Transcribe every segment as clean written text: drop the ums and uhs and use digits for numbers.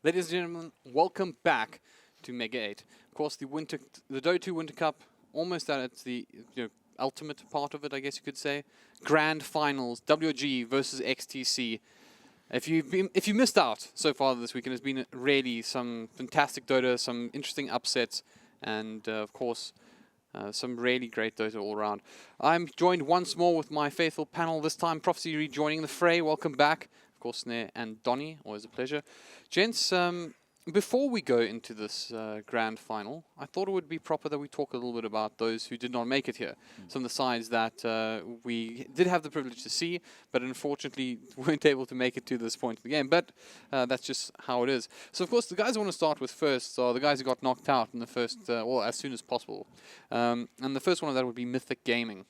Ladies and gentlemen, welcome back to Mega8. Of course, the Dota 2 Winter Cup, almost at the ultimate part of it, I guess you could say. Grand Finals, WG versus XTC. If you missed out so far this weekend, it's been really some fantastic Dota, some interesting upsets, and of course, some really great Dota all around. I'm joined once more with my faithful panel, this time Prophecy rejoining the fray. Welcome back. Of course, Snare and Donny, always a pleasure. Gents, before we go into this grand final, I thought it would be proper that we talk a little bit about those who did not make it here. Some of the sides that we did have the privilege to see, but unfortunately weren't able to make it to this point of the game. But that's just how it is. So, of course, the guys I want to start with first are the guys who got knocked out in the first, well, as soon as possible. And the first one of that would be Mythic Gaming.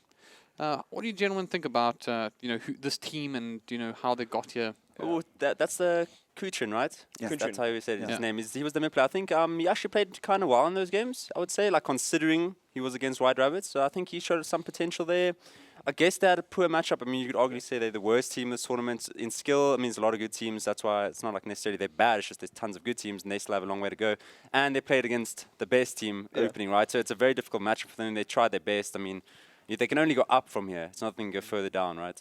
What do you gentlemen think about this team and how they got here? Oh, that's the Kutrin, right? Yes. That's how you said his name. He was the mid player. I think he actually played kind of well in those games, I would say, like considering he was against White Rabbits. So I think he showed some potential there. I guess they had a poor matchup. I mean, you could arguably say they're the worst team this tournament. In skill, I mean, there's a lot of good teams. That's why it's not like necessarily they're bad. It's just there's tons of good teams, and they still have a long way to go. And they played against the best team opening, right? So it's a very difficult matchup for them. They tried their best. I mean, they can only go up from here. It's nothing to go further down, right?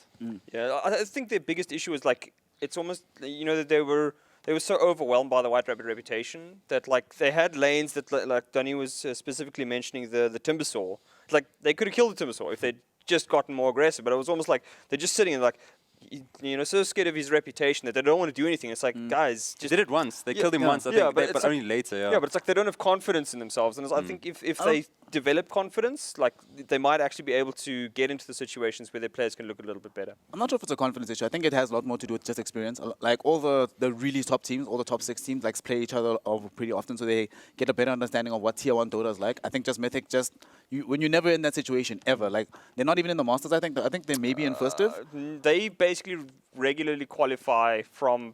Yeah, I think their biggest issue is like it's almost that they were so overwhelmed by the White Rabbit reputation that like they had lanes that like Donny was specifically mentioning the Timbersaw. Like they could have killed the Timbersaw if they'd just gotten more aggressive, but it was almost like they're just sitting and like so scared of his reputation that they don't want to do anything. It's like guys, just did it once. They killed him once. I think, but only later. Yeah, but it's like they don't have confidence in themselves, and I think if they develop confidence, like they might actually be able to get into the situations where their players can look a little bit better. I'm not sure if it's a confidence issue. I think it has a lot more to do with just experience. Like all the really top teams, all the top 6 teams, like play each other over pretty often, so they get a better understanding of what Tier 1 Dota is like. I think just Mythic, when you're never in that situation ever, like they're not even in the Masters. I think they may be in first div. They basically regularly qualify from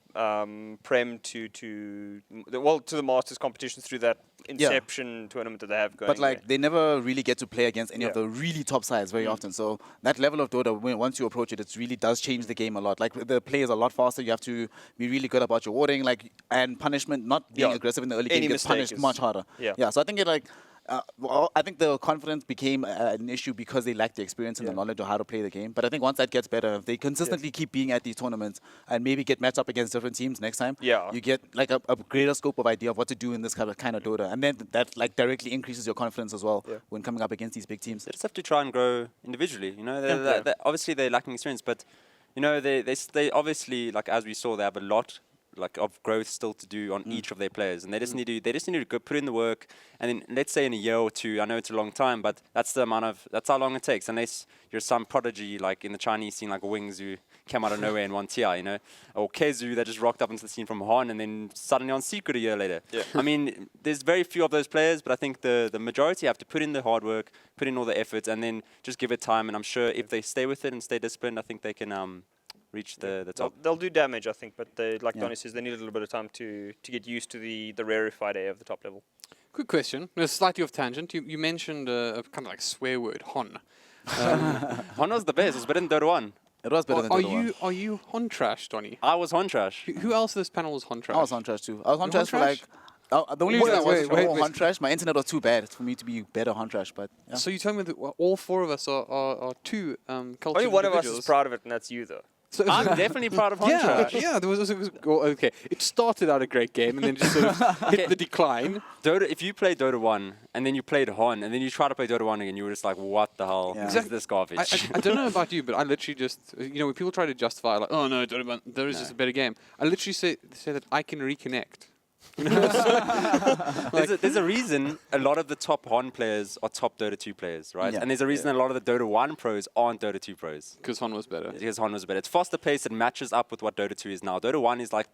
Prem to the Masters competitions through that Inception tournament that they have going. But like they never really get to play against any of the really top sides very often. So that level of Dota, once you approach it, it really does change the game a lot. Like the play is a lot faster. You have to be really good about your warding, and punishment. Not being aggressive in the early game gets punished much harder. Yeah. So I think I think the confidence became an issue because they lacked the experience and the knowledge of how to play the game. But I think once that gets better, if they consistently keep being at these tournaments and maybe get matched up against different teams next time, you get like a greater scope of idea of what to do in this kind of Dota. And then that like directly increases your confidence as well when coming up against these big teams. They just have to try and grow individually. Obviously they're lacking experience, but they obviously, like as we saw, they have a lot of growth still to do on each of their players, and they just need to go put in the work. And then let's say in a year or two, I know it's a long time, but that's how long it takes. Unless you're some prodigy like in the Chinese scene, like Wings who came out of nowhere in 1 TI, or Kezu that just rocked up into the scene from Han and then suddenly on Secret a year later. Yeah. I mean, there's very few of those players, but I think the majority have to put in the hard work, put in all the efforts, and then just give it time. And I'm sure if they stay with it and stay disciplined, I think they can reach the top. They'll do damage, I think, but like Donny says, they need a little bit of time to get used to the rarefied air of the top level. Quick question, slightly off tangent. You mentioned a kind of like swear word, Hon. Hon was the best. It was better than Dota 1. It was better than Dota 1. Are you Hon trash, Donny? I was Hon trash. Who else in this panel was Hon trash? I was Hon trash too. I was Hon trash for like... the only reason I was Hon trash, my internet was too bad for me to be better Hon trash. But So you told me that all 4 of us are 2 cultured Only one of us individuals. is proud of it, and that's you, though. So I'm definitely proud of Hon trash. Yeah, okay. It started out a great game and then just sort of hit the decline. Dota, if you play Dota 1 and then you played Hon and then you try to play Dota 1 again, you were just like, what the hell is this garbage? I don't know about you, but I literally just, when people try to justify like, oh no, Dota 1, there is just a better game. I literally say that I can reconnect. There's a reason a lot of the top Hon players are top Dota 2 players, right? And there's a reason a lot of the Dota 1 pros aren't Dota 2 pros. Because Hon was better. Because Hon was better. It's faster paced. It matches up with what Dota 2 is now. Dota 1 is like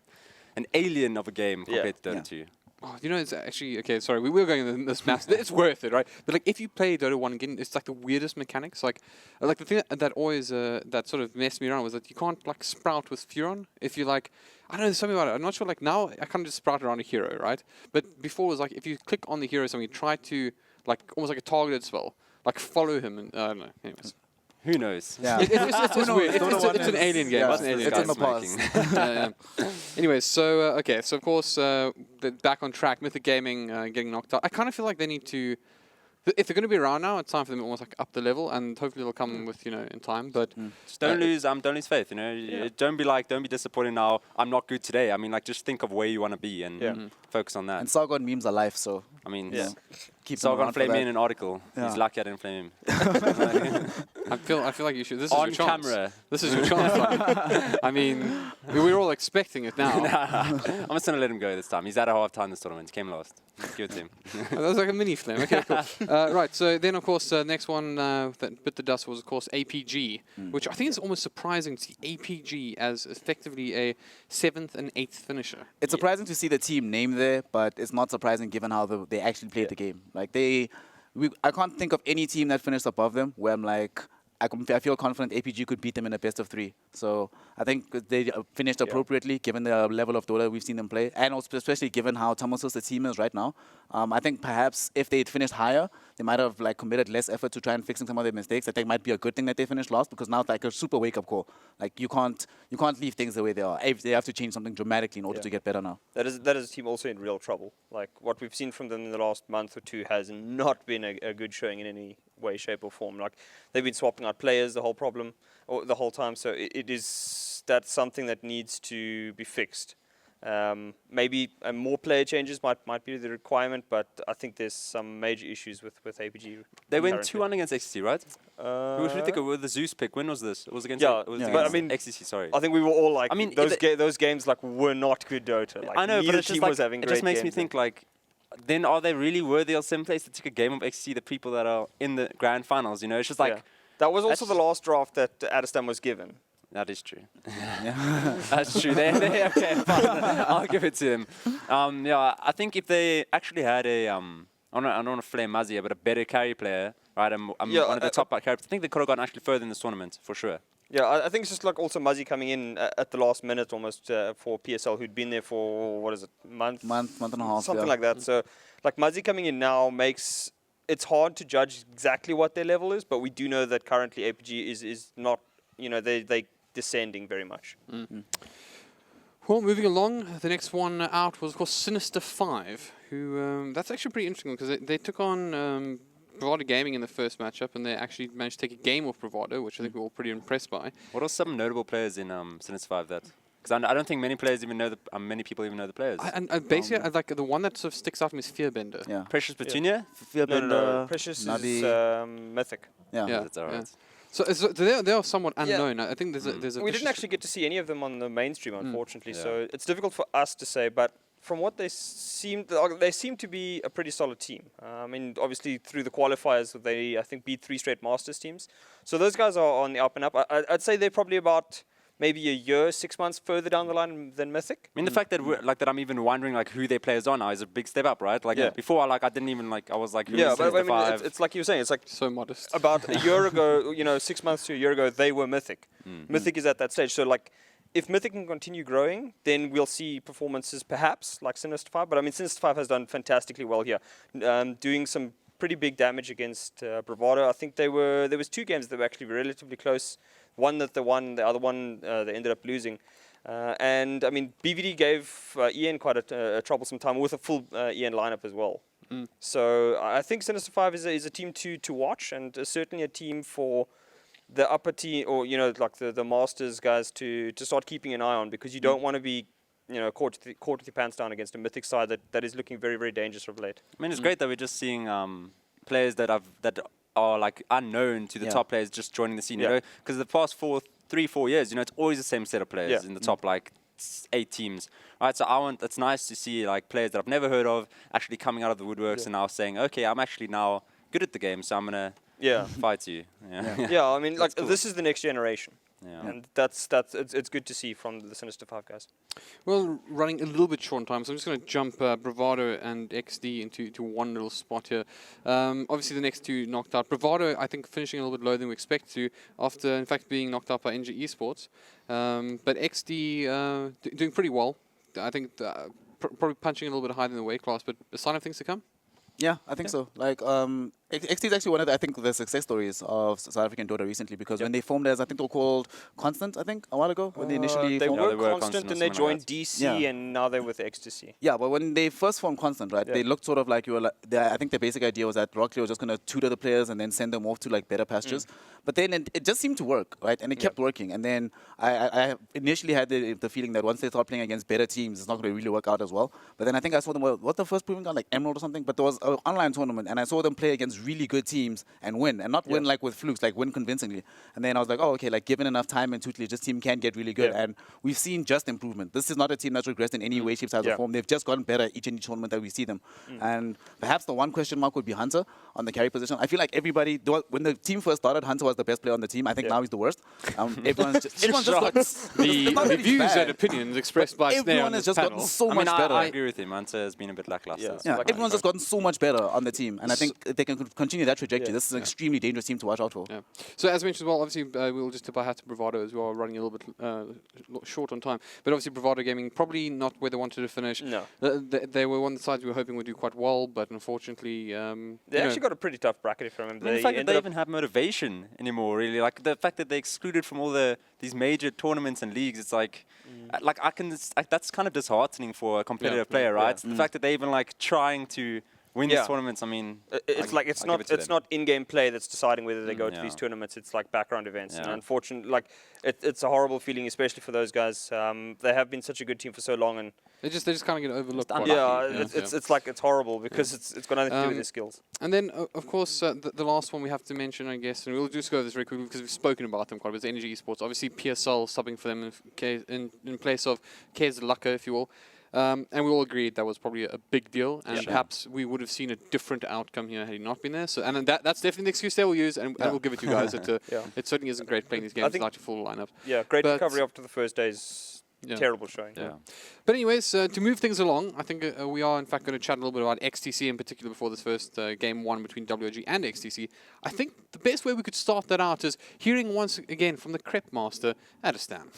an alien of a game compared to Dota 2. Oh, it's actually, okay, sorry, we were going in this mass. It's worth it, right? But like, if you play Dota 1 again, it's like the weirdest mechanics. Like the thing that always, that sort of messed me around was that you can't like sprout with Furon. If you like, I don't know, there's something about it. I'm not sure, like now I can't just sprout around a hero, right? But before it was like, if you click on the hero, so you try to, like, almost like a targeted spell, like follow him and, I don't know, anyways. Who knows? Yeah. It's weird. Dota It's 1 an is- alien game. yeah, It's an alien it's game. in the past. Smoking. Anyways, so okay, so of course, back on track. Mythic Gaming getting knocked out. I kind of feel like they need to, if they're going to be around now, it's time for them to almost like up the level, and hopefully they'll come with in time. But Just don't lose faith. Don't be disappointed now. I'm not good today. I mean, like just think of where you want to be and focus on that. And Sargon memes are life, so I mean, keep them Sargon around for flamed me in that. an article. Yeah. He's lucky I didn't flame him. I feel like you should. This On is your chance. camera. This is your chance. Like, I mean, we're all expecting it now. I'm just gonna let him go this time. He's at a half time this tournament. He came last. Give it to him. That was like a mini flame. Okay, cool. Right, so then, of course, next one that bit the dust was, of course, APG, which I think is almost surprising to see APG as effectively a 7th and 8th finisher. It's surprising to see the team name there, but it's not surprising given how they actually played the game. Like I can't think of any team that finished above them where I'm like, I feel confident APG could beat them in a best of 3. So I think they finished appropriately given the level of Dota we've seen them play, and also especially given how tumultuous the team is right now. I think perhaps if they had finished higher, they might have like committed less effort to try and fixing some of their mistakes. I think it might be a good thing that they finished last, because now it's like a super wake-up call. Like you can't leave things the way they are. They have to change something dramatically in order to get better now. That is a team also in real trouble. Like what we've seen from them in the last month or two has not been a good showing in any way, shape, or form. Like they've been swapping out players the whole time. So that's something that needs to be fixed. Maybe more player changes might be the requirement, but I think there's some major issues with APG. They went currently. 2-1 against XTC, right? Who should we think of the Zeus pick? When was this? It was against. Yeah, it was yeah. against but I mean, XTC. Sorry. I think we were all like, I mean, those games like were not good Dota. Like, I know, but neither it's team just like was having it great just makes me games. think like, then are they really worthy of same place to take a game of XTC? The people that are in the grand finals, it's just like that was also that's- the last draft that Adestam was given. that is true. That's true. They okay. Fine. I'll give it to them. I think if they actually had a I don't want to flame Muzzy, but a better carry player, right? One of the top carries. I think they could have gone actually further in this tournament for sure. Yeah, I think it's just like also Muzzy coming in at the last minute almost for PSL, who'd been there for, what is it, month and a half, something like that. So like Muzzy coming in now makes it's hard to judge exactly what their level is, but we do know that currently APG is not, they descending very much. Well, moving along, the next one out was, of course, Sinister 5, who, that's actually pretty interesting because they took on Bravado Gaming in the first matchup, and they actually managed to take a game off Bravado, which I think we were all pretty impressed by. What are some notable players in Sinister 5 that? Because I don't think many players even know many people even know the players. And basically, like the one that sort of sticks out to me is Fearbender. Yeah. Precious Petunia? Fearbender, No. Precious Navi. is Mythic. Yeah. That's all right. So they are somewhat unknown. I think there's a We didn't actually get to see any of them on the mainstream, unfortunately. Yeah. So it's difficult for us to say, but from what they seem to be a pretty solid team. I mean, obviously through the qualifiers, they I think beat 3 straight Masters teams. So those guys are on the up and up. I'd say they're probably about maybe a year, 6 months further down the line than Mythic. I mean, the fact that that I'm even wondering who their players are now is a big step up, right? Before I didn't even I was like, who is but I Sinister mean, 5? it's like you were saying, it's like so modest. about a year ago, 6 months to a year ago, they were Mythic. Mythic is at that stage. So if Mythic can continue growing, then we'll see performances perhaps like Sinister 5. But I mean, Sinister 5 has done fantastically well here, doing some pretty big damage against Bravado. I think there was 2 games that were actually relatively close. One that they won, the other one they ended up losing. And I mean, BVD gave Ian quite a troublesome time with a full Ian lineup as well. So I think Sinister 5 is a team to watch, and certainly a team for the upper team, or the Masters guys to start keeping an eye on, because you don't want to be caught with your pants down against a Mythic side that is looking very, very dangerous of late. I mean, it's great that we're just seeing players that are unknown to the top players just joining the scene. Because the past 3-4 years, it's always the same set of players in the top 8 teams, right? So it's nice to see players that I've never heard of actually coming out of the woodworks and now saying, okay, I'm actually now good at the game, so I'm gonna fight you. Yeah, I mean, cool. This is the next generation. Yeah. And it's good to see from the Sinister 5 guys. Well, running a little bit short on time, so I'm just going to jump Bravado and XD into one little spot here. Obviously, the next 2 knocked out. Bravado, I think, finishing a little bit lower than we expect to, after, in fact, being knocked out by NG Esports. But XD doing pretty well. I think probably punching a little bit higher than the weight class, but a sign of things to come? Yeah, I think so. XT is actually one of the, I think, the success stories of South African Dota recently, because when they formed as, I think they were called Constant, I think, a while ago, when they initially they formed. Yeah, were they were Constant Constant or and they something like joined DC Yeah. and now they're with Ecstasy. Yeah, but when they first formed Constant, right, they looked sort of like you were like, I think the basic idea was that Rock Clear was just going to tutor the players and then send them off to like better pastures. But then it just seemed to work, right? And it kept working. And then I initially had the feeling that once they start playing against better teams, it's not going to really work out as well. But then I think I saw them, what the first proving ground, like Emerald or something? But there was an online tournament and I saw them play against really good teams and win. And not win like with flukes, like win convincingly. And then I was like, oh, okay, like given enough time and tutelage, this team can get really good. Yeah. And we've seen just improvement. This is not a team that's regressed in any way, shape, size, or form. They've just gotten better each and each tournament that we see them. And perhaps the one question mark would be Hunter on the carry position. I feel like everybody, when the team first started, Hunter was the best player on the team. I think now he's the worst. Everyone's just The views and opinions expressed by Snare on everyone this has just panel. gotten so I much mean, better. I agree with him. Anta has been a bit lackluster. Yeah, Like- everyone's just gotten so much better on the team, and I think if they can continue that trajectory. This is an extremely dangerous team to watch out for. Yeah. So as mentioned as well, obviously we'll just tip our hat to Bravado as well, running a little bit short on time. But obviously Bravado Gaming probably not where they wanted to finish. No. They were one of the sides we were hoping would do quite well, but unfortunately, They actually got a pretty tough bracket, if I remember. I mean, the fact that ended they up- even have motivation anymore, really, like the fact that they're excluded from all these major tournaments and leagues, it's like, that's kind of disheartening for a competitive player, right? The fact that they're even like trying to win these tournaments, I mean, It's like it's I'll give it to them. not in-game play that's deciding whether they go to these tournaments. It's like background events, and Yeah. unfortunately, like it's a horrible feeling, especially for those guys. They have been such a good team for so long, and they just kind of get overlooked. Just quite unlucky. a bit. it's like it's horrible because it's got nothing to do with their skills. And then, of course, the last one we have to mention, I guess, and we'll just go over this very quickly because we've spoken about them quite a bit, is Energy Esports. Obviously, PSL subbing for them in place of Kez Lucka, if you will. And we all agreed that was probably a big deal, and perhaps we would have seen a different outcome here had he not been there. So, and that's definitely the excuse they will use, and we'll give it to you guys. It certainly isn't great playing these games without your full lineup. Yeah, great But- recovery after the first day's terrible showing. yeah. But anyways, to move things along, I think we are in fact going to chat a little bit about XTC in particular before this first game one between WG and XTC. I think the best way we could start that out is hearing once again from the Crepe Master, Adestan.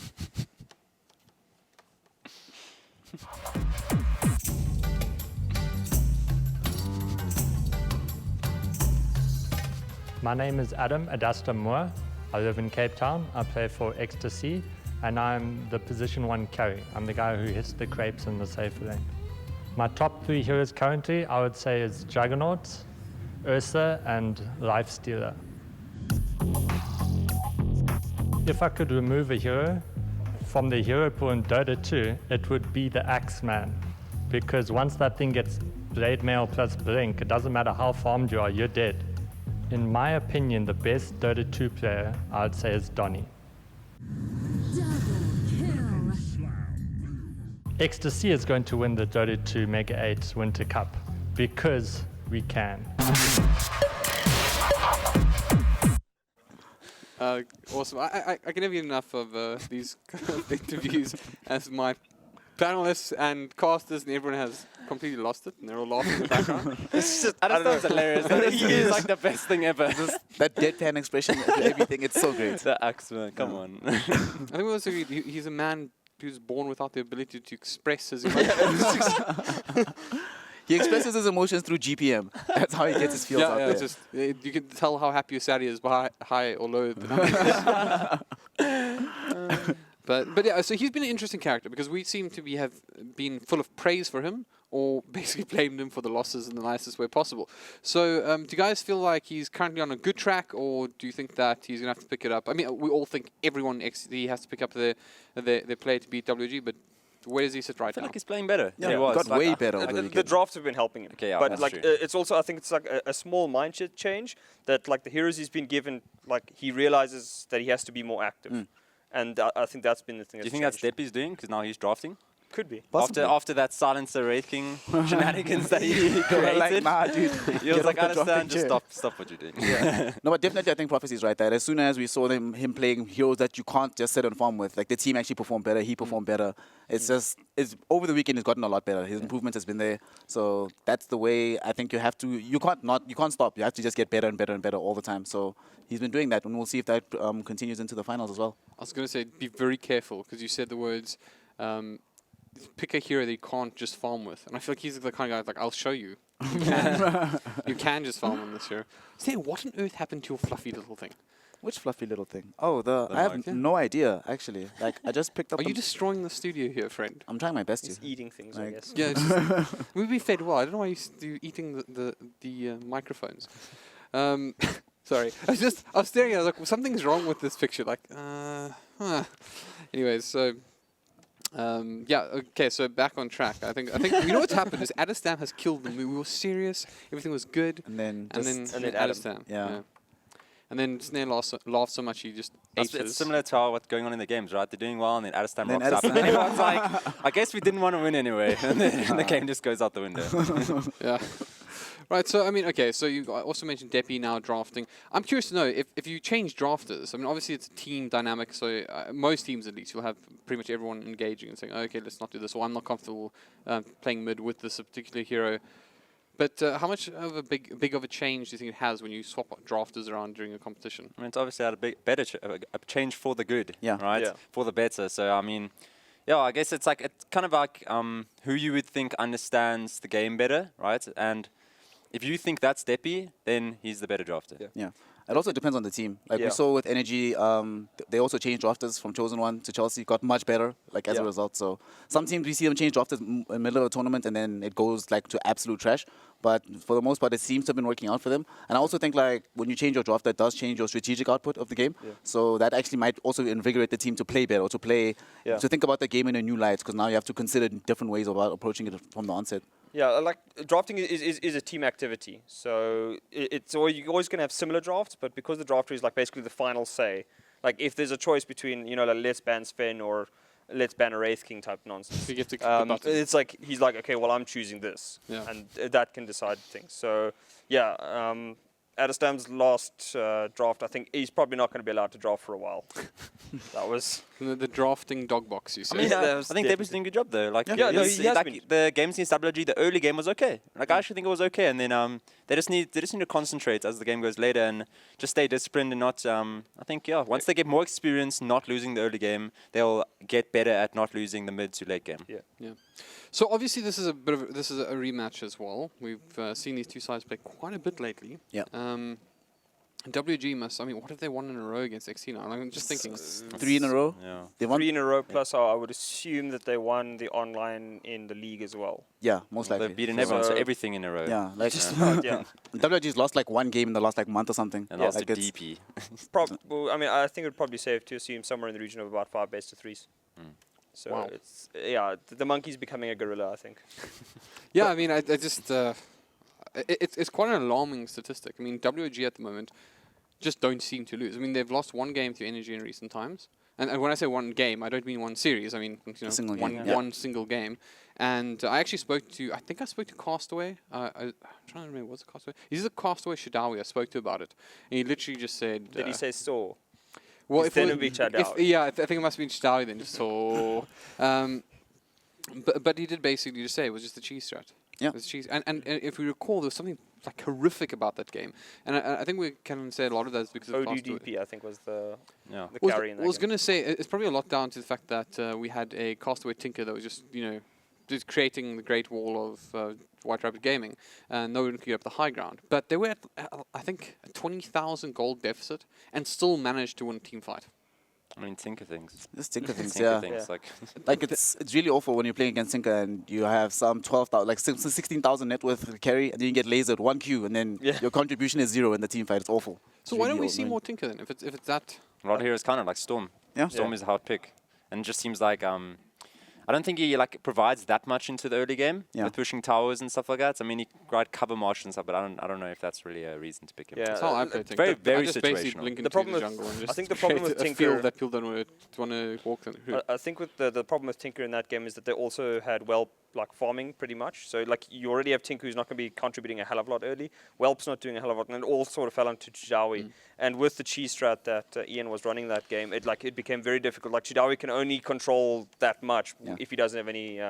My name is Adam Adasta Moore. I live in Cape Town. I play for Ecstasy, and I'm the position 1 carry. I'm the guy who hits the crepes in the safe lane. My top 3 heroes currently, I would say, is Juggernaut, Ursa, and Lifestealer. If I could remove a hero from the hero pool in Dota 2, it would be the Axeman. Because once that thing gets Blade Mail plus Blink, it doesn't matter how farmed you are, you're dead. In my opinion, the best Dota 2 player, I'd say, is Donny. Ecstasy is going to win the Dota 2 Mega8 Winter Cup because we can. Awesome. I can never get enough of these kind of interviews as my panelists and casters and everyone has completely lost it and they're all laughing in the background. I don't know. It's hilarious. He is like the best thing ever. That deadpan expression, everything, it's so great. The Axeman, come on. I think we also agreed he's a man who's born without the ability to express his emotions. He expresses his emotions through GPM. That's how he gets his feels out there. It's just, you can tell how happy or sad he is by high or low. The numbers. But yeah, so he's been an interesting character because we seem to have been full of praise for him or basically blamed him for the losses in the nicest way possible. So do you guys feel like he's currently on a good track or do you think that he's going to have to pick it up? I mean, we all think everyone XD has to pick up their play to beat WG, but where does he sit right I feel now? like he's playing better. Yeah, than he was. got way better over the The weekend. drafts have been helping him. Okay, yeah, but that's like true. it's also I think it's like a small mindset change that like the heroes he's been given, like he realizes that he has to be more active. And I think that's been the thing. Do you think that's Deppy's doing? Because now he's drafting? Could be. After that silencer Wraith King shenanigans that he created. Like, nah, dude. He was Get like, off I the dropping understand, just chair. stop what you're doing. No, but definitely I think Prophecy's right that as soon as we saw him playing heroes that you can't just sit and farm with, like the team actually performed better, he performed better. It's just, over the weekend he's gotten a lot better. His improvement has been there. So that's the way I think you can't stop. You have to just get better and better and better all the time. So he's been doing that and we'll see if that continues into the finals as well. I was going to say, be very careful because you said the words pick a hero that you can't just farm with. And I feel like he's the kind of guy like, I'll show you. You can, you can just farm on this hero. Say, what on earth happened to your fluffy little thing? Which fluffy little thing? Oh, I have mic. no idea, actually. Like, I just picked up Are you destroying the studio here, friend? I'm trying my best He's to. eating things, I Like- guess. Yeah, it's just, we fed well. I don't know why you're eating the microphones. Sorry, I was staring at it, I was like, well, something's wrong with this picture. Like, huh. Anyways, so yeah, okay, so back on track. I think you know what's happened is Adestam has killed them. We were serious, everything was good, And then and just then Adam. Adestam. Yeah. And then Snare laughed so much he just ate It's his. similar to what's going on in the games, right? They're doing well, and then Adestam Then rocks up, and Adestam- then everyone's like, I guess we didn't want to win anyway. And then the game just goes out the window. Yeah. Right, so I mean, okay, so you also mentioned Deppy now drafting. I'm curious to know if you change drafters. I mean, obviously it's a team dynamic, so most teams at least you'll have pretty much everyone engaging and saying, okay, let's not do this, or I'm not comfortable playing mid with this particular hero. But how much of a big of a change do you think it has when you swap drafters around during a competition? I mean, it's obviously had a better a change for the good, Yeah. right? Yeah. For the better. So, I mean, yeah, I guess it's kind of like who you would think understands the game better, right? And if you think that's Deppy, then he's the better drafter. Yeah. Yeah. It also depends on the team. Like Yeah. we saw with Energy, they also changed drafters from Chosen One to Chelsea, got much better, like as a Yeah. result. So some teams we see them change drafters in the middle of a tournament and then it goes like to absolute trash. But for the most part, it seems to have been working out for them. And I also think like when you change your draft, that does change your strategic output of the game. Yeah. So that actually might also invigorate the team to play better, or to play, Yeah. to think about the game in a new light, because now you have to consider different ways about approaching it from the onset. Yeah, like drafting is a team activity. So you're always going to have similar drafts, but because the drafter is like basically the final say, like if there's a choice between, you know, like let's ban Sven or let's ban a Wraith King type nonsense. You get to click the button. It's like he's like, okay, well I'm choosing this, Yeah. and that can decide things. So yeah, Adestam's last draft, I think he's probably not going to be allowed to draft for a while. That was The drafting dog box, you I say. mean, Yeah, that I was think Deppy's doing a good job though. Like, Yeah, no, it's- he has like been. the games against WG, the early game was okay. Like, I actually think it was okay, and then they just need to concentrate as the game goes later and just stay disciplined and not. I think once they get more experience, not losing the early game, they'll get better at not losing the mid to late game. Yeah. So obviously this is a rematch as well. We've seen these two sides play quite a bit lately. Yeah. WG must. I mean, what have they won in a row against XT now? I'm just thinking. 3 in a row. Yeah. They won. 3 in a row, plus I would assume that they won the online in the league as well. Yeah, most likely. They've beaten everyone, so So- everything in a row. Yeah, like Yeah. WG's lost like one game in the last like month or something. And Yeah, lost like to it's- DP. Well, I mean, I think it would probably be safe to assume somewhere in the region of about 5 best of 3s. So Wow. it's the monkey's becoming a gorilla, I think. Yeah, I mean, I just it's quite an alarming statistic. I mean, WG at the moment just don't seem to lose. I mean, they've lost one game to Energy in recent times. And when I say one game, I don't mean one series. I mean, you know, Single one game, yeah. one single game. And I actually I think I spoke to Castaway. I'm trying to remember, was it Castaway? He's the Castaway Shadawi I spoke to about it. And he literally just said... Did he say so? Well, It's if it then was- it'd be if- Shadawi. yeah, I think it must have been Shadawi then. So, but he did basically just say it was just the cheese strat. Yeah. It was cheese, and if we recall, there was something like horrific about that game, and I think we can say a lot of that is because of Castaway. ODDP, I think, was the Yeah. carry in that was game. going to say it's probably a lot down to the fact that we had a Castaway Tinker that was just just creating the Great Wall of White Rabbit Gaming, and no one could get up the high ground. But they were at I think a 20,000 gold deficit and still managed to win a team fight. I mean, Tinker things. Just think of things, Tinker yeah. things. Yeah. Like, Like it's really awful when you're playing against Tinker and you have some 12,000, like 16,000 net worth carry, and then you get lasered 1Q, and then Yeah. your contribution is 0 in the team fight. It's awful. It's So why don't really we see annoying. more Tinker then? If it's that. a lot of heroes kind of like Storm. Yeah. Storm is a hard pick, and it just seems like I don't think he like provides that much into the early game Yeah. with pushing towers and stuff like that. I mean, he right cover march and stuff, but I don't know if that's really a reason to pick him. Yeah. That's how I play Tinker. very, I very just basically situational. blink The into problem the with- jungle and I just think the problem create with a Tinker- field that people don't want to walk through. I think with the problem with Tinker in that game is that they also had Whelp like farming pretty much. So like you already have Tinker who's not going to be contributing a hell of a lot early. Whelp's not doing a hell of a lot, and it all sort of fell onto Chidawi. And with the cheese strat that Ian was running that game, it became very difficult. Like Chidawi can only control that much Yeah. if he doesn't have any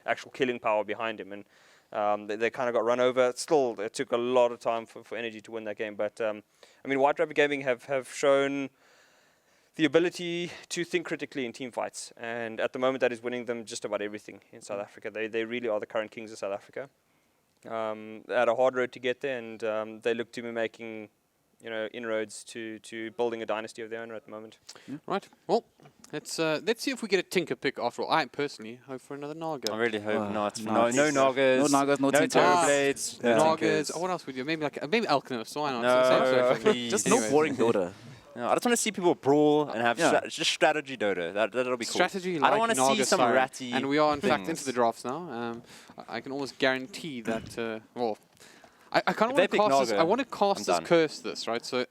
actual killing power behind him, and they kind of got run over. Still, it took a lot of time for Energy to win that game. But I mean, White Rabbit Gaming have shown the ability to think critically in team fights. And at the moment, that is winning them just about everything in South Africa. They really are the current kings of South Africa. They had a hard road to get there, and they look to be making inroads to building a dynasty of their own at the moment. Right. Well, let's see if we get a Tinker pick after all. I personally hope for another Naga. I really hope not. No Nagas. Nagas. No Nagas, no Tinkers. Terrorblades. Yeah. Nagas. What else would you? Maybe Alchemist. Why not? No, Same sort of thing. please. Just Anyway. no boring Dota. No, I just want to see people brawl and have Yeah. just strategy Dota. That'll be cool. Strategy I like don't want to see Naga some Siren. ratty. And we are in fact things. into the drafts now. I can almost guarantee that. I kind If of they want to pick cast this. Naga, I want to I'm cast this done. curse this right. So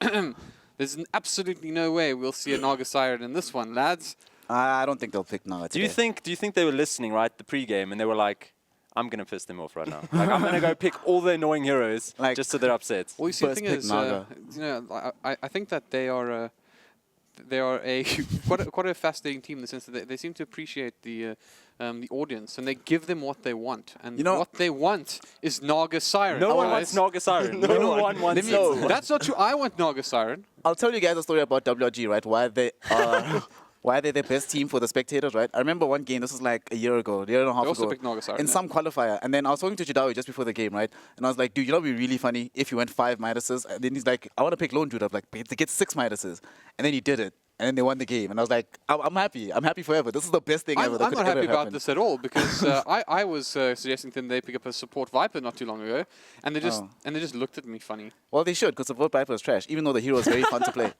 there's absolutely no way we'll see a Naga Siren in this one, lads. I don't think they'll pick Naga Do you think they were listening, right, the pre-game, and they were like, I'm going to piss them off right now. Like, I'm going to go pick all the annoying heroes just so they're upset. Well, you see, the First thing pick is, Naga. I think that they are a quite a fascinating team in the sense that they seem to appreciate the audience and they give them what they want. And what they want is Naga Siren. No one wants Naga Siren. No one wants it. That's not true. I want Naga Siren. I'll tell you guys a story about WRG, right? Why they are why they're the best team for the spectators, right? I remember one game, this was like a year and a half They also ago, picked Naga Siren, in some qualifier. And then I was talking to Chidawi just before the game, right? And I was like, dude, you know what would be really funny if you went 5 Midases? And then he's like, I want to pick Lone Judah. Like, to get 6 Midases. And then he did it. And then they won the game. And I was like, I'm happy. I'm happy forever. This is the best thing ever. I'm not happy about this at all because I was suggesting to them they pick up a support Viper not too long ago, and they just looked at me funny. Well, they should, because support Viper is trash, even though the hero is very fun to play.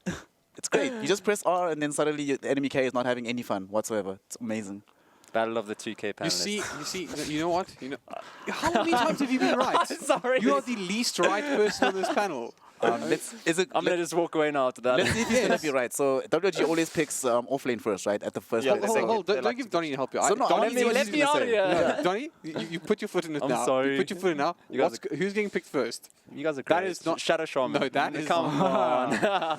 It's great. You just press R, and then suddenly the enemy carry is not having any fun whatsoever. It's amazing. Battle of the 2K panelists. You know what? How many times have you been right? Sorry. You are the least right person on this panel. I'm going to just walk away now after that. Let's see if he's going to be right. So WG always picks offlane first, right? At the first Yeah, place. Hold, don't give Donnie help you. So no, Donnie, honestly, let me out of here. Yeah. Donnie, you put your foot in it I'm now. sorry. You put your foot in now. You guys Who's getting picked first? You guys are That great. is not- Shadow Shaman. No, that is Come on.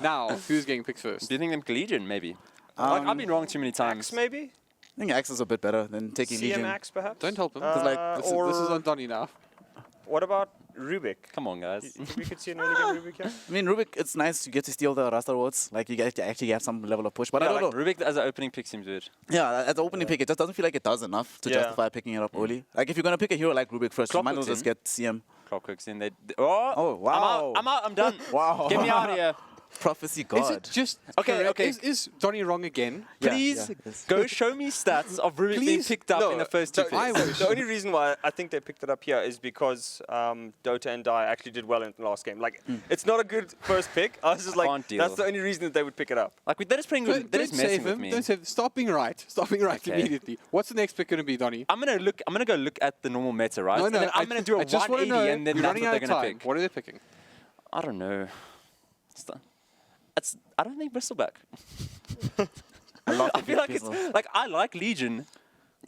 Now, who's getting picked first? Do you think them Legion, maybe? Like, I've been wrong too many times. Axe, maybe? I think Axe is a bit better than taking CM Legion. Axe, perhaps? Don't help him. like, This is on Donnie now. What about Rubik? Come on, guys. We could see an early game Rubik here. I mean, Rubik, it's nice to get to steal the Rasta rewards. Like, you get to actually have some level of push. But I don't know. Rubik as an opening pick seems weird. Yeah, as an opening pick, it just doesn't feel like it does enough to Yeah. justify picking it up early. Like, if you're going to pick a hero like Rubik first, you might as well just get CM. Clockworks in. Oh, wow. I'm out. I'm done. Wow. Get me out of here. Prophecy Is God. it just Okay, correct? okay. Is Donnie wrong again? Yeah, Please yes. go show me stats of Rubik being Please? picked up in the first 2 so picks. the only reason why I think they picked it up here is because Dota and Dai actually did well in the last game. Like, it's not a good first pick. I was just like, Can't deal. that's the only reason that they would pick it up. Like, they're just playing with, they're Don't just messing save with him. me. Don't save him. Stop being right. Stop being right Okay. immediately. What's the next pick going to be, Donnie? I'm gonna go look at the normal meta, right? And then I'm gonna do a I just wanna 180, know, and then you're that's running what out they're of gonna time. pick. What are they picking? I don't know. I don't think Bristleback. I love I feel like it's like I like Legion.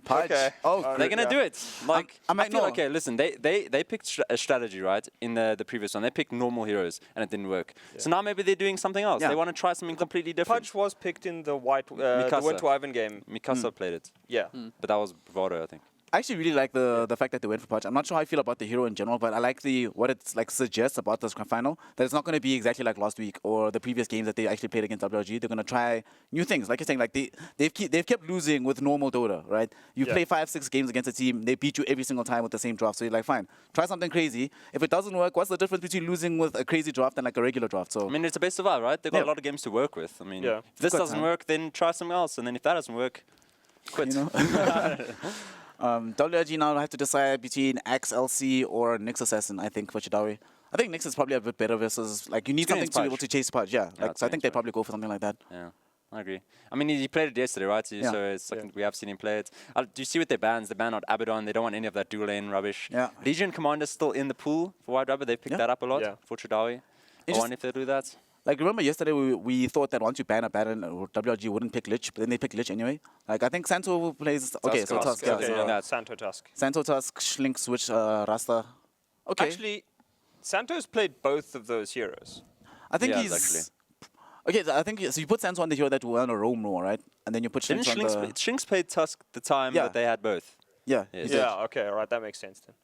Pudge. Okay. Oh, They're gonna do it. Like I might feel know. okay. Listen, they picked a strategy right in the previous one. They picked normal heroes and it didn't work. So now maybe they're doing something else. Yeah. They want to try something completely different. Pudge was picked in the the Mikasa. Win to Ivan game. Mikasa played it, Yeah. but that was Bravado, I think. I actually really like the fact that they went for Pudge. I'm not sure how I feel about the hero in general, but I like what it's like suggests about this grand final. That it's not going to be exactly like last week or the previous games that they actually played against WRG. They're going to try new things. Like you're saying, like they've kept losing with normal Dota, right? You play 5-6 games against a team, they beat you every single time with the same draft. So you're like, fine, try something crazy. If it doesn't work, what's the difference between losing with a crazy draft and like a regular draft? So I mean, it's a best of five, right? They've got Yeah. a lot of games to work with. I mean, Yeah. if this Got doesn't time. work, then try something else. And then if that doesn't work, quit. you know. WRG now have to decide between Axe LC or Nyx Assassin, I think, for Chidawi. I think Nyx is probably a bit better versus, like, you need It's something to be Pudge. able to chase Pudge, yeah. Like, it's so I think they Pudge. probably go for something like that. Yeah, I agree. I mean, he played it yesterday, right? So it's like we have seen him play it. Do you see with their bans? They ban out Abaddon. They don't want any of that dual lane rubbish. Yeah. Legion Commander's still in the pool for White Rubber. They picked Yeah. that up a lot Yeah. for Chidawi. I wonder if they'll do that. Like, remember yesterday we thought that once you ban a Baron, WRG wouldn't pick Lich, but then they pick Lich anyway. Like, I think Santo plays... Okay, so Tusk, yeah. Okay, So yeah. Santo Tusk. Santo, Tusk, Schlink, Switch, Rasta. Okay. Actually, Santo's played both of those heroes. I think Yeah, he's... actually. Okay, so I think... So you put Santo on the hero that will want to roam more, right? And then you put Didn't Schlink on the... Shinx played Tusk the time Yeah. that they had both? Yeah. Yes. he did. Yeah, okay, all right, that makes sense then.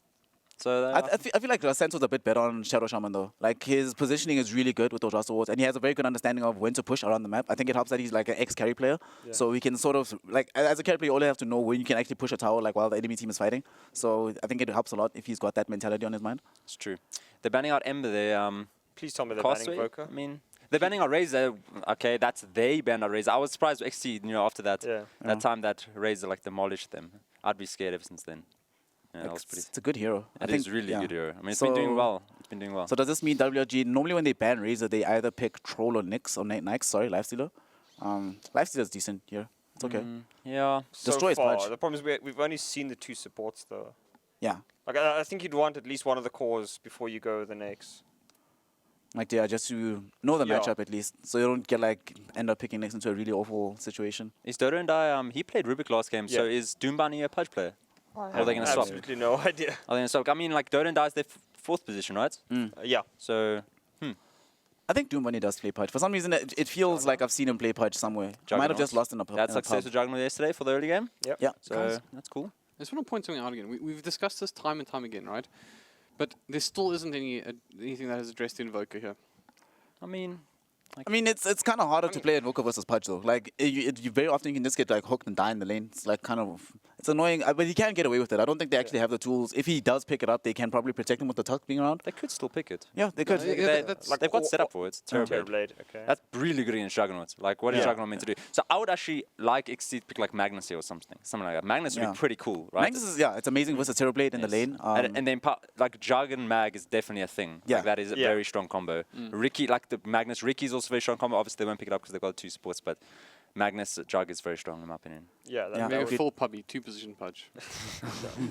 So I feel like Senso's a bit better on Shadow Shaman though. Like his positioning is really good with those Rust Awards, and he has a very good understanding of when to push around the map. I think it helps that he's like an ex-carry player, so we can sort of like as a carry player, you only have to know when you can actually push a tower like while the enemy team is fighting. So I think it helps a lot if he's got that mentality on his mind. it's true. They're banning out Ember there. Please tell me they're banning Castaway. Voka. I mean, they're banning out Razor. Okay, that's they banned out Razor. I was surprised XC, after that time that Razor like demolished them. I'd be scared ever since then. Yeah, that was pretty. It's a good hero. It is really a good hero. I mean, it's been doing well. It's been doing well. So does this mean WRG, normally when they ban Razor, they either pick Troll or Nyx, or Nyx, sorry, Lifestealer. Lifestealer's decent here. It's okay. Yeah. So Destroy his far, pudge. the problem is we've only seen the 2 supports though. Yeah. Like I think you'd want at least one of the cores before you go the next. Like, yeah, just to know the Yeah. matchup at least. So you don't get, like, end up picking Nyx into a really awful situation. Is Dodo and I, he played Rubik last game, so Yeah. is Doombani a Pudge player? I are they going to swap? Absolutely no idea. Are they going to swap? I mean, like, Dodo and I is their 4th position, right? Yeah. So, I think Doom Bunny does play Pudge. For some reason, it feels like I've seen him play Pudge somewhere. I might have just lost in a pub. That's in a success pub. with Juggernaut yesterday for the early game. Yep. Yeah. So, Guys. that's cool. I just want to point something out again. We've discussed this time and time again, right? But there still isn't anything that has addressed the Invoker here. I mean, I mean, it's kind of harder to play Invoker versus Pudge, though. Like, you very often you can just get, like, hooked and die in the lane. It's, like, kind of... It's annoying, but he can get away with it. I don't think they actually have the tools. If he does pick it up, they can probably protect him with the tuck being around. they could still pick it. Yeah, they could. They've got set up for it. It's terrible. Terrorblade. Okay. That's really good against Juggernaut. Like, what is Yeah. Juggernaut meant to do? So I would actually like XC to pick like Magnus here or something like that. Magnus would Yeah. be pretty cool, right? Magnus is, yeah, it's amazing versus Terrorblade in the lane. and then like Jug and Mag is definitely a thing. Yeah. Like, that is a very strong combo. Ricky, like the Magnus, Ricky's also very strong combo. Obviously, they won't pick it up because they've got 2 supports, but Magnus Jug is very strong in my opinion. Yeah. Yeah. Maybe a Okay. full pubby, 2-position Pudge.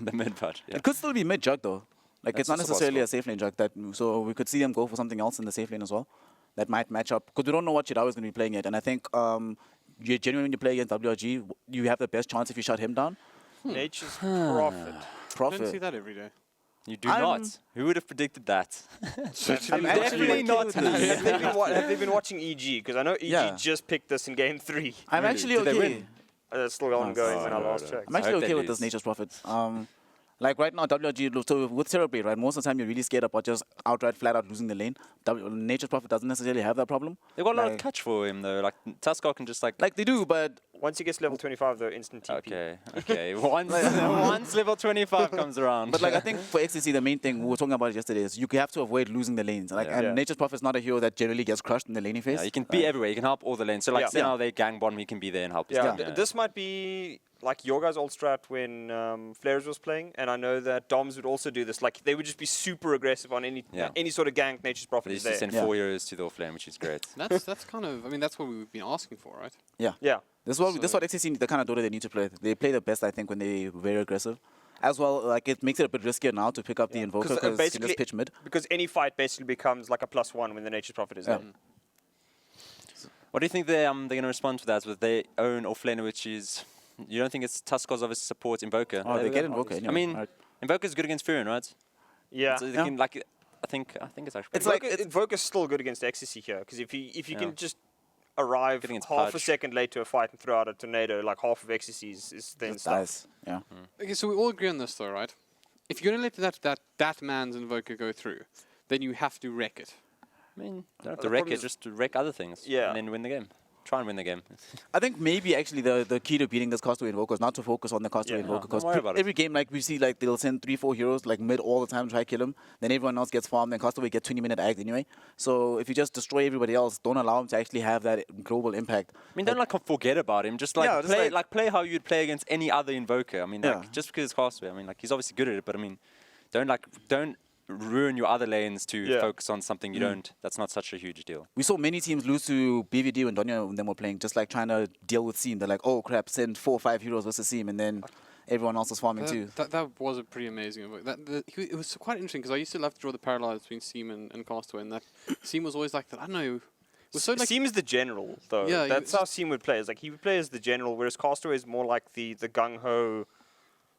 The mid patch. Yeah. It could still be mid-jug, though. Like, That's it's not also necessarily a possible. safe lane jug. So we could see them go for something else in the safe lane as well. That might match up. Because we don't know what Chidao is going to be playing yet. And I think you genuinely, when you play against WRG, you have the best chance if you shut him down. Nature's prophet. I don't see that every day. You do I'm- not. Who would have predicted that? I'm Definitely not me. Have they been watching EG? Because I know EG Yeah. just picked this in game 3. I'm Really? actually Did they okay. win? It's still ongoing when I no, last no. checked. I'm actually hope they okay with lose. this Nature's Prophet. Like right now, WRG, so with Terrorblade, right, most of the time you're really scared about just outright, flat out losing the lane. Nature's Prophet doesn't necessarily have that problem. They've got a lot of Like- catch for him though. Like Tuskar can just like. Like they do, but Once he gets level 25, though, instant TP. Okay. Once level 25 comes around. But like I think for XCC, the main thing we were talking about it yesterday is you have to avoid losing the lanes. Like Yeah. and Yeah. Nature's Prophet is not a hero that generally gets crushed in the laning phase. yeah, you can be everywhere. You can help all the lanes. So like, Yeah. say now they gang bottom, he can be there and help. his Yeah, team. this might be like your guys' old strat when Flares was playing, and I know that Doms would also do this. Like they would just be super aggressive on any sort of gank Nature's But Prophet they is used to there. send Yeah. 4 heroes to the offlane, which is great. That's kind of, I mean, that's what we've been asking for, right? Yeah. Yeah. This is what XCC the kind of Dota they need to play. They play the best, I think, when they're very aggressive. As well, like it makes it a bit riskier now to pick up the Invoker 'Cause, because you can basically- just pitch mid. Because any fight basically becomes like a +1 when the Nature's Prophet is there. What do you think they're going to respond to that with their own offlaner, which is... You don't think it's Tuskar's obviously support Invoker? Oh, they get Invoker anyway. I mean, Right. Invoker's good against Furion, right? Yeah. So they Yeah. can, like, I think it's actually It's pretty like- Invoker's still good against XCC here because if you Yeah. can just arrive Good against half a Pudge. second late to a fight and throw out a tornado, like half of XCC is then Just stuff. dies. Yeah. Okay, so we all agree on this, though, right? If you're going to let that man's Invoker go through, then you have to wreck it. I mean, you don't have The to wreck problem it, is- just to wreck other things. Yeah. And then win the game. Try and win the game. I think maybe actually the key to beating this Castaway Invoker is not to focus on the Castaway Yeah. Invoker Don't because worry about it. every game like we see like they'll send 3-4 heroes like mid all the time to try kill him. Then everyone else gets farmed and Castaway get 20-minute ags anyway. So if you just destroy everybody else, don't allow him to actually have that global impact. I mean, don't like forget about him. Just like Yeah, just play, like- play how you'd play against any other Invoker. I mean, Yeah. like, just because it's Castaway. I mean, like he's obviously good at it, but I mean, don't ruin your other lanes to Yeah. focus on something you don't. That's not such a huge deal. We saw many teams lose to BVD when Donya and them were playing, just like trying to deal with Seam. They're like, oh crap, send 4 or 5 heroes versus Seam, and then everyone else was farming too. That was a pretty amazing Invoker. It was quite interesting because I used to love to draw the parallels between Seam and Castaway, and that Seam was always like that. I don't know. It was so like Seam is the general, though. Yeah, you That's just- how Seam would play. It's like he would play as the general, whereas Castaway is more like the gung ho,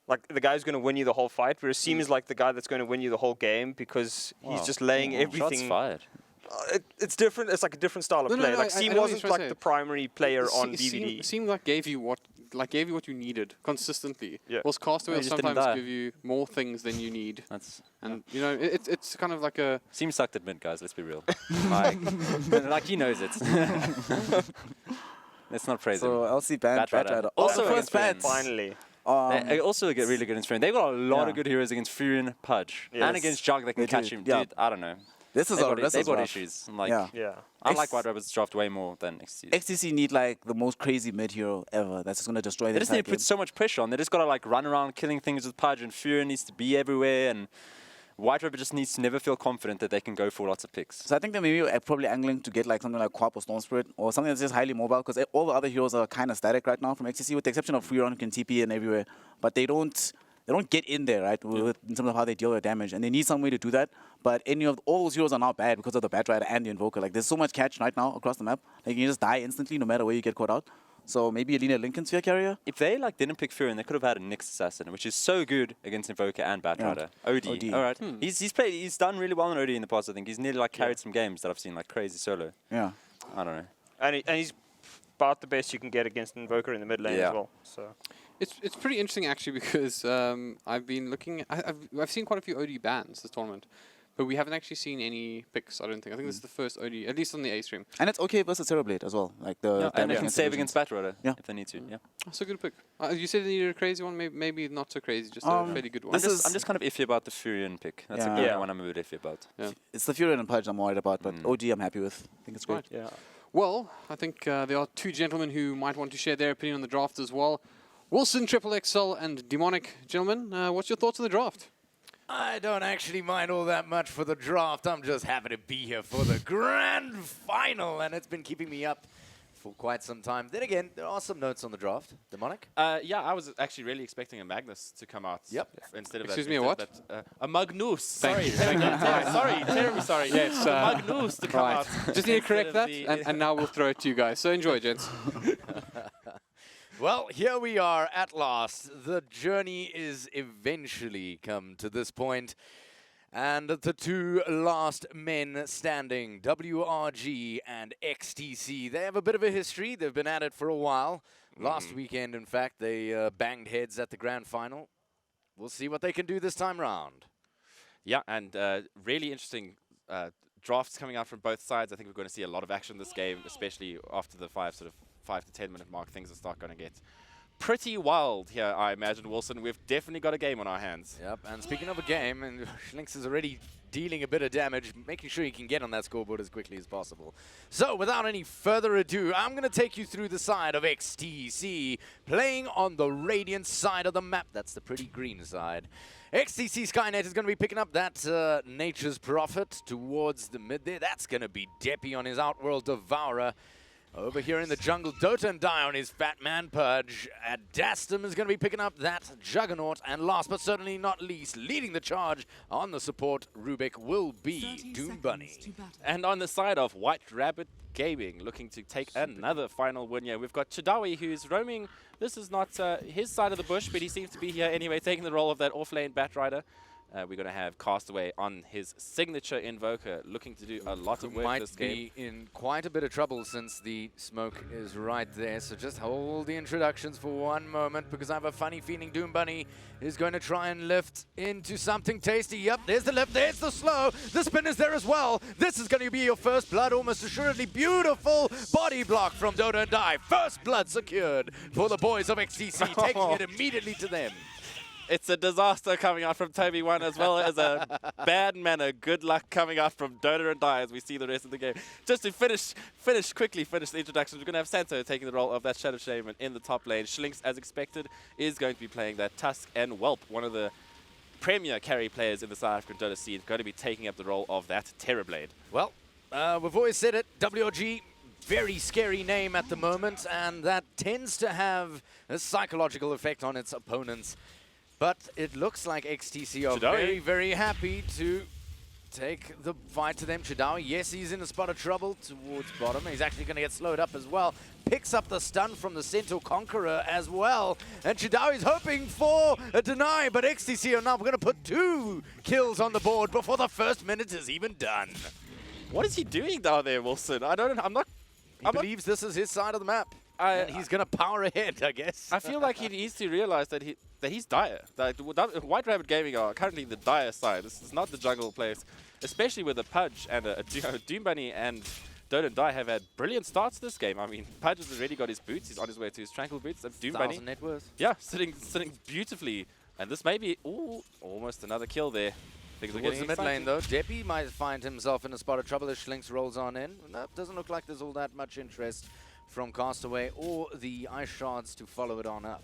like the guy who's going to win you the whole fight. Whereas Seam is like the guy that's going to win you the whole game because he's Wow. just laying Shots everything. fired. It's different. It's like a different style of No, no, play. no, like I Seam know what wasn't you're trying like to the say. primary player on BVD. Seam like gave you what like gave you what you needed consistently. Yeah. Whilst Castaway Yeah, will he just didn't sometimes die. give you more things than you need. That's And you know, it's kind of like a Seems sucked at mid, guys. Let's be real. like he knows it. Let's not praise So him. LC banned Batrider. Batrider. Also Also first against bans. Finally. They also get really good in Furion. They've got a lot Yeah. of good heroes against Furion, Pudge, Yes. and against Jug that can They catch do, him. yeah. Dude, I don't know. This is They've a got, this they've is got rough. issues. I'm like, Yeah. Yeah. I like X- White Rabbit's draft way more than XTC. XTC need like the most crazy mid hero ever. That's just gonna destroy They the just entire need to game. put so much pressure on. They just got to like run around killing things with Pudge, and Furion needs to be everywhere. And White Rabbit just needs to never feel confident that they can go for lots of picks. So I think they're maybe probably angling to get like something like Quap or Storm Spirit or something that's just highly mobile because all the other heroes are kind of static right now from XTC with the exception of Furion who can TP and everywhere. But they don't get in there, right, in terms of how they deal with damage. And they need some way to do that. But all those heroes are now bad because of the Batrider and the Invoker. Like there's so much catch right now across the map. Like you can just die instantly no matter where you get caught out. So maybe a linear Lincoln Sphere carrier. If they like didn't pick Furion, they could have had a Nyx Assassin, which is so good against Invoker and Batrider. OD. OD. All right. He's done really well in OD in the past. I think he's nearly like carried some games that I've seen like crazy solo. Yeah. I don't know. And he's about the best you can get against an Invoker in the mid lane Yeah. as well. So It's pretty interesting actually because I've been looking. I've seen quite a few OD bans this tournament, but we haven't actually seen any picks. I don't think. I think this is the first OD, at least on the A stream. And it's okay versus Terrorblade as well. Like the Yeah, and damage they can against save illusions. against Batrider Yeah. if they need to. Yeah. That's a good pick. You said they needed a crazy one. Maybe not so crazy, just a fairly good one. I'm just kind of iffy about the Furion pick. That's Yeah. the Yeah. only one I'm a bit iffy about. Yeah. It's the Furion and Pudge I'm worried about, but OG I'm happy with. I think it's great. Right. yeah. Well, I think there are two gentlemen who might want to share their opinion on the draft as well. Wilson, Triple XL, and Demonic. Gentlemen, what's your thoughts on the draft? I don't actually mind all that much for the draft. I'm just happy to be here for the grand final, and it's been keeping me up for quite some time. Then again, there are some notes on the draft. Demonic? Yeah, I was actually really expecting a Magnus to come out. Yep. Instead of Excuse that, me, a instead what? of that, a Magnus. Thank Sorry, you, thank you. sorry, terribly sorry. Yes, a Magnus to come Right. out. Just need to instead correct of that, the- and now we'll throw it to you guys. So enjoy, gents. Well, here we are at last. The journey is eventually come to this point. And the two last men standing, WRG and XTC, they have a bit of a history. They've been at it for a while. Last weekend, in fact, they banged heads at the grand final. We'll see what they can do this time round. Yeah, and really interesting drafts coming out from both sides. I think we're going to see a lot of action this game, especially after the 5 to 10 minute mark. Things will start going to get pretty wild here, I imagine, Wilson. We've definitely got a game on our hands. Yep, and speaking of a game, and Schlinks is already dealing a bit of damage, making sure he can get on that scoreboard as quickly as possible. So, without any further ado, I'm going to take you through the side of XTC, playing on the Radiant side of the map. That's the pretty green side. XTC Skynet is going to be picking up that Nature's Prophet towards the mid there. That's going to be Deppy on his Outworld Devourer. Over here in the jungle, Dota and Die on his Fat Man Purge. Dastum is going to be picking up that Juggernaut. And last but certainly not least, leading the charge on the support, Rubik, will be Doom Bunny. And on the side of White Rabbit Gaming, looking to take another final win here. We've got Chidawi, who's roaming. This is not his side of the bush, but he seems to be here anyway, taking the role of that off-lane Batrider. We're going to have Castaway on his signature Invoker, looking to do a lot of work Might this game. be in quite a bit of trouble since the smoke is right there. So just hold the introductions for one moment, because I have a funny feeling Doom Bunny is going to try and lift into something tasty. Yep, there's the lift, there's the slow. The spin is there as well. This is going to be your first blood, almost assuredly. Beautiful body block from Dota and Die. First blood secured for the boys of XTC, taking it immediately to them. It's a disaster coming out from Toby 1, as well as a bad manner. Good luck coming out from Dota and Die as we see the rest of the game. Just to quickly finish the introductions, we're going to have Santo taking the role of that Shadow Shaman in the top lane. Schlinks, as expected, is going to be playing that Tusk, and Whelp, one of the premier carry players in the South African Dota scene, going to be taking up the role of that Terrorblade. Well, we've always said it, WRG, very scary name at the moment, and that tends to have a psychological effect on its opponents. But it looks like XTC are Chidawi. very, very happy to take the fight to them. Chidawi, yes, he's in a spot of trouble towards bottom. He's actually going to get slowed up as well. Picks up the stun from the Centaur Conqueror as well. And Chidawi's hoping for a deny, but XTC are now going to put 2 kills on the board before the first minute is even done. What is he doing down there, Wilson? I'm not... He believes this is his side of the map. And he's going to power ahead, I guess. I feel like he needs to realize that he's dire. Like, White Rabbit Gaming are currently the dire side. This is not the jungle place, especially with a Pudge and a Doom Bunny and Dota and Die have had brilliant starts this game. I mean, Pudge has already got his boots. He's on his way to his Tranquil boots. And Doom Bunny, net worth. yeah, sitting beautifully. And this may be almost another kill there. Things are Towards getting the mid lane, exciting. though, Deppy might find himself in a spot of trouble as Schlinks rolls on in. No, doesn't look like there's all that much interest from Castaway or the Ice Shards to follow it on up.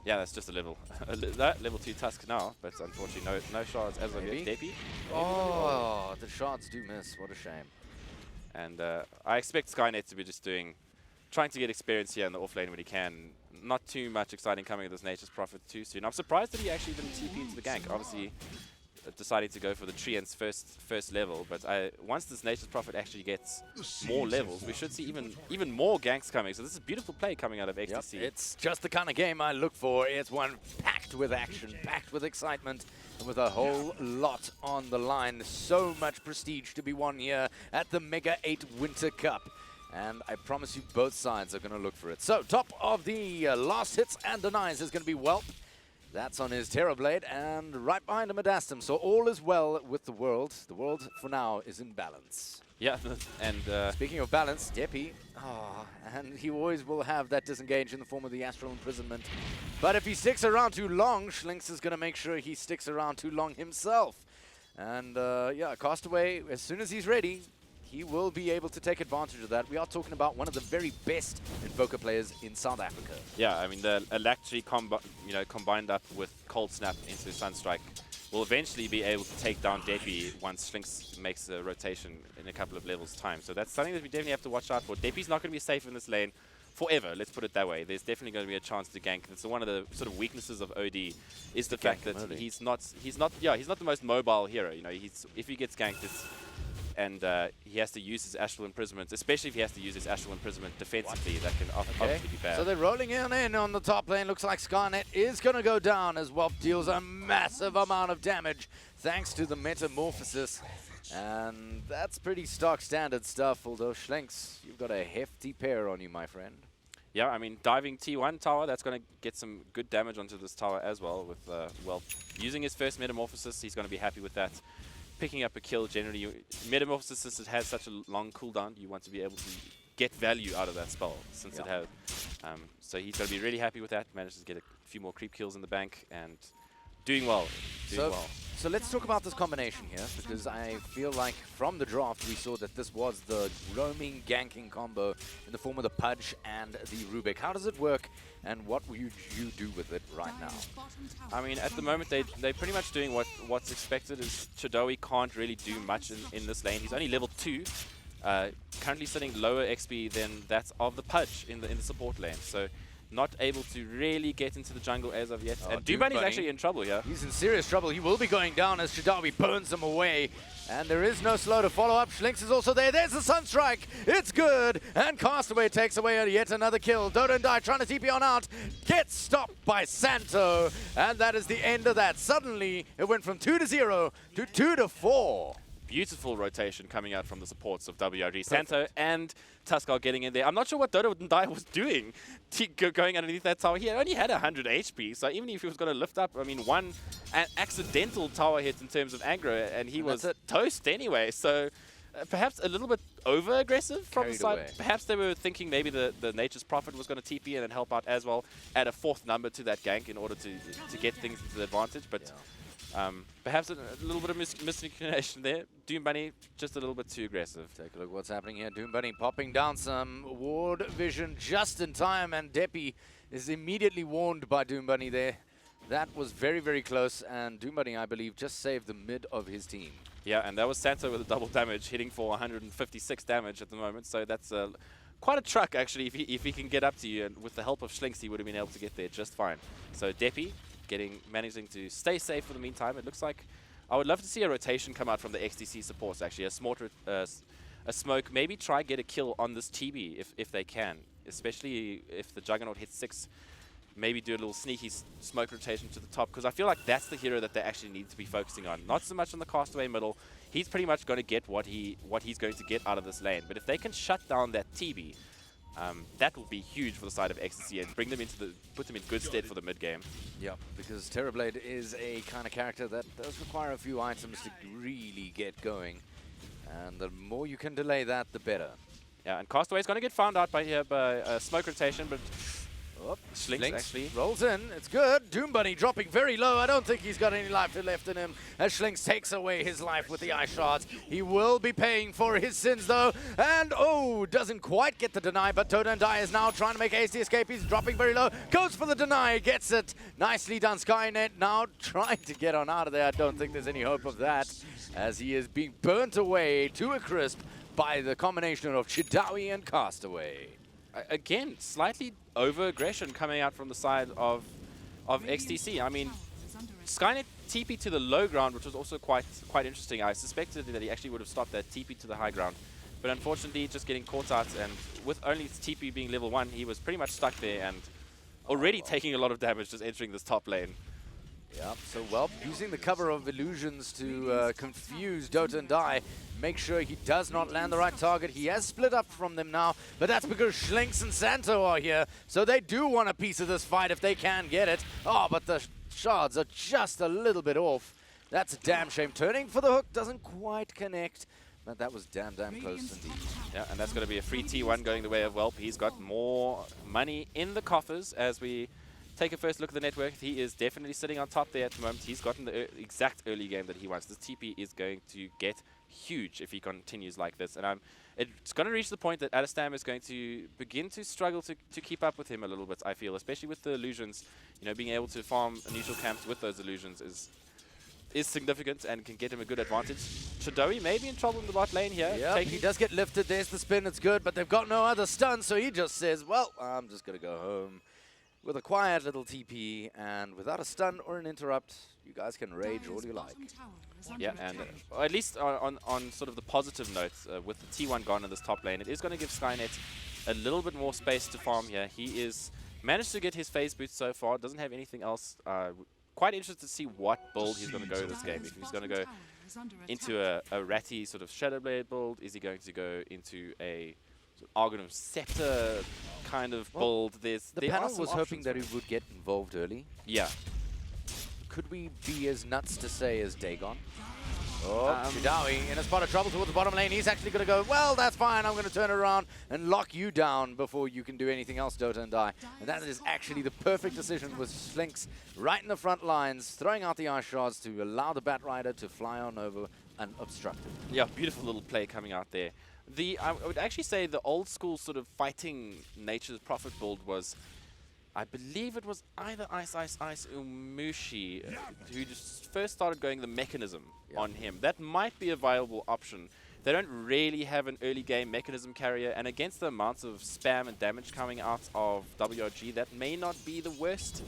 Yeah, that's just a level. That level 2 Tusk now, but unfortunately no shards as of yet. Deppy. Oh, the Shards do miss. What a shame. And I expect Skynet to be just trying to get experience here in the offlane when he can. Not too much exciting coming with this Nature's Prophet too soon. I'm surprised that he actually didn't TP into the gank. Obviously, deciding to go for the Treant's first level, but once this Nature's Prophet actually gets more levels, we should see even more ganks coming. So this is beautiful play coming out of XTC. Yep, it's just the kind of game I look for. It's one packed with action, packed with excitement, and with a whole lot on the line. So much prestige to be won here at the Mega8 Winter Cup. And I promise you both sides are going to look for it. So top of the last hits and denies is going to be Whelp. That's on his Terrorblade, and right behind him, Adastum. So all is well with the world. The world, for now, is in balance. Yeah, and Speaking of balance, Deppy, and he always will have that disengage in the form of the Astral Imprisonment. But if he sticks around too long, Schlinks is going to make sure he sticks around too long himself. And yeah, Castaway, as soon as he's ready, he will be able to take advantage of that. We are talking about one of the very best Invoker players in South Africa. yeah, I mean the Electri combined up with Cold Snap into Sunstrike will eventually be able to take down Deppy once Schlinks makes a rotation in a couple of levels' time. So that's something that we definitely have to watch out for. Deppy's not going to be safe in this lane forever, let's put it that way. There's definitely going to be a chance to gank. It's one of the sort of weaknesses of OD is the fact that he's not the most mobile hero. You know, if he gets ganked, and he has to use his Astral Imprisonment, especially if he has to use his Astral Imprisonment defensively. That can obviously be bad. So they're rolling in on the top lane. Looks like Skynet is going to go down as Whelp deals a massive amount of damage thanks to the Metamorphosis. And that's pretty stock standard stuff, although Schlinks, you've got a hefty pair on you, my friend. Yeah, I mean, diving T1 tower, that's going to get some good damage onto this tower as well with Whelp. Using his first Metamorphosis, he's going to be happy with that. Picking up a kill generally, Metamorphosis, since it has such a long cooldown, you want to be able to get value out of that spell since it has. So he's going to be really happy with that. Managed to get a few more creep kills in the bank and doing well. So let's talk about this combination here, because I feel like from the draft we saw that this was the roaming ganking combo in the form of the Pudge and the Rubik. How does it work, and what will you do with it right now? I mean, at the moment they're pretty much doing what's expected. Is Chidoe can't really do much in this lane. He's only level 2, currently sitting lower XP than that of the Pudge in the support lane. So not able to really get into the jungle as of yet. And Doom Bunny's actually in trouble here. He's in serious trouble. He will be going down as Chidawi burns him away. And there is no slow to follow up. Schlinks is also there. There's the Sunstrike. It's good. And Castaway takes away yet another kill. Dota and Die trying to TP on out. Gets stopped by Santo. And that is the end of that. Suddenly, it went from 2-0 to 2-4. Beautiful rotation coming out from the supports of WRG. Santo and Tuskar getting in there. I'm not sure what Dota and Die was doing going underneath that tower. He only had 100 HP, so even if he was going to lift up, I mean, one accidental tower hit in terms of aggro, and he was toast anyway. So perhaps a little bit over-aggressive from the side. Perhaps they were thinking maybe the Nature's Prophet was going to TP in and help out as well, add a 4th number to that gank in order to get things into the advantage. But perhaps a little bit of miscommunication there. Doom Bunny just a little bit too aggressive. Take a look what's happening here. Doom Bunny popping down some ward vision just in time, and Deppy is immediately warned by Doom Bunny there. That was very, very close, and Doom Bunny, I believe, just saved the mid of his team. Yeah, and that was Santo with a double damage, hitting for 156 damage at the moment. So that's quite a truck, actually, if he can get up to you. And with the help of Schlinks, he would have been able to get there just fine. So Deppy managing to stay safe for the meantime. It looks like I would love to see a rotation come out from the XTC supports, actually. A smoke, maybe try get a kill on this TB if they can, especially if the Juggernaut hits 6. Maybe do a little sneaky smoke rotation to the top, because I feel like that's the hero that they actually need to be focusing on. Not so much on the Castaway middle. He's pretty much going to get what he's going to get out of this lane. But if they can shut down that TB, that will be huge for the side of Ecstasy and bring them put them in good stead for the mid game. Yeah, because Terrorblade is a kind of character that does require a few items to really get going. And the more you can delay that, the better. Yeah, and Castaway's going to get found out by smoke rotation, but Oh, Slinks actually rolls in. It's good. Doom Bunny dropping very low. I don't think he's got any life left in him as Schlinks takes away his life with the ice shards. He will be paying for his sins though. And oh, doesn't quite get the deny, but Toda and Die is now trying to make hasty escape. He's dropping very low. Goes for the deny, gets it. Nicely done. Skynet now trying to get on out of there. I don't think there's any hope of that as he is being burnt away to a crisp by the combination of Chidawi and Castaway. again, slightly over-aggression coming out from the side of XTC. I mean, Skynet TP to the low ground, which was also quite interesting. I suspected that he actually would have stopped that TP to the high ground. But unfortunately, just getting caught out, and with only his TP being level 1, he was pretty much stuck there and already taking a lot of damage just entering this top lane. Yep, so Welp using the cover of illusions to confuse Dota and Die, make sure he does not land the right target. He has split up from them now, but that's because Schlinks and Santo are here, so they do want a piece of this fight if they can get it. Oh, but the shards are just a little bit off. That's a damn shame. Turning for the hook doesn't quite connect, but that was damn close indeed. Yeah, and that's going to be a free T1 going the way of Welp. He's got more money in the coffers as we take a first look at the network. He is definitely sitting on top there at the moment. He's gotten the exact early game that he wants. This TP is going to get huge if he continues like this. And it's going to reach the point that Alistam is going to begin to struggle to keep up with him a little bit, I feel, especially with the illusions. You know, being able to farm neutral camps with those illusions is significant and can get him a good advantage. Chidowi may be in trouble in the bot lane here. Yeah, he does get lifted. There's the spin. It's good, but they've got no other stun, so he just says, well, I'm just going to go home. With a quiet little TP and without a stun or an interrupt, you guys can rage all you like. Yeah, and at least on sort of the positive notes, with the T1 gone in this top lane, it is going to give Skynet a little bit more space to farm here. He is managed to get his phase boost so far, doesn't have anything else. Quite interested to see what build he's going to go this game. If he's going to go into a ratty sort of Shadowblade build, is he going to go into a Argon of Scepter kind of build? The panel was hoping that he would get involved early. Yeah. Could we be as nuts to say as Dagon? Oh, Chidawi in a spot of trouble towards the bottom lane. He's actually going to go, well, that's fine. I'm going to turn around and lock you down before you can do anything else, Dota and Die. And that is actually the perfect decision with Slinks right in the front lines, throwing out the ice shards to allow the Bat Rider to fly on over unobstructed. Yeah, beautiful little play coming out there. I would actually say the old school sort of fighting Nature's Prophet build was, I believe it was either Ice or Mushi who just first started going the mechanism on him. That might be a viable option. They don't really have an early game mechanism carrier, and against the amounts of spam and damage coming out of WRG, that may not be the worst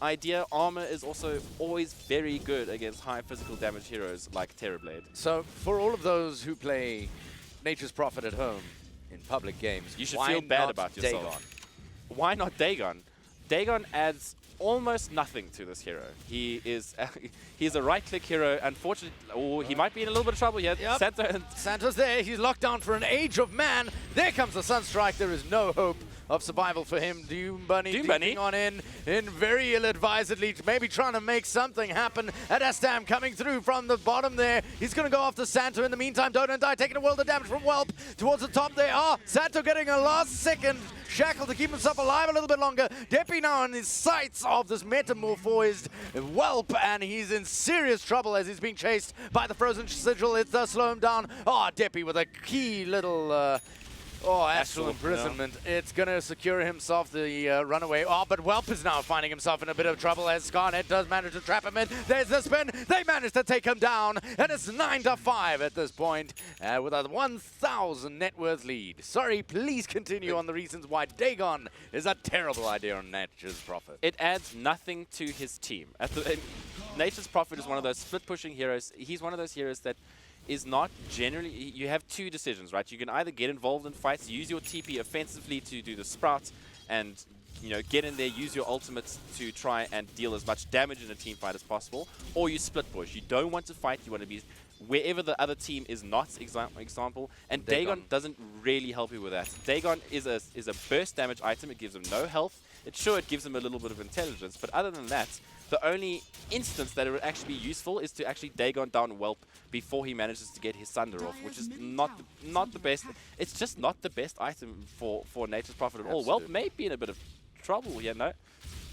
idea. Armor is also always very good against high physical damage heroes like Terrorblade. So for all of those who play Nature's Prophet at home in public games, you should feel bad about yourself. Dagon? Why not Dagon? Dagon adds almost nothing to this hero. He is he's a right-click hero. Unfortunately, he might be in a little bit of trouble here. Yep. Santo's there. He's locked down for an Age of Man. There comes the Sunstrike. There is no hope of survival for him. Doom Bunny on in very ill-advisedly, maybe trying to make something happen. Adastam coming through from the bottom there. He's going to go after Santo. In the meantime, Dota and Die taking a world of damage from Welp towards the top there. Santo getting a last-second shackle to keep himself alive a little bit longer. Deppy now in his sights of this metamorphosed Welp, and he's in serious trouble as he's being chased by the Frozen Sigil. It does slow him down. Deppy with a key little astral imprisonment. Yeah. It's going to secure himself the runaway. But Welp is now finding himself in a bit of trouble as Scarnet does manage to trap him in. There's the spin. They manage to take him down. And it's 9-5 at this point with a 1,000 net worth lead. Sorry, please continue on the reasons why Dagon is a terrible idea on Nature's Prophet. It adds nothing to his team. Nature's Prophet is one of those split-pushing heroes. He's one of those heroes that is not generally... You have two decisions, right? You can either get involved in fights, use your TP offensively to do the sprouts, and get in there, use your ultimates to try and deal as much damage in a team fight as possible, or you split push. You don't want to fight, you want to be wherever the other team is not, example, and Dagon. Dagon doesn't really help you with that. Dagon is a burst damage item. It gives him no health. It gives him a little bit of intelligence, but other than that, the only instance that it would actually be useful is to actually Dagon down Whelp before he manages to get his Sunder off, which is not the best. It's just not the best item for Nature's Prophet at all. Whelp may be in a bit of trouble here, no?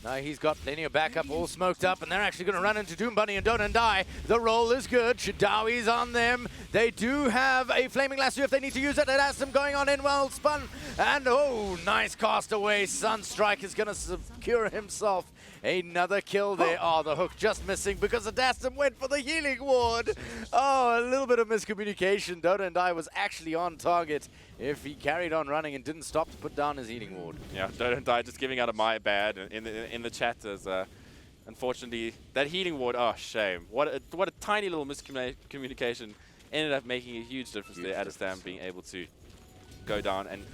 No, he's got plenty of backup, all smoked up, and they're actually going to run into Doom Bunny and Don't and Die. The roll is good. Shadawi's on them. They do have a Flaming Lasso if they need to use it. It has them going on in, well spun. And, oh, nice cast away. Sunstrike is going to secure himself another kill there. Oh, the hook just missing because Adastum went for the healing ward. Oh, a little bit of miscommunication. Don't and Die was actually on target if he carried on running and didn't stop to put down his healing ward. Yeah, Don't Die just giving out a my bad in the chat as unfortunately that healing ward. Oh, shame! What a tiny little miscommunication ended up making a huge difference there. Adastam being able to go down and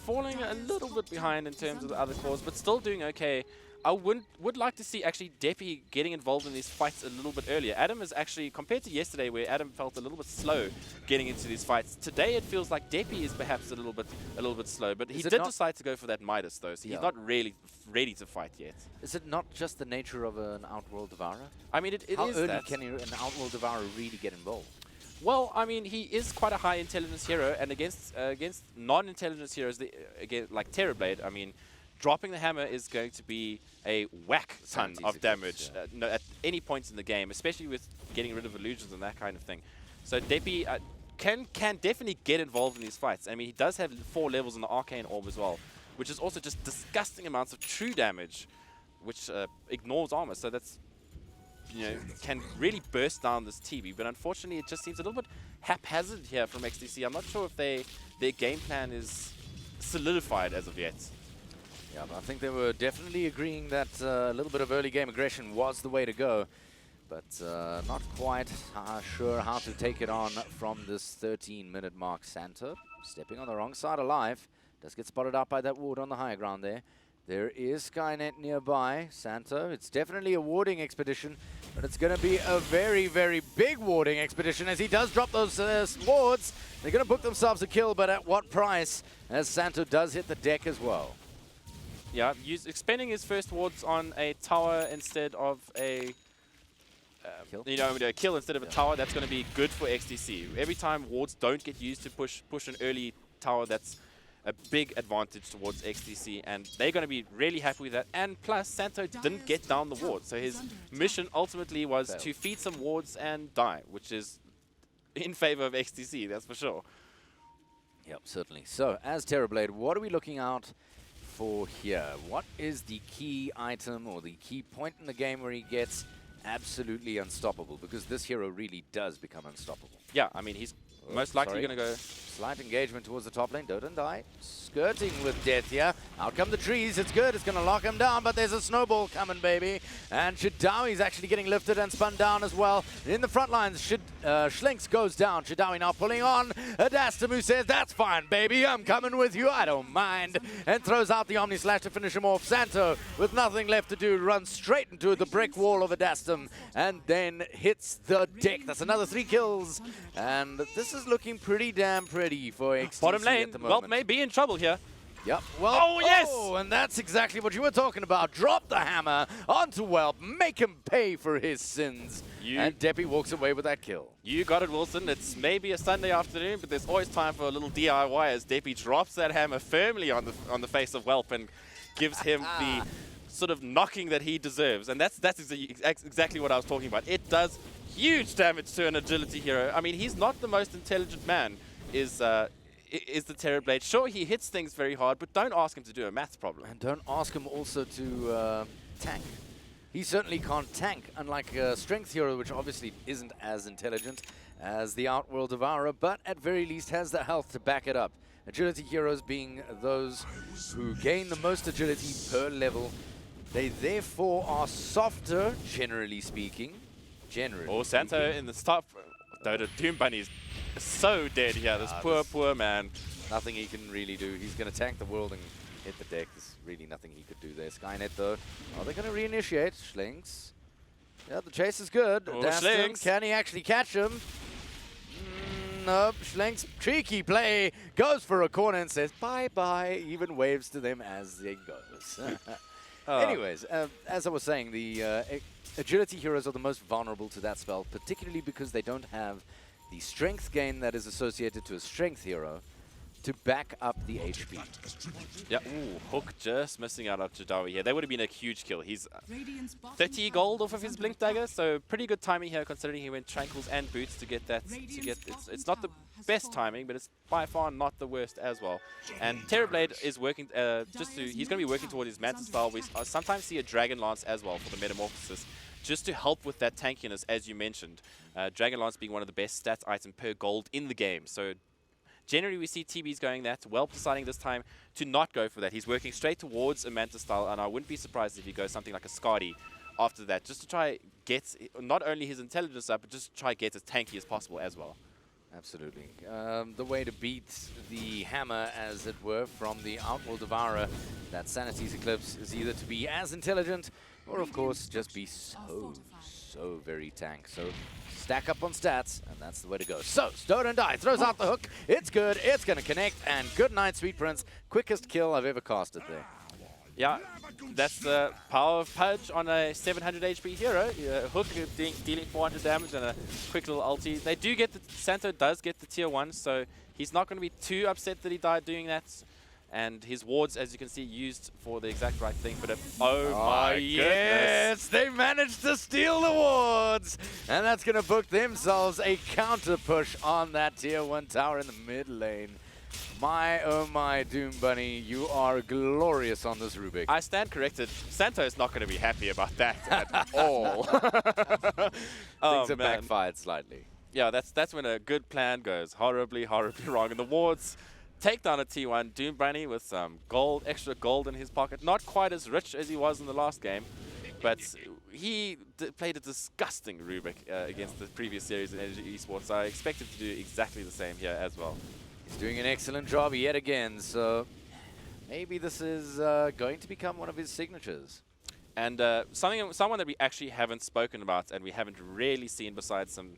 falling a little bit behind in terms of the other cores, but still doing okay. I would like to see actually Deppy getting involved in these fights a little bit earlier. Adam is actually, compared to yesterday where Adam felt a little bit slow getting into these fights, today it feels like Deppy is perhaps a little bit slow, but he did decide to go for that Midas though, so he's not really ready to fight yet. Is it not just the nature of an Outworld Devourer? I mean, it How is early that. can an Outworld Devourer really get involved? Well, I mean, he is quite a high intelligence hero, and against non-intelligence heroes, again like Terrorblade, I mean, dropping the hammer is going to be a whack ton of damage at any point in the game, especially with getting rid of illusions and that kind of thing. So Deppy can definitely get involved in these fights. I mean, he does have 4 levels in the Arcane Orb as well, which is also just disgusting amounts of true damage, which ignores armor. So that's, can really burst down this TV. But unfortunately, it just seems a little bit haphazard here from XTC. I'm not sure if their game plan is solidified as of yet. Yeah, but I think they were definitely agreeing that a little bit of early game aggression was the way to go. But not quite sure how to take it on from this 13-minute mark. Santo stepping on the wrong side of life. Does get spotted out by that ward on the high ground there. There is Skynet nearby. Santo, it's definitely a warding expedition, but it's going to be a very, very big warding expedition as he does drop those wards. They're going to book themselves a kill, but at what price? As Santo does hit the deck as well. Yeah, expending his first wards on a tower instead of a kill instead of a tower. That's going to be good for XTC. Every time wards don't get used to push an early tower, that's a big advantage towards XTC, and they're going to be really happy with that. And plus, Santo didn't get down the ward, so his mission ultimately was to feed some wards and die, which is in favor of XTC, that's for sure. Yep, certainly. So, as Terrorblade, what are we looking out for here? What is the key item or the key point in the game where he gets absolutely unstoppable? Because this hero really does become unstoppable. Yeah, I mean, he's most likely going to go... Slight engagement towards the top lane. Don't die. Skirting with death here. Out come the trees. It's good. It's going to lock him down, but there's a snowball coming, baby. And Shadawi's actually getting lifted and spun down as well. In the front lines, Schlinks goes down. Shadawi now pulling on. Adastum, who says, that's fine, baby. I'm coming with you. I don't mind. And throws out the Omni Slash to finish him off. Santo, with nothing left to do, runs straight into the brick wall of Adastum and then hits the deck. That's another 3 kills. And this is looking pretty damn pretty for XTC Bottom lane, at the moment. Whelp may be in trouble here. Yep. Well, oh, yes! And that's exactly what you were talking about. Drop the hammer onto Whelp, make him pay for his sins. And Deppy walks away with that kill. You got it, Wilson. It's maybe a Sunday afternoon, but there's always time for a little DIY as Deppy drops that hammer firmly on the face of Whelp and gives him the sort of knocking that he deserves. And that's exactly what I was talking about. It does huge damage to an agility hero. I mean, he's not the most intelligent man, is the Terrorblade. Sure, he hits things very hard, but don't ask him to do a maths problem. And don't ask him also to tank. He certainly can't tank, unlike a strength hero, which obviously isn't as intelligent as the Outworld Devourer, but at very least has the health to back it up. Agility heroes being those who gain the most agility per level. They therefore are softer, generally speaking. Oh, Santo in the top. Doom Bunny's so dead here. This poor man. Nothing he can really do. He's going to tank the world and hit the deck. There's really nothing he could do there. Skynet, though. Are they going to reinitiate? Schlinks. Yeah, the chase is good. Oh, Daston, Schlinks. can he actually catch him? Schlenk's cheeky play goes for a corner and says bye-bye, even waves to them as he goes. Anyways, as I was saying, the agility heroes are the most vulnerable to that spell, particularly because they don't have the strength gain that is associated to a strength hero to back up the HP. Yeah, ooh, Hook just missing out on Jadawi here. That would have been a huge kill. He's 30 gold off of his Blink Dagger, so pretty good timing here considering he went Tranquils and Boots to get that. It's not the best timing, but it's by far not the worst as well. And Terrorblade is working, he's going to be working towards his Manta style. We sometimes see a Dragon Lance as well for the Metamorphosis, just to help with that tankiness, as you mentioned. Dragon Lance being one of the best stats item per gold in the game. So generally, we see TBs going that, well deciding this time to not go for that. He's working straight towards a Manta style, and I wouldn't be surprised if he goes something like a Skadi after that, just to try get not only his intelligence up, but just try get as tanky as possible as well. Absolutely. The way to beat the hammer, as it were, from the Outworld Devourer, that Sanity's Eclipse, is either to be as intelligent or, of course, just be so very tank. So stack up on stats, and that's the way to go. So, Stoner and Die throws out the hook. It's good. It's going to connect, and good night, Sweet Prince. Quickest kill I've ever casted there. Yeah, that's the power of Pudge on a 700 HP hero. Hook dealing 400 damage and a quick little ulti. They do get Santo does get the tier 1, so he's not going to be too upset that he died doing that. And his wards, as you can see, used for the exact right thing. But oh my yes, goodness. They managed to steal the wards. And that's going to book themselves a counter push on that tier 1 tower in the mid lane. My, oh my, Doom Bunny, you are glorious on this Rubik. I stand corrected. Santo is not going to be happy about that at all. Things have backfired slightly. Yeah, that's when a good plan goes horribly, horribly wrong. And the wards take down a T1. Doom Bunny with some gold, extra gold in his pocket. Not quite as rich as he was in the last game, but he played a disgusting Rubik against the previous series in Energy Esports. So I expect him to do exactly the same here as well. He's doing an excellent job yet again, so maybe this is going to become one of his signatures. And someone that we actually haven't spoken about and we haven't really seen besides some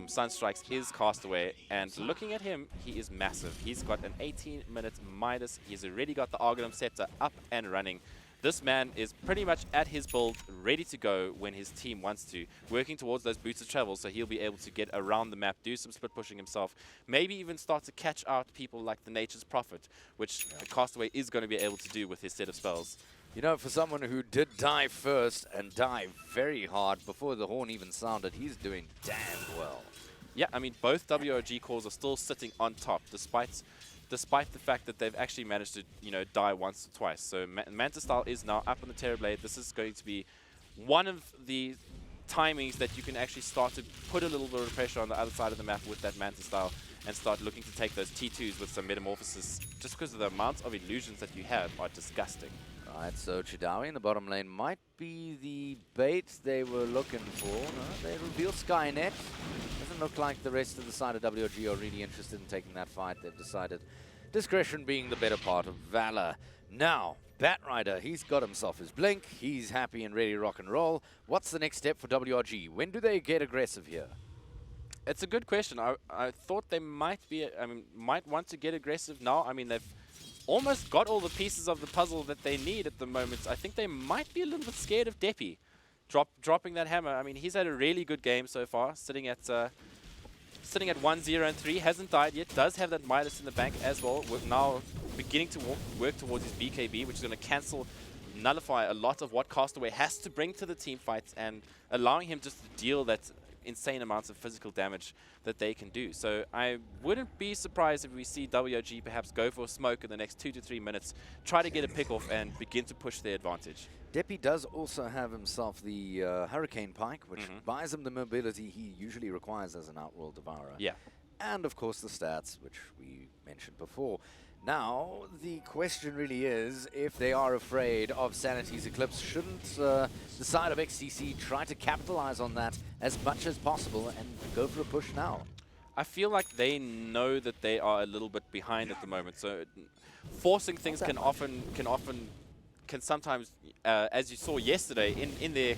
Sunstrikes is Castaway. And looking at him, he is massive. He's got an 18-minute Midas. He's already got the Argonum Scepter up and running. This man is pretty much at his build, ready to go when his team wants to, working towards those boots of travel, so he'll be able to get around the map, do some split pushing himself, maybe even start to catch out people like the Nature's Prophet, which Castaway is going to be able to do with his set of spells. You know, for someone who did die first and die very hard before the horn even sounded, he's doing damn well. Yeah, I mean, both WOG cores are still sitting on top, despite the fact that they've actually managed to, die once or twice. So Manta style is now up on the Terrorblade. This is going to be one of the timings that you can actually start to put a little bit of pressure on the other side of the map with that Manta style and start looking to take those T2s with some Metamorphosis, just because of the amount of illusions that you have are disgusting. Right, so Chidawi in the bottom lane might be the bait they were looking for. No, they reveal Skynet. Doesn't look like the rest of the side of WOG are really interested in taking that fight. They've decided discretion being the better part of valor. Now, Batrider, he's got himself his blink. He's happy and ready to rock and roll. What's the next step for WRG? When do they get aggressive here? It's a good question. I thought they might want to get aggressive now. I mean, they've almost got all the pieces of the puzzle that they need at the moment. I think they might be a little bit scared of Deppy dropping that hammer. I mean, he's had a really good game so far, sitting at 1-0-3, hasn't died yet, does have that Midas in the bank as well. We're now beginning to work towards his BKB, which is going to nullify a lot of what Castaway has to bring to the team fights and allowing him just to deal that insane amounts of physical damage that they can do. So I wouldn't be surprised if we see WOG perhaps go for a smoke in the next 2 to 3 minutes, try to get a pick off and begin to push their advantage. Deppy does also have himself the Hurricane Pike, which buys him the mobility he usually requires as an Outworld Devourer. Yeah. And of course the stats, which we mentioned before. Now, the question really is, if they are afraid of Sanity's Eclipse, shouldn't the side of XTC try to capitalize on that as much as possible and go for a push now? I feel like they know that they are a little bit behind at the moment, so forcing things can sometimes, as you saw yesterday in the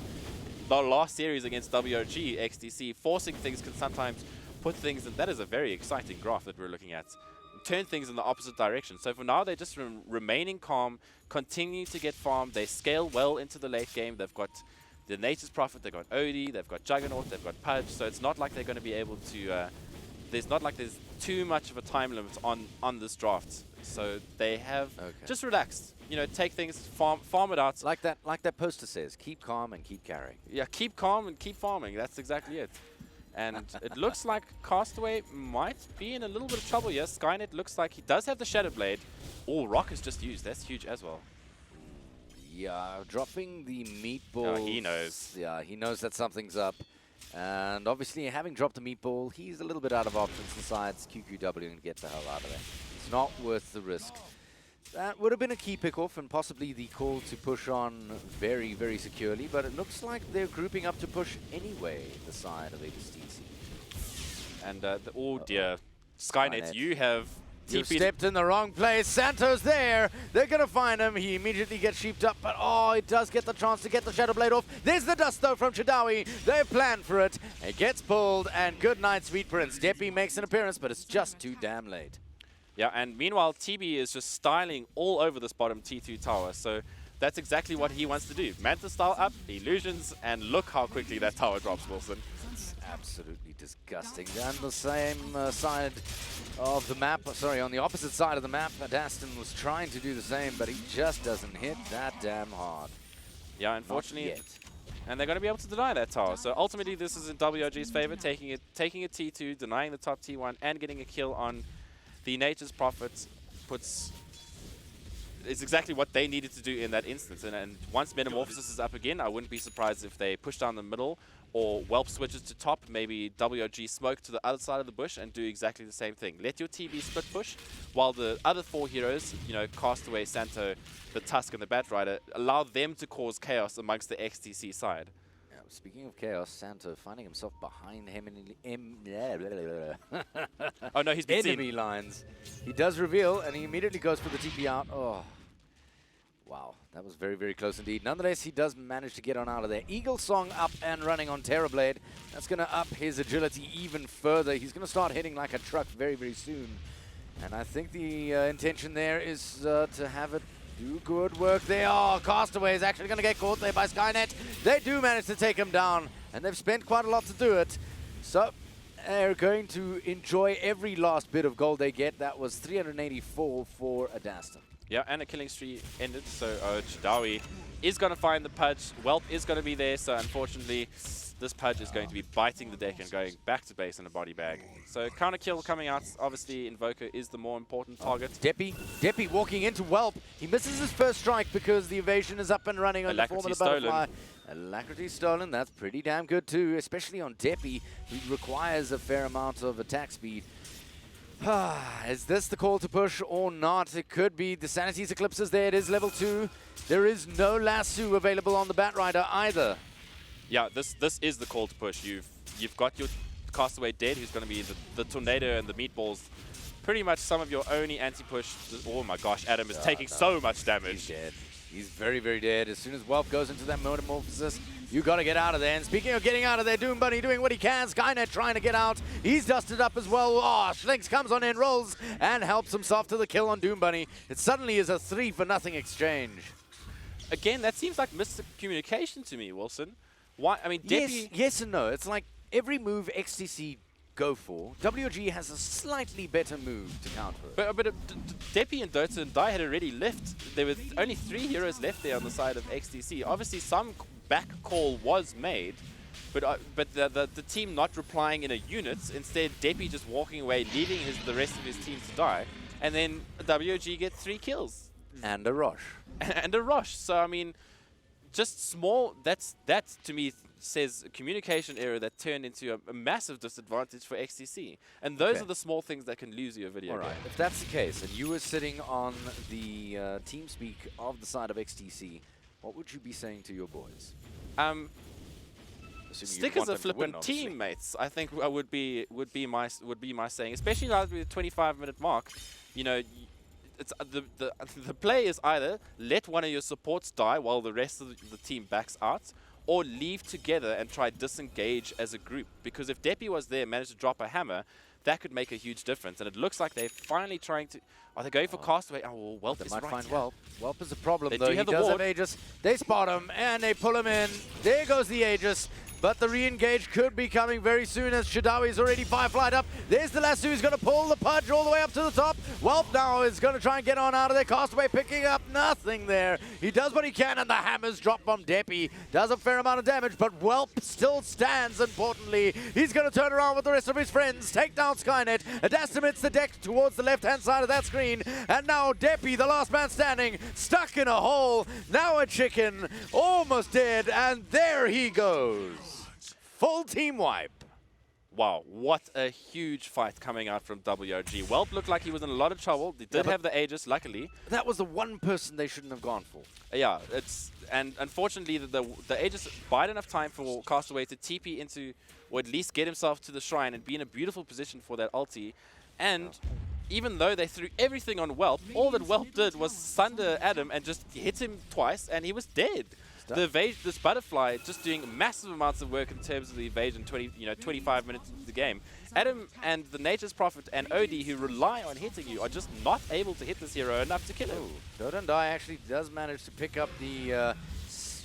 last series against WOG XTC, forcing things can sometimes put things in. That is a very exciting graph that we're looking at. Turn things in the opposite direction. So for now, they're just remaining calm, continuing to get farmed. They scale well into the late game. They've got the Nature's Prophet, they've got Odie, they've got Juggernaut, they've got Pudge. So it's not like they're going to be able to... there's not like there's too much of a time limit on this draft. So they have just relaxed. You know, take things, farm it out. Like that poster says, keep calm and keep carrying. Yeah, keep calm and keep farming. That's exactly it. And it looks like Castaway might be in a little bit of trouble here. Skynet looks like he does have the Shadow Blade. Oh, Rock is just used. That's huge as well. Yeah, dropping the meatball. Oh, he knows. Yeah, he knows that something's up. And obviously, having dropped the meatball, he's a little bit out of options besides QQW and get the hell out of there. It's not worth the risk. That would have been a key pickoff and possibly the call to push on very, very securely, but it looks like they're grouping up to push anyway, the side of XTC. And, oh dear, Skynet, you have... You stepped in the wrong place. Santo's there. They're going to find him. He immediately gets sheeped up, but oh, he does get the chance to get the Shadow Blade off. There's the dust, though, from Chidawi. They planned for it. It gets pulled, and good night, Sweet Prince. Deppy makes an appearance, but it's just too damn late. Yeah, and meanwhile, TB is just styling all over this bottom T2 tower. So that's exactly what he wants to do. Manta style up, illusions, and look how quickly that tower drops, Wilson. It's absolutely disgusting. On the same side of the map, sorry, on the opposite side of the map, Daston was trying to do the same, but he just doesn't hit that damn hard. Yeah, unfortunately. And they're going to be able to deny that tower. So ultimately, this is in WRG's favor, taking a T2, denying the top T1, and getting a kill on the Nature's Prophet. It's exactly what they needed to do in that instance. And once Metamorphosis is up again, I wouldn't be surprised if they push down the middle or Whelp switches to top, maybe WRG smoke to the other side of the bush and do exactly the same thing. Let your TB split push while the other four heroes, you know, Castaway, Santo, the Tusk, and the Bat Rider, allow them to cause chaos amongst the XTC side. Yeah, speaking of chaos, Santo finding himself behind him in oh no, he's been enemy seen. lines. He does reveal, and he immediately goes for the TP out. Oh. Wow, that was very, very close indeed. Nonetheless, he does manage to get on out of there. Eagle Song up and running on Terrorblade. That's going to up his agility even further. He's going to start hitting like a truck very, very soon. And I think the intention there is to have it do good work there. Oh, Castaway is actually going to get caught there by Skynet. They do manage to take him down, and they've spent quite a lot to do it. So they're going to enjoy every last bit of gold they get. That was 384 for Adaston. Yeah, and a killing streak ended, so Chidawi is going to find the Pudge. Whelp is going to be there, so unfortunately, this Pudge is going to be biting the deck and going back to base in a body bag. So counter kill coming out. Obviously, Invoker is the more important target. Deppy walking into Whelp. He misses his first strike because the evasion is up and running on the form of the butterfly. Alacrity stolen. That's pretty damn good too, especially on Deppy, who requires a fair amount of attack speed. Is this the call to push or not? It could be. The Sanity's Eclipse is there. It is level 2. There is no lasso available on the Bat Rider either. Yeah, this is the call to push. You've got your Castaway dead, who's going to be the Tornado and the Meatballs. Pretty much some of your only anti-push. Oh my gosh, Adam is taking so much damage. He's dead. He's very, very dead. As soon as Whelp goes into that Metamorphosis, you got to get out of there. And speaking of getting out of there, Doom Bunny doing what he can. Skynet trying to get out. He's dusted up as well. Oh, Schlinks comes on in, rolls, and helps himself to the kill on Doom Bunny. It suddenly is a 3-for-0 exchange. Again, that seems like miscommunication to me, Wilson. Why? I mean, Deppy... Yes and no. It's like every move XTC go for, WG has a slightly better move to counter it. But Deppy and Dota and Dai had already left. There were only 3 heroes left there on the side of XTC. Obviously, some back call was made, but the team not replying in a unit. Instead, Deppy just walking away, leaving the rest of his team to die, and then WG get 3 kills and a rush. And a rush. So I mean, just small. That to me says a communication error that turned into a massive disadvantage for XTC. And those are the small things that can lose you a video game. All right, if that's the case, and you were sitting on the team speak of the side of XTC, what would you be saying to your boys? Stick as a flippin' teammates. I think would be my saying, especially now with the 25-minute mark. You know, it's the play is either let one of your supports die while the rest of the team backs out, or leave together and try disengage as a group. Because if Deppy was there and managed to drop a hammer, that could make a huge difference. And it looks like they're finally trying to... Are they going for Castaway? Oh, well, Whelp They is might right find here. Whelp. Whelp is a problem, They though. do He have the does have ward. Aegis. They spot him, and they pull him in. There goes the Aegis. But the re-engage could be coming very soon as Shadawi's already fireflied up. There's the lasso who's going to pull the Pudge all the way up to the top. Whelp now is going to try and get on out of there. Castaway picking up nothing there. He does what he can, and the hammers drop from Deppy. Does a fair amount of damage, but Whelp still stands importantly. He's going to turn around with the rest of his friends, take down Skynet. Adastum hits the deck towards the left-hand side of that screen. And now Deppy, the last man standing, stuck in a hole. Now a chicken, almost dead, and there he goes. Full team wipe. Wow, what a huge fight coming out from WRG. Whelp looked like he was in a lot of trouble. They did have the Aegis, luckily. That was the one person they shouldn't have gone for. Yeah, and unfortunately the Aegis bide enough time for Castaway to TP into, or at least get himself to the shrine and be in a beautiful position for that ulti. And even though they threw everything on Whelp, all that Whelp did was sunder Adam and just hit him twice, and he was dead. The evasion, this butterfly, just doing massive amounts of work in terms of the evasion. 25 minutes into the game. Adam and the Nature's Prophet and Odie, who rely on hitting you, are just not able to hit this hero enough to kill him. Dodandai actually does manage to pick up the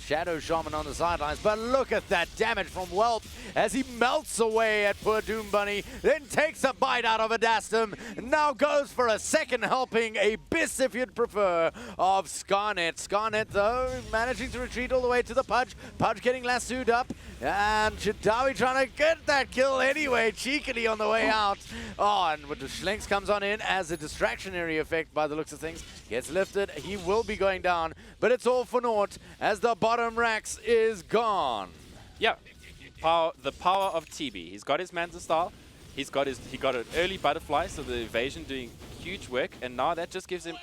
Shadow Shaman on the sidelines, but look at that damage from Whelp as he melts away at poor Doom Bunny, then takes a bite out of Adastum, now goes for a second helping, a Biss if you'd prefer, of Scarnet. Scarnet, though, managing to retreat all the way to the Pudge. Pudge getting lassoed up, and Shadawi trying to get that kill anyway, cheekily on the way out. Oh, and with the Schlenks comes on in as a distractionary effect by the looks of things. Gets lifted, he will be going down, but it's all for naught as the bottom racks is gone. Yeah, the power of TB. He's got his Manta style. He got an early butterfly, so the evasion doing huge work, and now that just gives him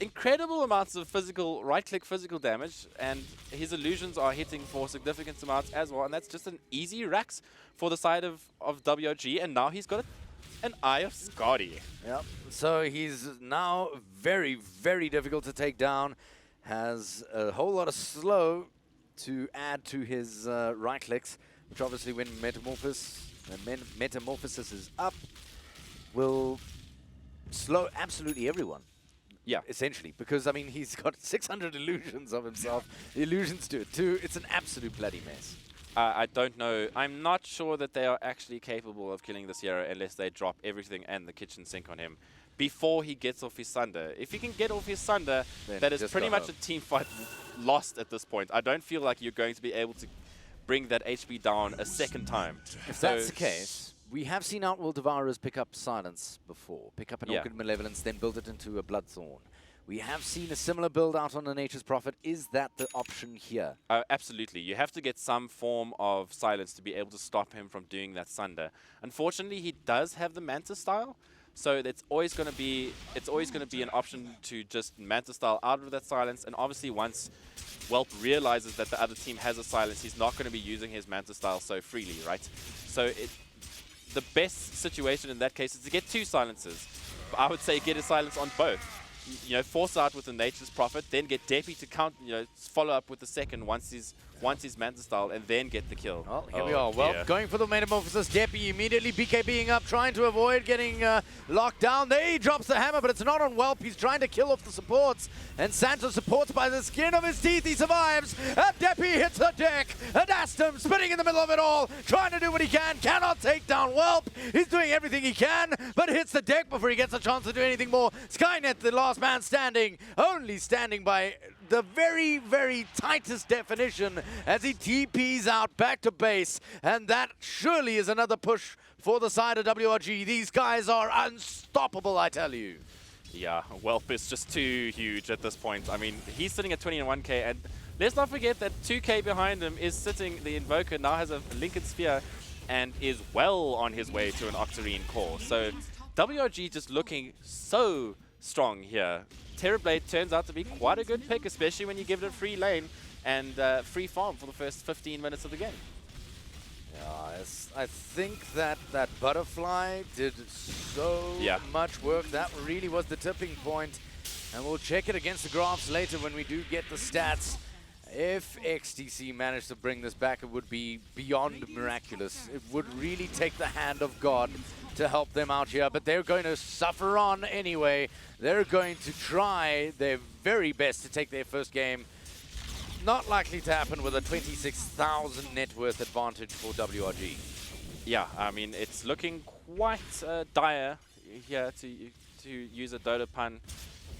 incredible amounts of right-click physical damage, and his illusions are hitting for significant amounts as well, and that's just an easy racks for the side of WRG, and now he's got an Eye of Scotty. Yep. So he's now very, very difficult to take down. Has a whole lot of slow to add to his right clicks, which obviously when Metamorphosis is up, will slow absolutely everyone. Yeah. Essentially, because, I mean, he's got 600 illusions of himself. The illusions do it too. It's an absolute bloody mess. I don't know. I'm not sure that they are actually capable of killing this hero unless they drop everything and the kitchen sink on him before he gets off his Sunder. If he can get off his Sunder, Then that is just pretty go much home. a team fight lost at this point. I don't feel like you're going to be able to bring that HP down a second time. If that's the case, we have seen Outworld Devourers pick up Silence before. Pick up an Orchid Malevolence, then build it into a Bloodthorn. We have seen a similar build out on the Nature's Prophet. Is that the option here? Absolutely. You have to get some form of silence to be able to stop him from doing that Sunder. Unfortunately, he does have the Manta style, so it's always going to be an option to just Manta style out of that silence. And obviously, once Whelp realizes that the other team has a silence, he's not going to be using his Manta style so freely, right? So the best situation in that case is to get two silences. I would say get a silence on both. Force out with the Nature's Prophet, then get Deppy to follow up with the second once he's Manta style, and then get the kill. Well, here we are. Well, going for the Metamorphosis. Deppy immediately BKBing up, trying to avoid getting locked down. There he drops the hammer, but it's not on Whelp. He's trying to kill off the supports, and Santo supports by the skin of his teeth. He survives, and Deppy hits the deck. Adastum spinning in the middle of it all, trying to do what he can. Cannot take down Whelp. He's doing everything he can, but hits the deck before he gets a chance to do anything more. Skynet, the last man standing, only standing by the very, very tightest definition as he TPs out back to base. And that surely is another push for the side of WRG. These guys are unstoppable, I tell you. Yeah, Whelp is just too huge at this point. I mean, he's sitting at 21k, and let's not forget that 2k behind him is sitting, the Invoker now has a Lincoln Sphere and is well on his way to an Octarine core. So WRG just looking so strong here. Terrorblade turns out to be quite a good pick, especially when you give it a free lane and free farm for the first 15 minutes of the game. Yeah, I think that butterfly did so much work. That really was the tipping point. And we'll check it against the graphs later when we do get the stats. If XTC managed to bring this back, it would be beyond miraculous. It would really take the hand of God to help them out here, but they're going to suffer on anyway. They're going to try their very best to take their first game. Not likely to happen with a 26,000 net worth advantage for WRG. Yeah, I mean, it's looking quite dire here to use a Dota pun,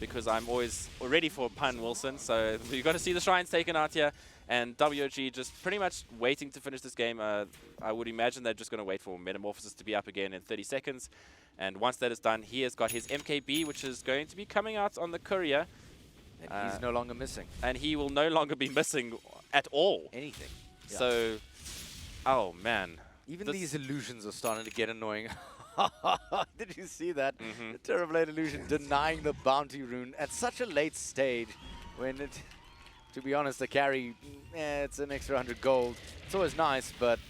because I'm always ready for a pun, Wilson. So you're going to see the shrines taken out here, and WRG just pretty much waiting to finish this game. I would imagine they're just going to wait for Metamorphosis to be up again in 30 seconds. And once that is done, he has got his MKB, which is going to be coming out on the courier. And he's no longer missing. And he will no longer be missing at all. Anything. Yeah. So, oh man. Even this these illusions are starting to get annoying. Did you see that? The Terrorblade illusion denying the bounty rune at such a late stage when it, to be honest, the carry, it's an extra 100 gold. It's always nice, but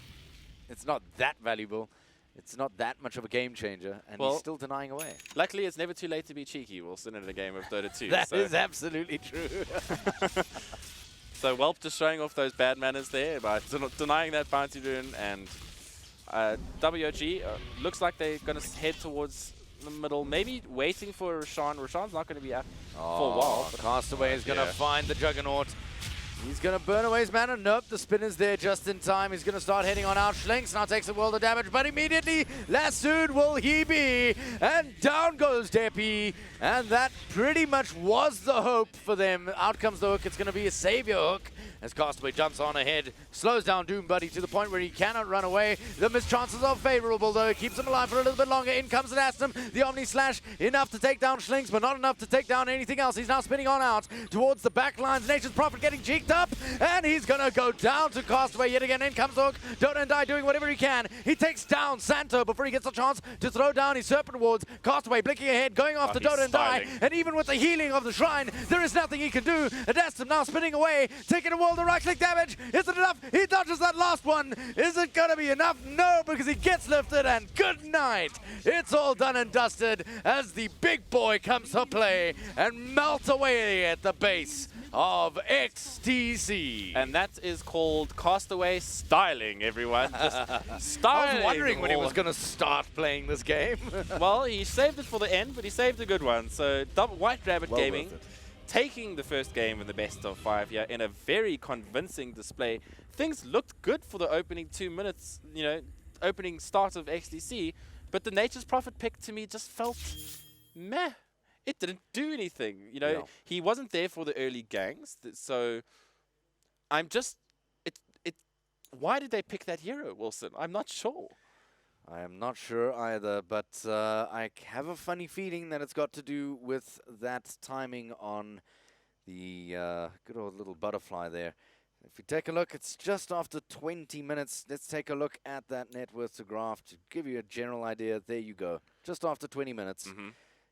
it's not that valuable. It's not that much of a game changer, and he's still denying away. Luckily, it's never too late to be cheeky, Wilson, in a game of Dota 2. That is absolutely true. So Welp just showing off those bad manners there by denying that bounty rune, and WOG looks like they're going to head towards the middle, maybe waiting for Roshan. Roshan's not going to be up for a while. Castaway is going to find the Juggernaut. He's going to burn away his mana. Nope, the spinner's there just in time. He's going to start heading on out. Schlinks now takes a world of damage, but immediately lassoed will he be. And down goes Deppy. And that pretty much was the hope for them. Out comes the hook. It's going to be a savior hook as Castaway jumps on ahead, slows down Doom Buddy to the point where he cannot run away. The missed chances are favorable, though. It keeps him alive for a little bit longer. In comes an Astum. The Omni Slash, enough to take down Schlinks, but not enough to take down anything else. He's now spinning on out towards the back lines. Nature's Prophet getting cheeked up, and he's going to go down to Castaway yet again. In comes the hook. Dota and Die doing whatever he can. He takes down Santo before he gets a chance to throw down his Serpent Wards. Castaway blinking ahead, going off to Dota and Die, and even with the healing of the Shrine, there is nothing he can do. Adastum now spinning away, taking a world of right-click damage. Is it enough? He dodges that last one. Is it going to be enough? No, because he gets lifted, and good night. It's all done and dusted as the big boy comes to play and melt away at the base of XTC. And that is called Castaway styling, everyone. Just styling. I was wondering when he was going to start playing this game. Well, he saved it for the end, but he saved a good one. So White Rabbit Gaming taking the first game in the best of 5 here in a very convincing display. Things looked good for the opening 2 minutes, you know, opening start of XTC, but the Nature's Prophet pick to me just felt meh. It didn't do anything, you know. He wasn't there for the early gangs, so I'm just why did they pick that hero, Wilson? I'm not sure. I am not sure either, but I have a funny feeling that it's got to do with that timing on the good old little butterfly there. If we take a look, it's just after 20 minutes. Let's take a look at that net worth to graph to give you a general idea. There you go. Just after 20 minutes,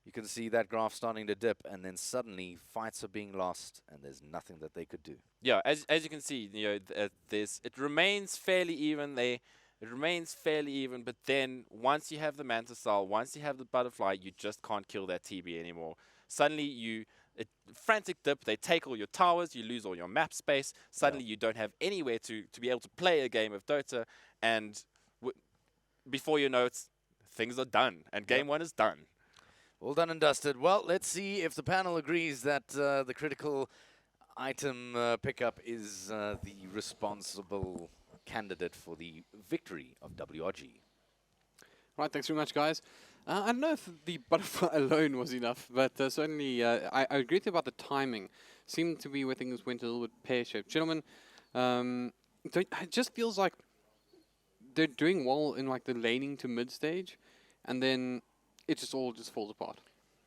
you can see that graph starting to dip, and then suddenly fights are being lost, and there's nothing that they could do. Yeah, as you can see, you know, it remains fairly even. It remains fairly even, but then once you have the Manta Cell, once you have the Butterfly, you just can't kill that TB anymore. Suddenly, frantic dip, they take all your towers, you lose all your map space. Suddenly, you don't have anywhere to be able to play a game of Dota, and before you know it, things are done, and game one is done. All done and dusted. Well, let's see if the panel agrees that the critical item pickup is the responsible candidate for the victory of WRG. Right, thanks very much, guys. I don't know if the butterfly alone was enough, but certainly I agree with you about the timing. Seemed to be where things went a little bit pear-shaped. Gentlemen, it just feels like they're doing well in like the laning to mid stage, and then it just all falls apart.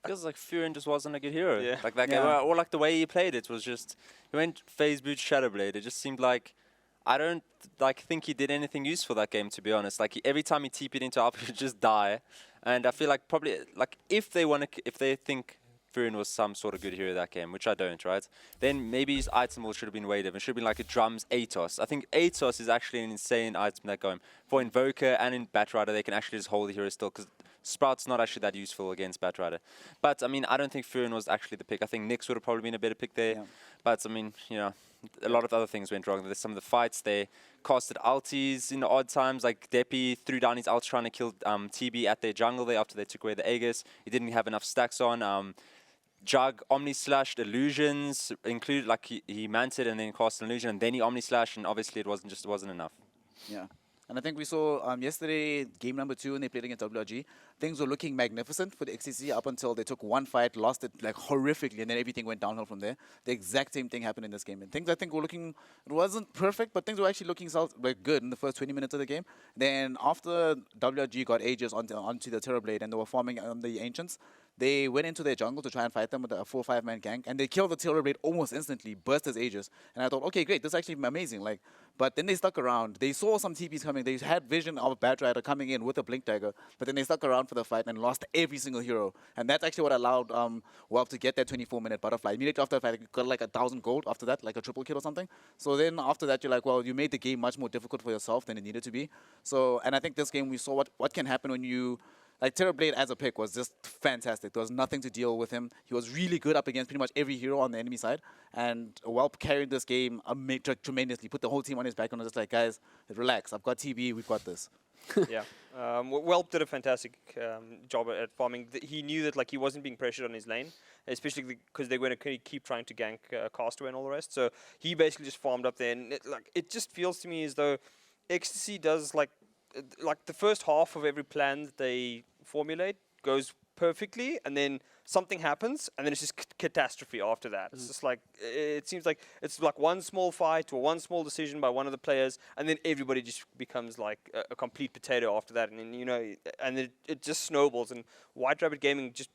Feels like Furin just wasn't a good hero. Yeah. Like that game, or like the way he played it was just, he went phase boot Shadowblade. It just seemed like, I don't think he did anything useful that game, to be honest. Like every time he TP'd into up, he would just die. And I feel like probably like if they think Furin was some sort of good hero that game, which I don't, right? Then maybe his item should have been way different. It should have been like a drums Atos. I think Atos is actually an insane item that game. For Invoker and in Batrider, they can actually just hold the hero still, because Sprout's not actually that useful against Batrider. But, I mean, I don't think Furin was actually the pick. I think Nyx would have probably been a better pick there. Yeah. But, I mean, you know, a lot of other things went wrong. There's some of the fights, they casted ultis in the odd times, like Deppy threw down his ults trying to kill TB at their jungle there after they took away the Aegis. He didn't have enough stacks on. Jug omni-slashed illusions, included like he manted and then cast an illusion and then he omni-slashed, and obviously it wasn't enough. Yeah. And I think we saw yesterday, game number 2, when they played against WRG, things were looking magnificent for the XTC up until they took one fight, lost it like horrifically, and then everything went downhill from there. The exact same thing happened in this game. And things I think were looking, it wasn't perfect, but things were actually looking like good in the first 20 minutes of the game. Then after WRG got Aegis onto the Terrorblade and they were farming on the Ancients, they went into their jungle to try and fight them with a 4-5-man gank, and they killed the Terrorblade almost instantly, burst his Aegis. And I thought, okay, great, this is actually amazing. Like, but then they stuck around. They saw some TPs coming. They had vision of Batrider coming in with a Blink Dagger, but then they stuck around for the fight and lost every single hero. And that's actually what allowed Welp to get that 24-minute butterfly. Immediately after the fight, he got like 1,000 gold after that, like a triple kill or something. So then after that, you're like, well, you made the game much more difficult for yourself than it needed to be. So, and I think this game we saw what can happen when you... Like, Terrorblade as a pick was just fantastic. There was nothing to deal with him. He was really good up against pretty much every hero on the enemy side. And Welp carried this game tremendously. Put the whole team on his back and was just like, guys, relax. I've got TB. We've got this. Yeah. Welp did a fantastic job at farming. He knew that like he wasn't being pressured on his lane, especially because they were going to keep trying to gank Castaway and all the rest. So he basically just farmed up there. And it just feels to me as though XTC does like the first half of every plan that they formulate goes perfectly, and then something happens, and then it's just catastrophe after that. It's just like, it seems like it's like one small fight or one small decision by one of the players, and then everybody just becomes like a complete potato after that, and then, you know, and it just snowballs. And White Rabbit Gaming just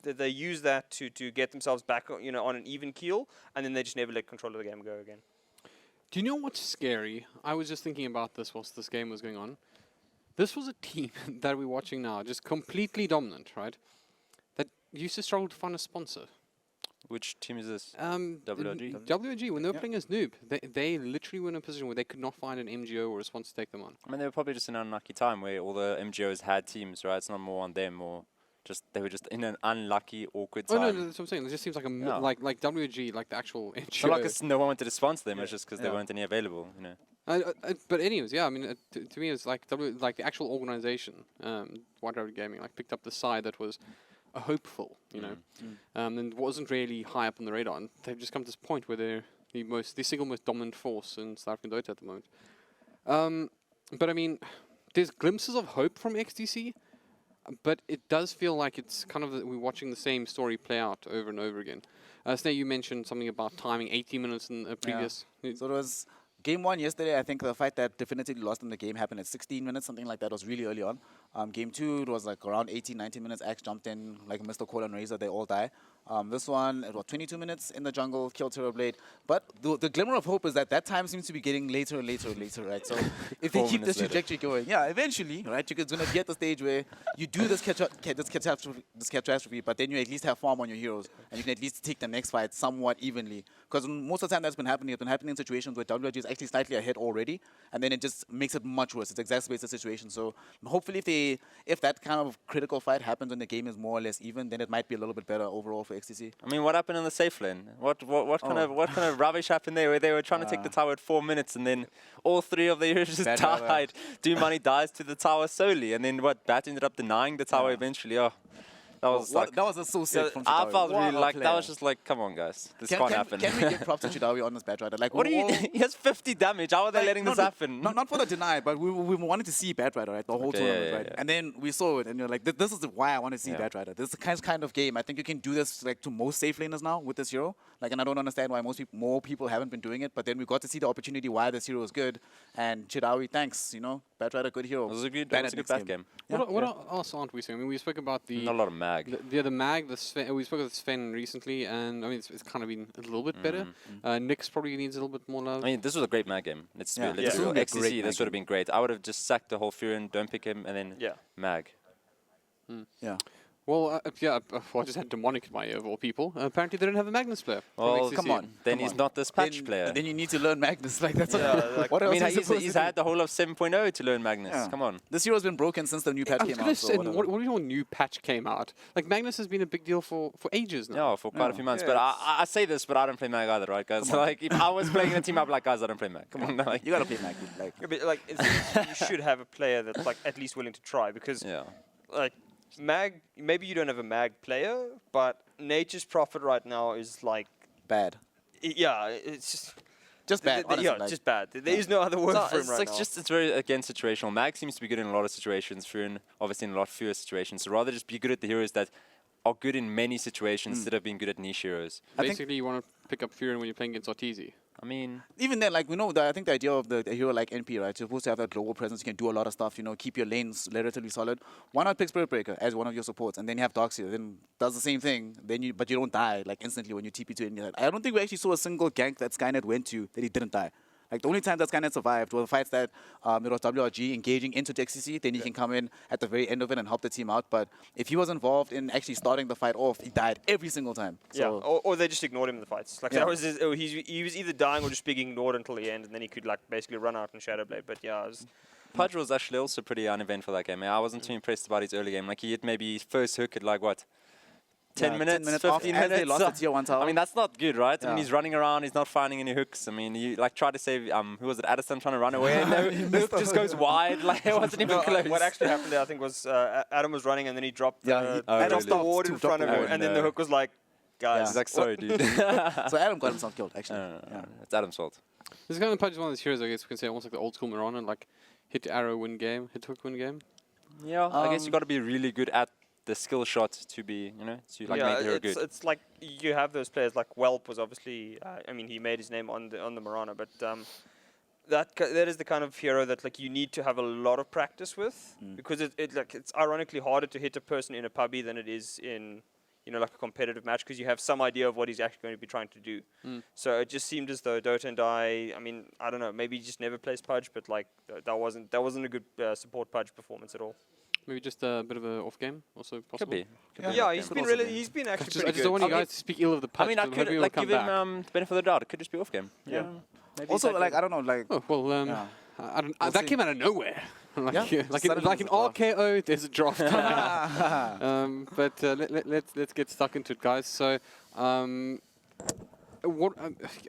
they use that to get themselves back, you know, on an even keel, and then they just never let control of the game go again. Do you know what's scary? I was just thinking about this whilst this game was going on. This was a team that we're watching now, just completely dominant, right? That used to struggle to find a sponsor. Which team is this? WRG. WRG, when they were playing as Noob, they literally were in a position where they could not find an MGO or a sponsor to take them on. I mean, they were probably just in an unlucky time where all the MGOs had teams, right? It's not more on them, or just they were just in an unlucky, awkward time. Oh, no, that's what I'm saying. It just seems like like WRG, like the actual MGO. It's not like no one wanted to sponsor them, it's just because there weren't any available, you know. But anyways, yeah, I mean, to me, it's like the actual organization, White Rabbit Gaming, like picked up the side that was a hopeful, you know, and wasn't really high up on the radar. And they've just come to this point where they're the single most dominant force in South African Dota at the moment. But I mean, there's glimpses of hope from XTC, but it does feel like it's kind of we're watching the same story play out over and over again. Snake, you mentioned something about timing, 80 minutes in a previous. Yeah. So it was game 1 yesterday. I think the fight that definitively lost them the game happened at 16 minutes, something like that. It was really early on. Game 2, it was like around 18, 19 minutes. Axe jumped in, like Mr. Cole and Razor, they all die. This one, it was 22 minutes in the jungle, killed Terrorblade. But the glimmer of hope is that time seems to be getting later and later and later, right? So if they keep this trajectory going, yeah, eventually, right, you're going to be at the stage where you do this catastrophe, but then you at least have farm on your heroes, and you can at least take the next fight somewhat evenly. Because most of the time that's been happening, it's been happening in situations where WRG is actually slightly ahead already, and then it just makes it much worse. It exacerbates the situation. So hopefully if that kind of critical fight happens when the game is more or less even, then it might be a little bit better overall for XTC. I mean, what happened in the safe lane? What kind of rubbish happened there where they were trying to take the tower at 4 minutes and then all 3 of the heroes just died. Money dies to the tower solely, and then Bat ended up denying the tower eventually. Oh. That was like, that was so sick from I Chidawi. felt really like that was just like, come on guys, this can't happen. Can we give props to Chidawi on this Batrider? Like, what do you? He has 50 damage. How are they letting this happen? Not for the deny, but we wanted to see Batrider, right? The whole tournament, right? Yeah. And then we saw it, and you're like, this is why I want to see Batrider. This is the kind of game. I think you can do this like to most safe laners now with this hero. Like, and I don't understand why more people haven't been doing it. But then we got to see the opportunity why this hero is good. And Chidawi, thanks. You know, Batrider, good hero. It was a good bad game. What else aren't we seeing? I mean, we spoke about not a lot of mag. The mag. We spoke with Sven recently, and I mean it's kind of been a little bit better. Nyx probably needs a little bit more love. I mean, this was a great mag game. Let's be real. XTC, this would have been great. I would have just sacked the whole Furin, don't pick him, and then mag. Yeah. Well, I just had Demonic in my ear of all people. Apparently, they don't have a Magnus player. from Well, XCC. come on. Then Come he's on. not this patch player. Then you need to learn Magnus. Like that's Yeah, like, what I else mean, are you supposed he's to had the whole of 7.0 to learn Magnus. Yeah. Come on. do? This hero's been broken since the new patch I'm came gonna out. say, So what whatever. do you mean new patch came out? Like Magnus has been a big deal for ages now. Yeah, for quite a Yeah. few months. Yeah, but I say this, but I don't play Mag either, right, guys? Come on. Like, if I was playing a team, I'd be like, guys, I don't play Mag. Come on, like, You gotta play Mag. Like Yeah, but, like you should have a player that's like at least willing to try because yeah. like Mag, maybe you don't have a Mag player, but Nature's Prophet right now is like, bad. yeah, it's Just bad. yeah, honestly, like, just bad. There is no other word No, for him it's right like now. it's very again situational. Mag seems to be good in a lot of situations, Furin obviously in a lot fewer situations. So rather just be good at the heroes that are good in many situations instead of being good at niche heroes. I think- Basically, you want to pick up Furin when you're playing against Ortiz. I mean, even then, like we know that I think the idea of the a hero like NP, right? You're supposed to have that global presence. You can do a lot of stuff. You know, keep your lanes relatively solid. Why not pick Spirit Breaker as one of your supports, and then you have Darkseer, then does the same thing. Then but you don't die like instantly when you TP to it. I don't think we actually saw a single gank that Skynet went to that he didn't die. Like the only time that Skynet survived were the fights that it was WRG engaging into XCC. Then he can come in at the very end of it and help the team out. But if he was involved in actually starting the fight off, he died every single time. Yeah, So, or they just ignored him in the fights. Like Yeah. that was he was either dying or just being ignored until the end, and then he could like basically run out in Shadowblade. But yeah, it was, Pudge was actually also pretty uneventful that game. I wasn't too impressed about his early game. Like he hit maybe his first hook at like what? 10 yeah, minutes, 15 after- minutes. As they lost the tier 1 tower. I mean, that's not good, right? I mean, Yeah. he's running around, he's not finding any hooks. I mean, you like tried to save, who was it, Addison trying to run away, and the hook just goes wide, like it wasn't even No, close. what actually happened there, I think, was Adam was running and then he dropped Yeah, the, he- Oh, dropped the really? ward in Dropped front the of him, ward. and then the No. hook was like, guys, He's like, sorry, dude. so Adam got himself killed actually. No, Yeah. it's Adam's fault. This kind of Pudge is one of those heroes, I guess we can say, almost like the old school Mirana, like hit arrow win game, hit hook win game. Yeah, I guess you Um, got to be really good at the skill shot to be, you know, to like yeah, make the hero it's, good. it's like you have those players like Welp was obviously, I mean, he made his name on the Marana, but that is the kind of hero that like you need to have a lot of practice with because it's ironically harder to hit a person in a pubby than it is in like a competitive match because you have some idea of what he's actually going to be trying to do. So it just seemed as though Dota and Die, I mean, I don't know, maybe he just never plays Pudge, but like that wasn't a good support Pudge performance at all. Maybe just a bit of a off game, also possible. Could be. Could be. Yeah, Okay. he's been actually I pretty just don't want good. you guys to speak ill of the Pudge. I mean, I but could maybe he'll like come give him back. the benefit of the doubt. It could just be off game. Yeah. Maybe Also, he's like I don't know, like Oh well, Yeah. I don't, We'll that see. came out of nowhere. like Yeah, like suddenly like in there's a draft. RKO, there's a draft. But let's get stuck into it, guys. So, what?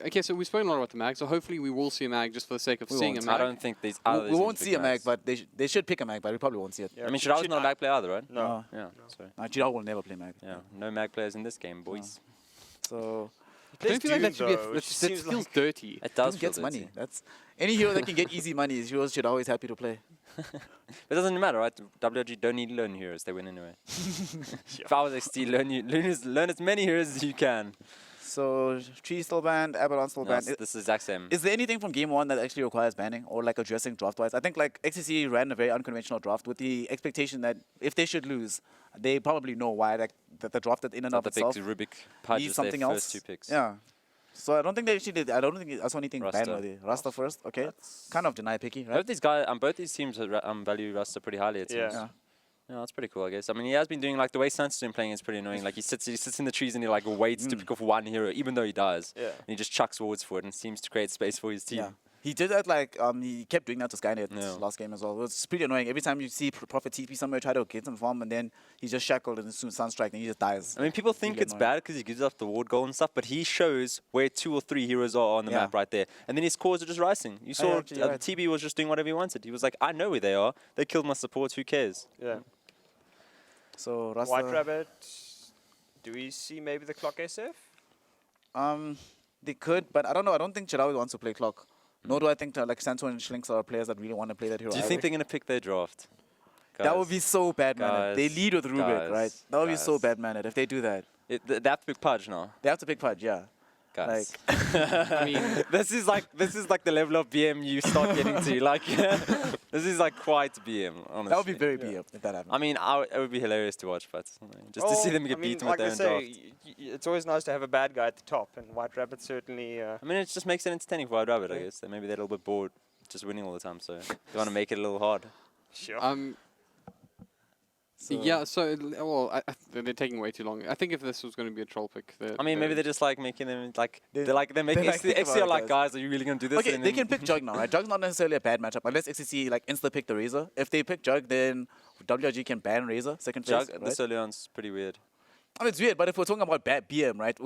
Okay, so we've spoken a lot about the mag. So hopefully we will see a mag just for the sake of We seeing a won't. mag. I don't think these we, other we teams won't pick see a mag, mags. but they should pick a mag, but we probably won't see it. Yeah, I mean, Shadow's should not a I- mag player either, right? No. Yeah. So Chidao will never play mag. yeah, no mag players in this game, boys. So I don't feel like that should be. Doom, That seems feels like- dirty. It does Doom feel gets dirty. money. That's any hero that can get easy money is heroes should always happy to play. It doesn't matter, right? WRG don't need learn heroes; they win anyway. If I was XT, learn as many heroes as you can. So Tree still banned, Abaddon still No, banned. this is the exact same. Is there anything from game 1 that actually requires banning or like addressing draft-wise? I think like XCC ran a very unconventional draft with the expectation that if they should lose, they probably know why that the draft in and Not of the big itself Rubik Pudge needs is their something first else. 2 picks. Yeah. So I don't think they actually did. I don't think I saw anything Rasta. banned with it. Rasta first, okay. Kind of deny picky, right? Both these guys, both these teams value Rasta pretty highly. It seems. Yeah. Yeah. Yeah, that's pretty cool, I guess. I mean, he has been doing like the way Sun's been playing is pretty annoying. Like he sits in the trees and he like waits to pick off one hero, even though he dies. Yeah. And he just chucks wards for it and seems to create space for his team. Yeah. He did that like he kept doing that to Skynet Yeah. last game as well. It was pretty annoying. Every time you see Prophet TP somewhere, try to get him farm, and then he's just shackled and soon Sunstrike, and he just dies. I mean, people think Really it's annoying. bad because he gives up the ward goal and stuff, but he shows where 2 or 3 heroes are on the Yeah. map right there. And then his cores are just rising. You saw actually, the right. TB was just doing whatever he wanted. He was like, I know where they are. They killed my supports. Who cares? Yeah. So Rasta, White Rabbit. Do we see maybe the clock SF? They could, but I don't know. I don't think Chirawi wants to play clock. Nor do I think like Santo and Schlinks are players that really want to play that hero. Do you think they're going to pick their draft? that would Guys, be so bad mannered? They Guys, lead with Rubik, right? guys, That would be so guys. bad mannered if they do that. they have to pick Pudge now. They have to pick Pudge, yeah. Guys. I mean, this is like the level of BM you start getting to. Like this is like quite BM, honestly. That would be very BF if that happened. I mean, it would be hilarious to watch, but just to see them get beaten like with they their own say, draft. it's always nice to have a bad guy at the top, and White Rabbit certainly. I mean, it just makes it entertaining for White Rabbit, I guess. They maybe they're a little bit bored just winning all the time, so they want to make it a little hard. Sure. So Yeah, so, they're taking way too long. I think if this was going to be a troll pick... I mean, maybe they're just like making them like They- they're making like, think XC about are it, like, guys. guys, are you really gonna do this? Okay, And they then- can pick Jug now, right? Jug's not necessarily a bad matchup unless XCC like insta pick the Razor. If they pick Jug, then WRG can ban Razor second phase. Jug, Right? the Soleon's pretty weird. I mean, it's weird, but if we're talking about BM, right?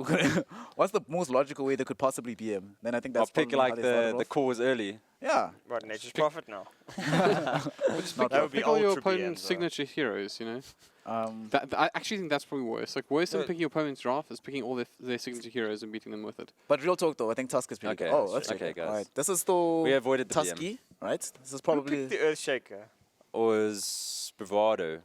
What's the most logical way they could possibly BM? Then I think I'll that's pick probably how like they started the off. cores early. Yeah. Right, Nature's Prophet now. Not That would be Pick all your ultra opponent's BMs, though. signature heroes, you know? Um, I actually think that's probably worse. Like, worse than No. picking your opponent's draft is picking all their signature heroes and beating them with it. but real talk though, I think Tusk is pretty Okay, good. Oh, that's okay, guys. Right. This is still We avoided the BM. Tusky, right? This is Who probably picked the Earthshaker? Or was Bravado?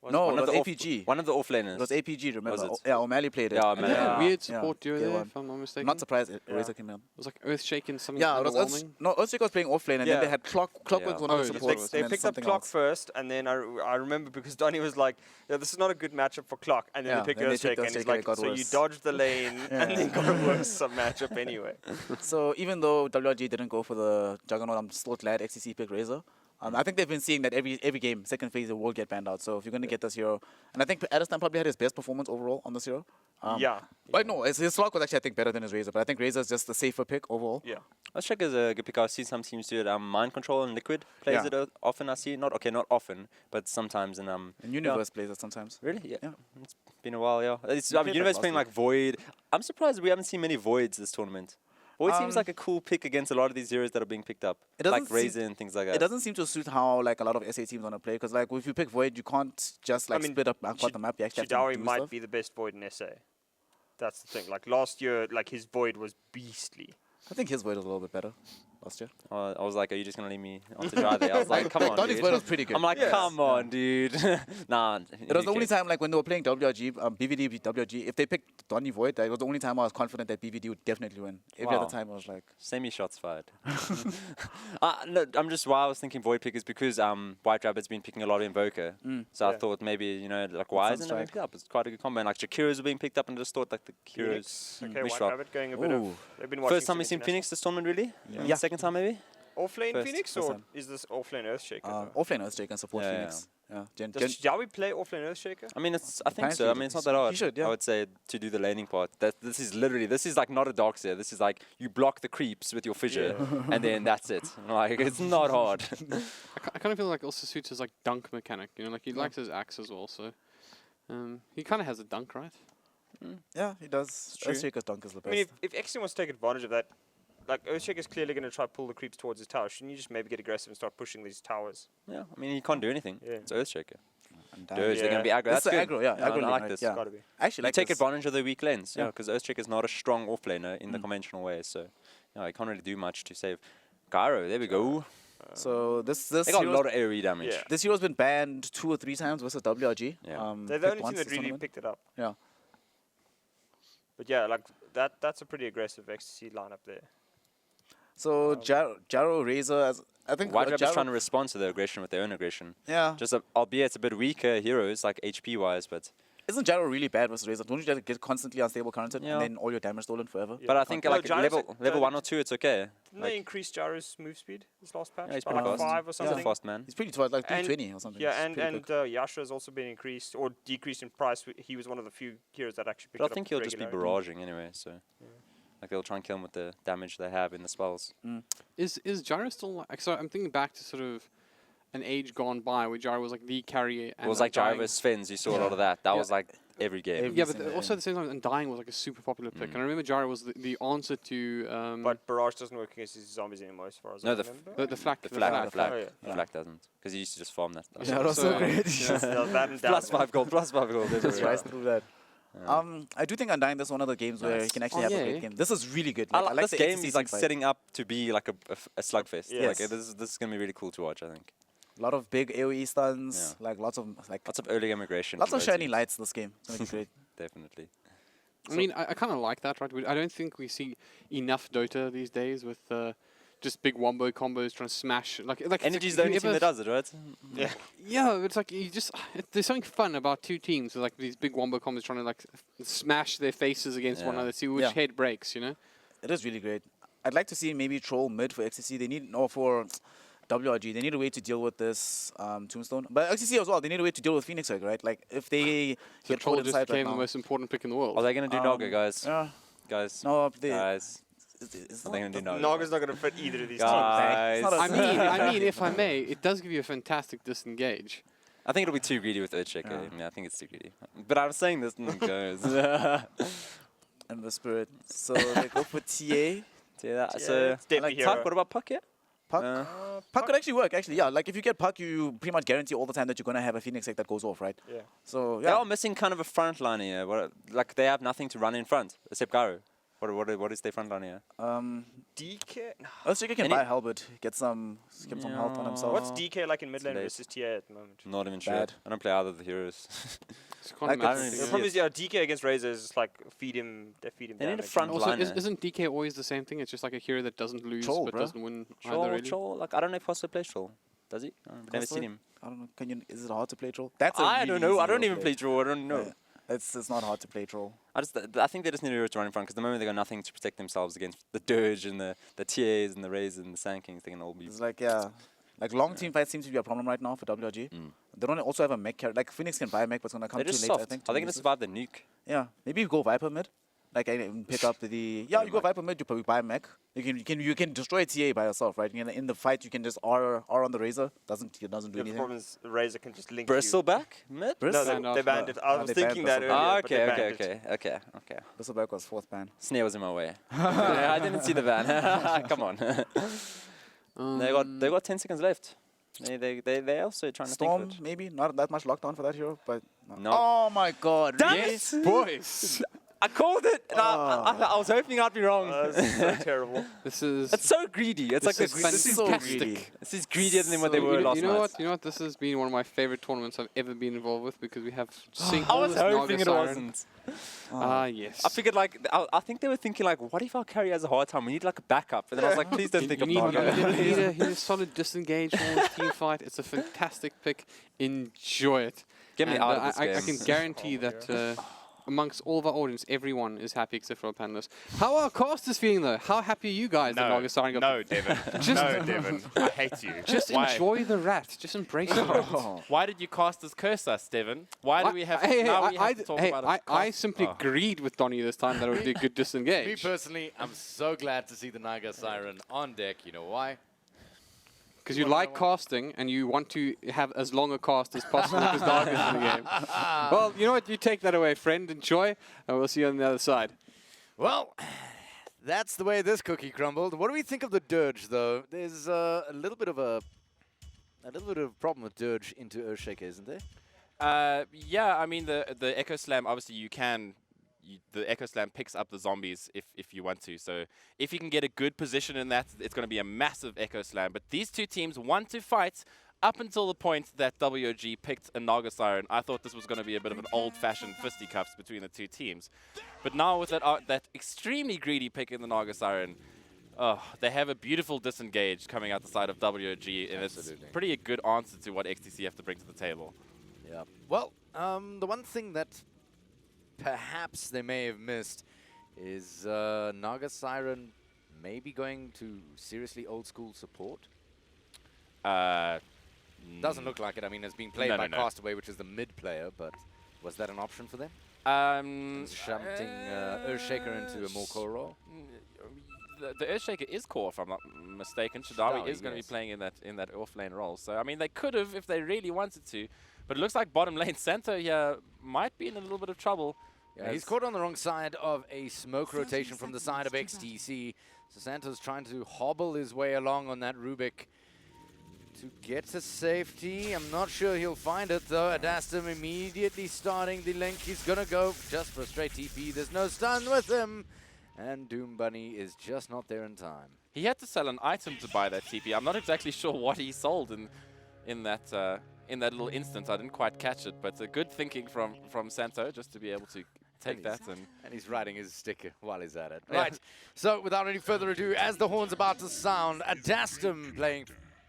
no, one it of was the APG. One of the offlaners. It was APG, remember? Was it? Yeah, O'Malley played it. Yeah, And And O'Malley. they had then- a weird yeah, support duo they there, won. if I'm not mistaken. Not surprised Razor Yeah. came in. It was like Earthshaking, something Yeah, it was underwhelming. Earthshake was playing offlane, and Yeah. then they had Clockwork Yeah. was one of Oh, the yeah. supports. They and then picked up something Clock else. first, and then I remember because Donnie was like, "Yeah, this is not a good matchup for Clock," and then Yeah, they picked then they picked Earthshaker, and he's Earthshaker, like, it got "So you worse." dodged the lane, and Yeah. then got a worse matchup anyway." So even though WRG didn't go for the Juggernaut, I'm still glad XCC picked Razor. I think they've been seeing that every game, second phase, it will get banned out. So if you're going to get this hero, and I think Adestan probably had his best performance overall on this hero. Yeah. But no, his slot was actually, I think, better than his Razor. But I think Razor is just the safer pick overall. Yeah. Let's check as a good pick. I've seen some teams do it. Mind Control and Liquid plays Yeah. it often. I see not often, but sometimes. And And Universe plays it sometimes. really, yeah. Yeah. It's been a while, yeah. It's, We I played mean, that Universe last playing week. like Void. I'm surprised we haven't seen many Voids this tournament. Void seems like a cool pick against a lot of these heroes that are being picked up, It doesn't like seem- Razor and things like that. It doesn't seem to suit how like a lot of SA teams want to play. Because like if you pick Void, you can't just like I mean, split up across the map. You actually have to Shidawi do might stuff. be the best Void in SA. That's the thing. Like last year, like his Void was beastly. I think his Void was a little bit better last year. I was like, are you just going to leave me on to dry there? I was like, come on, Donnie's dude. Void was pretty good. I'm like, Yes. come on, dude. Nah. It was the only time, like when they were playing WRG, BVD beat WRG. If they picked Donnie Void, that was the only time I was confident that BVD would definitely win. Every Wow. other time, I was like, Semi shots fired. No, I'm just why I was thinking Void pick is because White Rabbit's been picking a lot of Invoker. So I Yeah. thought maybe, you know, like why isn't it being Sunstrike. picked up? It's quite a good combo. And like Jakira's are being picked up and I just thought like the Phoenix. heroes. Okay, wish White drop. Rabbit going a bit of. Ooh. They've been watching First time some we've seen international- Phoenix this tournament, really? Yeah. Second time maybe? Offlane First- Phoenix, first or time. is this offlane Earthshaker? though? offlane Earthshaker and support Yeah, Phoenix. Yeah. Does Shidawi play offlane Earthshaker? I mean, I think Apparently so. I he mean, it's does. not that hard. He should, yeah. I would say to do the laning part. This is like not a dark set. This is like you block the creeps with your fissure, and then that's it. Like it's not hard. I kind of feel like it also suits his like dunk mechanic. You know, like he likes his axe as well. So he kind of has a dunk, right? Yeah, he does. true. Earthshaker's dunk is the I mean, best. if Exton wants to take advantage of that, like Earthshaker's clearly going to try to pull the creeps towards his tower. Shouldn't you just maybe get aggressive and start pushing these towers? Yeah, I mean, he can't do anything. Yeah. It's Earthshaker. And Dirge, they're Yeah. going to be aggro. That's That's the good. aggro, yeah, I aggro lane, like right, this. yeah. Gotta be. Actually, You like take this. advantage of the weak lanes, yeah, Yeah. because Earthshaker is not a strong off laner in the conventional way, so he can't really do much to save. Gyro, there we go. So this They got a hero's- lot of AoE damage. Yeah. this hero's been banned 2 or 3 times versus WRG. Yeah. They're the picked only team once that this really tournament. picked it up. Yeah. But yeah, like that's a pretty aggressive XTC lineup there. So Jaro Razor, as I think White Rabbit's Jaro- trying to respond to the aggression with their own aggression. Yeah. Just albeit it's a bit weaker heroes, like HP wise, but Isn't Jaro really bad versus Razor? Don't you just get constantly unstable currented Yeah. and then all your damage stolen forever? Yeah. but I think No, like Gyro's level like- 1 or 2, it's okay. Didn't Like, they increase Gyro's move speed this last patch? yeah, he's by pretty like fast. 5 or He's something? a fast man. He's pretty tall, like And- 320 or something. Yeah, It's and pretty quick. Yasha has also been increased or decreased in price. He was one of the few heroes that actually picked But it I think up he'll just be regularly. barraging anyway, so like they'll try and kill him with the damage they have in the spells. Is Gyro still like? So I'm thinking back to sort of an age gone by where Gyro was like the carry. And It was like Undying. Jarvis Sphinx, you saw a lot of that. That Yeah. was like every game. Every Yeah, but single also game. at the same time, Undying was like a super popular pick, and I remember Gyro was the answer to But Barrage doesn't work against his zombies anymore, as far as No, I the remember. the flak. The flag, the flag, Oh, yeah. the flag doesn't, because he used to just farm that. Yeah, that was so So, great. Yeah, that and Plus down. 5 gold, plus 5 gold. Just rise through that. I do think Undying is one of the games where you Nice. can actually Oh, have a yeah. great game. This is really good. I Like, like this the game XCC is like fight. setting up to be like a slugfest. Yes. Like this is gonna be really cool to watch. I think A lot of big AoE stuns, Yeah. like lots of lots of early immigration. lots from of both shiny teams. lights this game. It's gonna be great. Definitely. I mean, I kind of like that, right? I don't think we see enough Dota these days with just big wombo combos trying to smash. Like Energy's the only team that does it, right? Yeah. Yeah, it's like you just there's something fun about two teams with like these big wombo combos trying to like smash their faces against one Yeah. another, see which Yeah. head breaks. You know. It is really great. I'd like to see maybe troll mid for XCC. They need for WRG, they need a way to deal with this Tombstone. But XTC as well, they need a way to deal with Phoenix Egg, right? Like, if they So get Troll caught just inside right became the now. most important pick in the world. Are they going to do Naga, guys? Yeah. Guys. No, they... Guys. It's Are not, they going to do Naga? Naga's not going to fit either of these teams. Guys. it's not a- I mean, if I may, it does give you a fantastic disengage. I think it'll be too greedy with Earthshaker. Yeah. Yeah, I think it's too greedy. But I'm saying this and it goes. and the Spirit. So they go for TA. So, it's definitely like hero. Tuck, what about Puck here? Puck. Puck could actually work, actually, yeah. Like, if you get Puck, you pretty much guarantee all the time that you're going to have a Phoenix Egg that goes off, right? Yeah. So, They yeah. are missing kind of a front line here. Like, they have nothing to run in front, except Garu. What is their front line here? DK? No. Earthshaker can Any- buy Halberd, get some health on himself. What's DK like in mid lane late. versus TA at the moment? Not even sure. Bad. I don't play either of the heroes. It's quite Like, amazing. it's- The problem is, yeah, DK against Razor is just like feed him They need a damage. front Also, liner. isn't DK always the same thing? It's just like a hero that doesn't lose Troll, but bruh. doesn't win either, Troll, really. Troll. Like, I don't know if Foster plays Troll. Does he? I've never seen him. I don't know. Is it hard to play Troll? That's a I really don't know. easy I don't hero even to play Troll. I don't know. Yeah. It's not hard to play Troll. I think they just need a hero to run in front because the moment they got nothing to protect themselves against the Dirge and the TAs and the Rays and the Sand Kings, they can all be. It's like, yeah. Like, long team fights seems to be a problem right now for WRG. They don't also have a mech character. Like, Phoenix can buy a mech, but it's going to come They're too just late, soft. I think. Are they going to survive the nuke? Yeah. Maybe you go Viper mid. Like, and pick up the... Yeah, you go Viper mid, you probably buy a mech. You can destroy TA by yourself, right? In the fight, you can just R on the Razor. Doesn't do The anything. problem is Razor can just link Bristle you. back? Mid? No, Bristle? they banned it. I No, was they thinking banned that Bristle. earlier, but they banned it. Okay. Bristleback was 4th ban. Snare was in my way. Yeah, I didn't see the ban. Come on. They got 10 seconds left. They also trying to Storm, think of it. maybe. Not that much lockdown for that hero, but... No. Oh, my God. Damn really? it! Boys! I called it. And I was hoping I'd be wrong. This is so terrible. This is... It's so greedy. It's like is this is fantastic. greedy. This is greedier than what they So were last you know night. what? You know what? This has been one of my favorite tournaments I've ever been involved with because we have seen I all was this hoping Naga it Siren. wasn't. Ah, yes. I figured like I think they were thinking like, what if our carry has a hard time? We need like a backup. And then I was like, please don't think of you Naga. need a solid disengage for this team fight. It's a fantastic pick. Enjoy it. Get me And, out of this I game. can guarantee that amongst all of our audience, everyone is happy except for our panelists. How are our casters feeling though? How happy are you guys that Naga Siren got No, Devin. No, Devin. I hate you. Just Why? enjoy the rat. Just embrace the rat. Why did you casters curse us, Devin? Why do we have Hey, now we have to talk about it? I simply agreed with Donnie this time that it would be a good Me disengage. personally, I'm so glad to see the Naga Siren on deck. You know why? Because you like casting and you want to have as long a cast as possible because Naga's in the game. Well, you know what? You take that away, friend. Enjoy, and we'll see you on the other side. Well, that's the way this cookie crumbled. What do we think of the Dirge, though? There's a little bit of a problem with Dirge into Earthshaker, isn't there? Yeah, I mean the Echo Slam. Obviously, the Echo Slam picks up the zombies if you want to. So if you can get a good position in that, it's going to be a massive Echo Slam. But these two teams want to fight up until the point that WOG picked a Naga Siren. I thought this was going to be a bit of an old-fashioned fisticuffs between the two teams. But now with that extremely greedy pick in the Naga Siren, they have a beautiful disengage coming out the side of WOG, and it's pretty a good answer to what XTC have to bring to the table. Yeah. Well, the one thing that perhaps they may have missed is Naga Siren maybe going to seriously old-school support. Doesn't look like it. I mean, it's being played by Castaway, which is the mid player, but was that an option for them? Shunting Earthshaker into a more core role? The Earthshaker is core, if I'm not mistaken. Shadawi Shadawi, is going to yes. be playing in that off lane role. So I mean, they could have if they really wanted to, but it looks like bottom lane Santo here might be in a little bit of trouble. Yeah, he's caught on the wrong side of a smoke rotation from the side of XTC. So Santo's trying to hobble his way along on that Rubik to get to safety. I'm not sure he'll find it though. Adastum immediately starting the link. He's gonna go just for a straight TP. There's no stun with him. And Doom Bunny is just not there in time. He had to sell an item to buy that TP. I'm not exactly sure what he sold in that little instance. I didn't quite catch it, but good thinking from Santo just to be able to take that. And he's riding his stick while he's at it. Right, so without any further ado, as the horn's about to sound, Adastum playing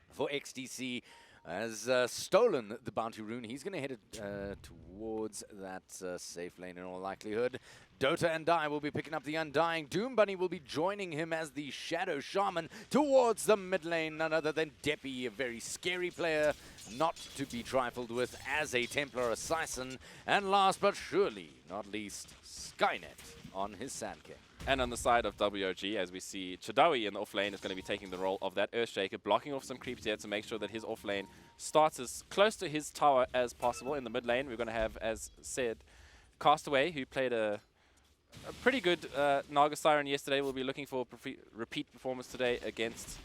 for XTC has stolen the bounty rune. He's going to head it towards that safe lane in all likelihood. Dota and Die will be picking up the Undying. Doom Bunny will be joining him as the Shadow Shaman towards the mid lane. None other than Deppy, a very scary player, not to be trifled with as a Templar Assassin. And last but surely not least, Skynet on his Sand King. And on the side of WOG, as we see, Chadawi in the off lane is going to be taking the role of that Earthshaker, blocking off some creeps here to make sure that his off lane starts as close to his tower as possible. In the mid lane, we're going to have, as said, Castaway, who played a pretty good Naga Siren yesterday. We'll be looking for a repeat performance today against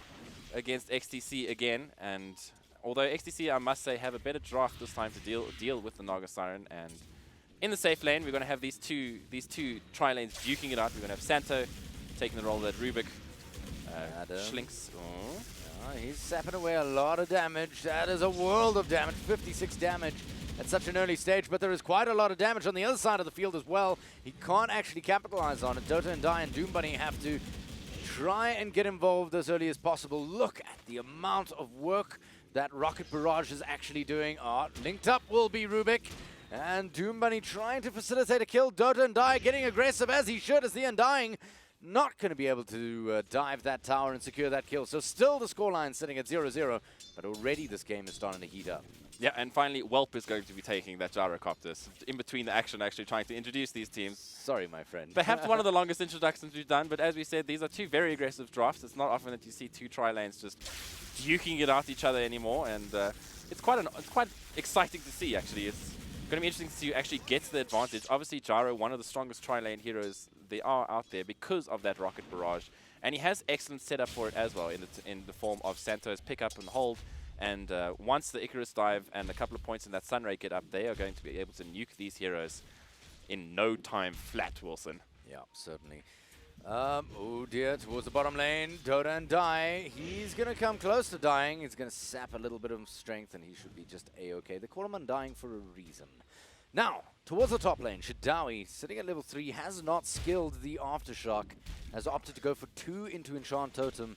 XTC again. And although XTC, I must say, have a better draft this time to deal with the Naga Siren. And in the safe lane, we're going to have these two tri-lanes duking it out. We're going to have Santo taking the role of that Rubik. Schlinks. Oh, he's sapping away a lot of damage. That is a world of damage. 56 damage at such an early stage, but there is quite a lot of damage on the other side of the field as well. He can't actually capitalize on it. Dota and Die and Doom Bunny have to try and get involved as early as possible. Look at the amount of work that Rocket Barrage is actually doing. Linked up will be Rubik. And Doom Bunny trying to facilitate a kill. Dota and Die getting aggressive as he should, as the Undying not going to be able to dive that tower and secure that kill. So still the scoreline sitting at 0-0, but already this game is starting to heat up. Yeah, and finally, Whelp is going to be taking that gyrocopter in between the action, actually trying to introduce these teams. Sorry, my friend. Perhaps one of the longest introductions we've done, but as we said, these are two very aggressive drafts. It's not often that you see two tri-lanes just duking it out each other anymore, and it's quite exciting to see, actually. It's going to be interesting to actually get to the advantage. Obviously, Gyro, one of the strongest tri-lane heroes there are out there because of that Rocket Barrage, and he has excellent setup for it as well in the form of Santo's pick up and hold. And once the Icarus dive and a couple of points in that Sunray get up, they are going to be able to nuke these heroes in no time flat, Wilson. Yeah, certainly. Oh dear, towards the bottom lane, Dota and Die. He's going to come close to dying. He's going to sap a little bit of strength, and he should be just A-okay. They call him Undying for a reason. Now, towards the top lane, Shadawi, sitting at level 3, has not skilled the Aftershock, has opted to go for 2 into Enchant Totem.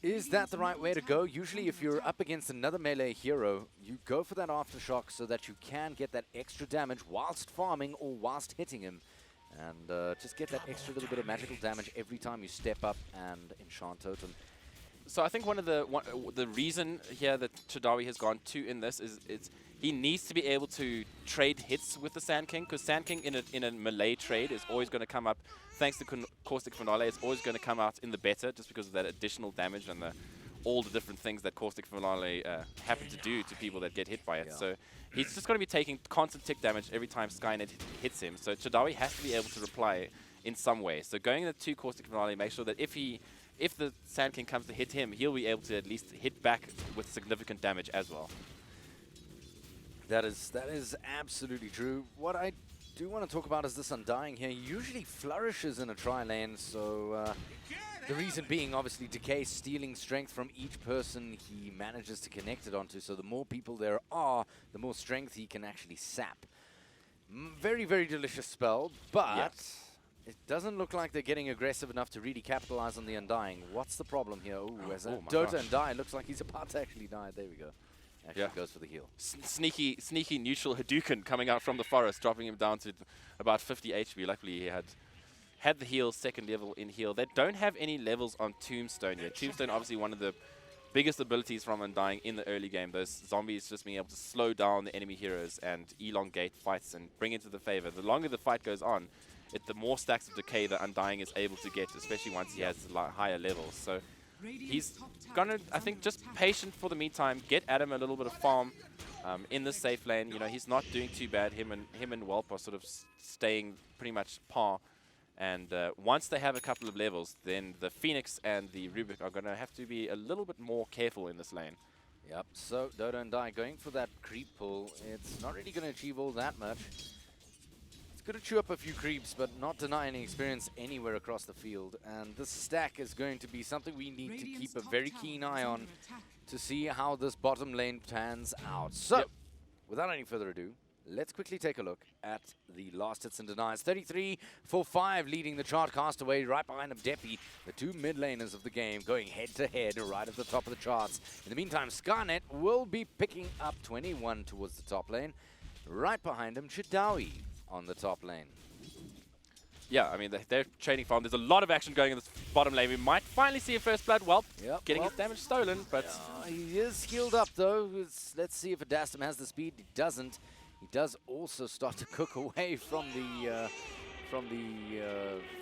Is that the right way to go? Usually if you're up against another melee hero, you go for that Aftershock so that you can get that extra damage whilst farming or whilst hitting him. And just get that extra little bit of magical damage every time you step up and Enchant Totem. So I think one of the reason here that Chadawi has gone 2 in this is he needs to be able to trade hits with the Sand King, because Sand King in a melee trade is always going to come up, thanks to Caustic Finale, it's always going to come out in the better just because of that additional damage and all the different things that Caustic Finale happen to do to people that get hit by it. Yeah. So he's just going to be taking constant tick damage every time Skynet hits him. So Chadawi has to be able to reply in some way. So going into 2 Caustic Finale, make sure that if the Sand King comes to hit him, he'll be able to at least hit back with significant damage as well. That is absolutely true. What I do want to talk about is this Undying here. He usually flourishes in a tri-lane, so the reason being obviously Decay stealing strength from each person he manages to connect it onto, so the more people there are, the more strength he can actually sap. Very, very delicious spell, but it doesn't look like they're getting aggressive enough to really capitalize on the Undying. What's the problem here? As Dota and Die looks like he's about to actually die. There we go. Actually goes for the heal. Sneaky neutral Hadouken coming out from the forest, dropping him down to about 50 HP. Luckily, he had the heal, second level in heal. They don't have any levels on Tombstone yet. Tombstone, obviously, one of the biggest abilities from Undying in the early game. Those zombies just being able to slow down the enemy heroes and elongate fights and bring into the favor. The longer the fight goes on, the more stacks of decay the Undying is able to get, especially once he has higher levels. So he's gonna, I think, just patient for the meantime, get Adam a little bit of farm in the safe lane. You know, he's not doing too bad. Him and Whelp are sort of staying pretty much par. And once they have a couple of levels, then the Phoenix and the Rubik are gonna have to be a little bit more careful in this lane. Yep, so Dota and Die going for that creep pull. It's not really gonna achieve all that much. Going to chew up a few creeps, but not deny any experience anywhere across the field. And this stack is going to be something we need to keep a very keen eye on to see how this bottom lane pans out. So, without any further ado, let's quickly take a look at the last hits and denies. 33-4-5 leading the chart. Castaway right behind him, Deppy, the 2 mid laners of the game, going head-to-head right at the top of the charts. In the meantime, Skynet will be picking up 21 towards the top lane. Right behind him, Chadawi on the top lane. yeah, I mean, they're trading farm. There's a lot of action going in this bottom lane. We might finally see a first blood. Well, getting his damage stolen, but... he is healed up, though. Let's see if Adastum has the speed. He doesn't. He does also start to cook away from the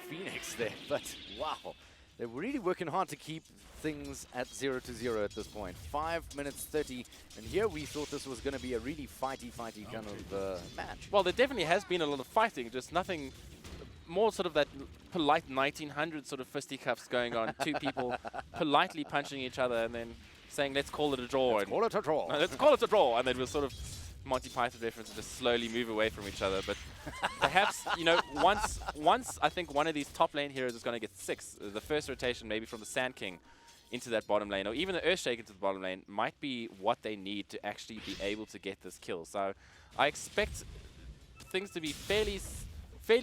Phoenix there. But, wow. They're really working hard to keep things at 0-0 at this point. 5 minutes 30, and here we thought this was going to be a really fighty kind of match. Well, there definitely has been a lot of fighting, just nothing more sort of that polite 1900 sort of fisticuffs going on. Two people politely punching each other and then saying, let's call it a draw. Let's call it a draw. Let's call it a draw. And then we'll sort of Monty Python reference and just slowly move away from each other. But perhaps, you know, once I think one of these top lane heroes is going to get 6, the first rotation maybe from the Sand King into that bottom lane, or even the Earthshake into the bottom lane, might be what they need to actually be able to get this kill. So I expect things to be fairly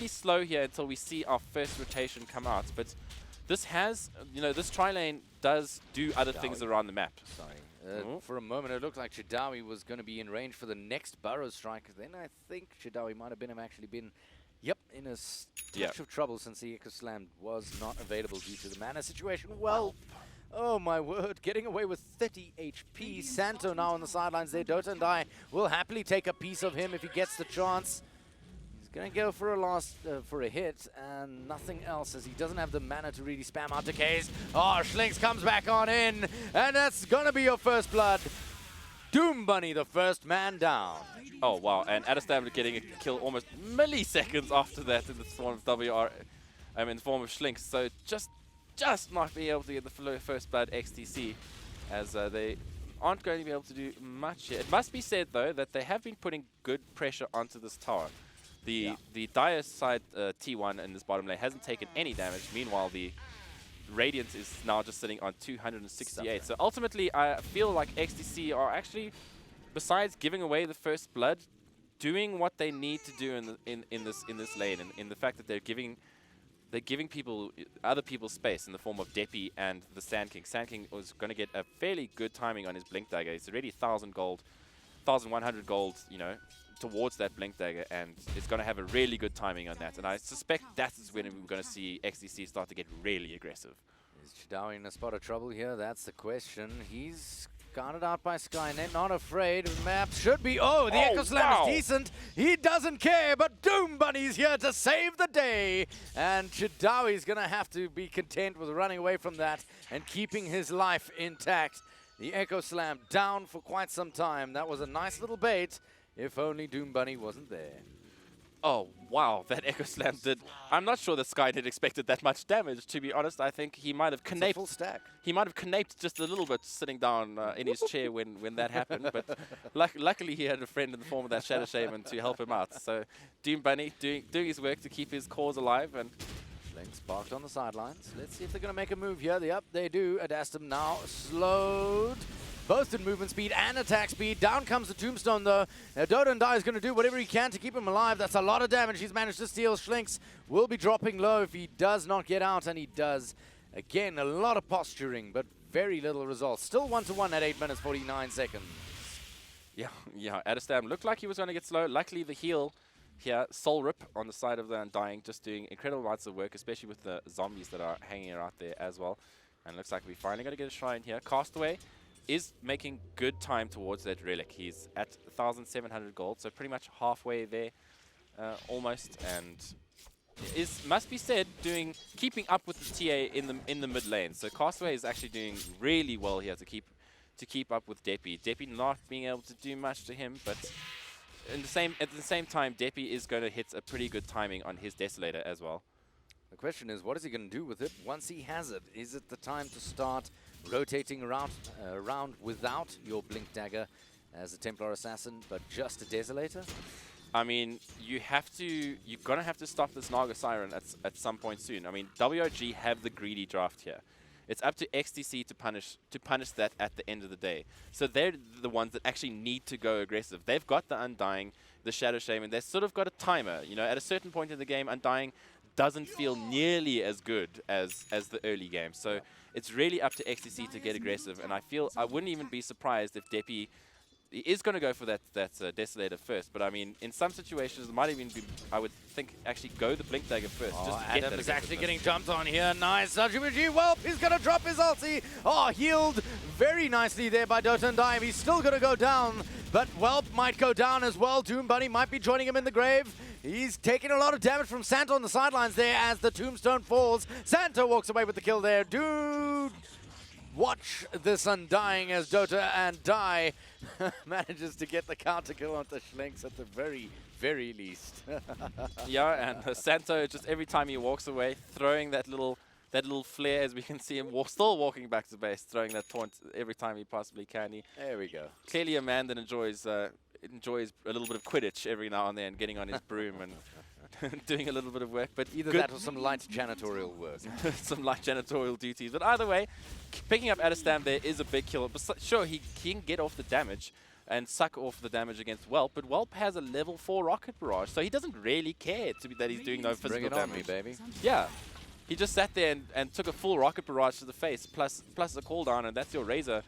slow here until we see our first rotation come out. But this has, you know, this tri-lane does do other things around the map. Sorry. For a moment, it looked like Shidawi was going to be in range for the next Burrow strike. Then I think Shidawi might have actually been, in a touch of trouble since the Echo Slam was not available due to the mana situation. Well, oh my word, getting away with 30 HP. Santo now on the sidelines there. Dota and I will happily take a piece of him if he gets the chance. Going to go for a hit and nothing else, as he doesn't have the mana to really spam out decays. Oh, Schlinks comes back on in, and that's going to be your first blood. Doom Bunny, the first man down. Oh, wow. And Adastam getting a kill almost milliseconds after that in the form of in the form of Schlinks. So just not being able to get the first blood XTC, as they aren't going to be able to do much here. It must be said, though, that they have been putting good pressure onto this tower. The Dire side T1 in this bottom lane hasn't taken any damage. Meanwhile, the Radiant is now just sitting on 268. So ultimately, I feel like XTC are actually, besides giving away the first blood, doing what they need to do in this lane, and in the fact that they're giving other people space in the form of Depi and the Sand King. Sand King was going to get a fairly good timing on his Blink Dagger. It's already 1,000 gold, 1,100 gold, you know, towards that Blink Dagger, and it's going to have a really good timing on that. And I suspect that is when we're going to see XTC start to get really aggressive. Is Shidawi in a spot of trouble here? That's the question. He's guarded out by Skynet, not afraid. Map should be... Oh, the Echo Slam is decent. He doesn't care, but Doom Bunny's here to save the day. And Shidawi's going to have to be content with running away from that and keeping his life intact. The Echo Slam down for quite some time. That was a nice little bait. If only Doom Bunny wasn't there. Oh, wow, that Echo Slam did. I'm not sure that Skynet expected that much damage, to be honest. I think he might have canaped. Full stack. He might have canaped just a little bit sitting down in his chair when that happened. But luckily he had a friend in the form of that Shadow Shaman to help him out. So Doom Bunny doing his work to keep his cause alive. And Lynx parked on the sidelines. Let's see if they're going to make a move here. Yep, they do. Adastum now slowed. Both in movement speed and attack speed. Down comes the Tombstone, though. Now, Dota and Die is going to do whatever he can to keep him alive. That's a lot of damage he's managed to steal. Schlinks will be dropping low if he does not get out, and he does. Again, a lot of posturing, but very little results. Still 1-1 at 8 minutes, 49 seconds. Yeah, Adastam looked like he was going to get slow. Luckily, the heal here, Soul Rip on the side of the Undying, just doing incredible amounts of work, especially with the zombies that are hanging out there as well. And looks like we finally going to get a shrine here. Castaway is making good time towards that relic. He's at 1,700 gold, so pretty much halfway there, almost, and must be said keeping up with the TA in the mid lane. So Castaway is actually doing really well here to keep up with Depi. Depi not being able to do much to him, but at the same time, Depi is going to hit a pretty good timing on his Desolator as well. The question is, what is he going to do with it once he has it? Is it the time to start rotating around without your Blink Dagger as a Templar Assassin, but just a Desolator? I mean, you're going to have to stop this Naga Siren at some point soon. I mean, WRG have the greedy draft here. It's up to XTC to punish that at the end of the day. So they're the ones that actually need to go aggressive. They've got the Undying, the Shadow Shaman. They've sort of got a timer. You know, at a certain point in the game, Undying doesn't feel nearly as good as the early game. So it's really up to XTC to get aggressive. And I wouldn't even be surprised if Depi he is going to go for that Desolator first, but I mean, in some situations, it might even be, I would think, actually go the Blink Dagger first. Oh, just to get Adam that is aggressiveness. actually getting jumped on here. Nice. Welp, he's going to drop his ulti. Oh, healed very nicely there by Dota and Dive. He's still going to go down, but Welp might go down as well. Doom Bunny might be joining him in the grave. He's taking a lot of damage from Santa on the sidelines there as the tombstone falls. Santa walks away with the kill there. Dude, watch this Undying as Dota and Die manages to get the counter kill onto Schlinks at the very, very least. Yeah, and Santo, just every time he walks away, throwing that little flare, as we can see him still walking back to base, throwing that taunt every time he possibly can. There we go. Clearly a man that enjoys a little bit of Quidditch every now and then, getting on his broom and doing a little bit of work. But Either that or some light janitorial work. some light janitorial duties. But either way, picking up Adestam there is a big kill. But sure, he can get off the damage and suck off the damage against Welp, but Welp has a level 4 rocket barrage, so he doesn't really care that he's doing no Bring physical it on damage. me, baby. Yeah. He just sat there and took a full rocket barrage to the face, plus a cooldown, and that's your Razor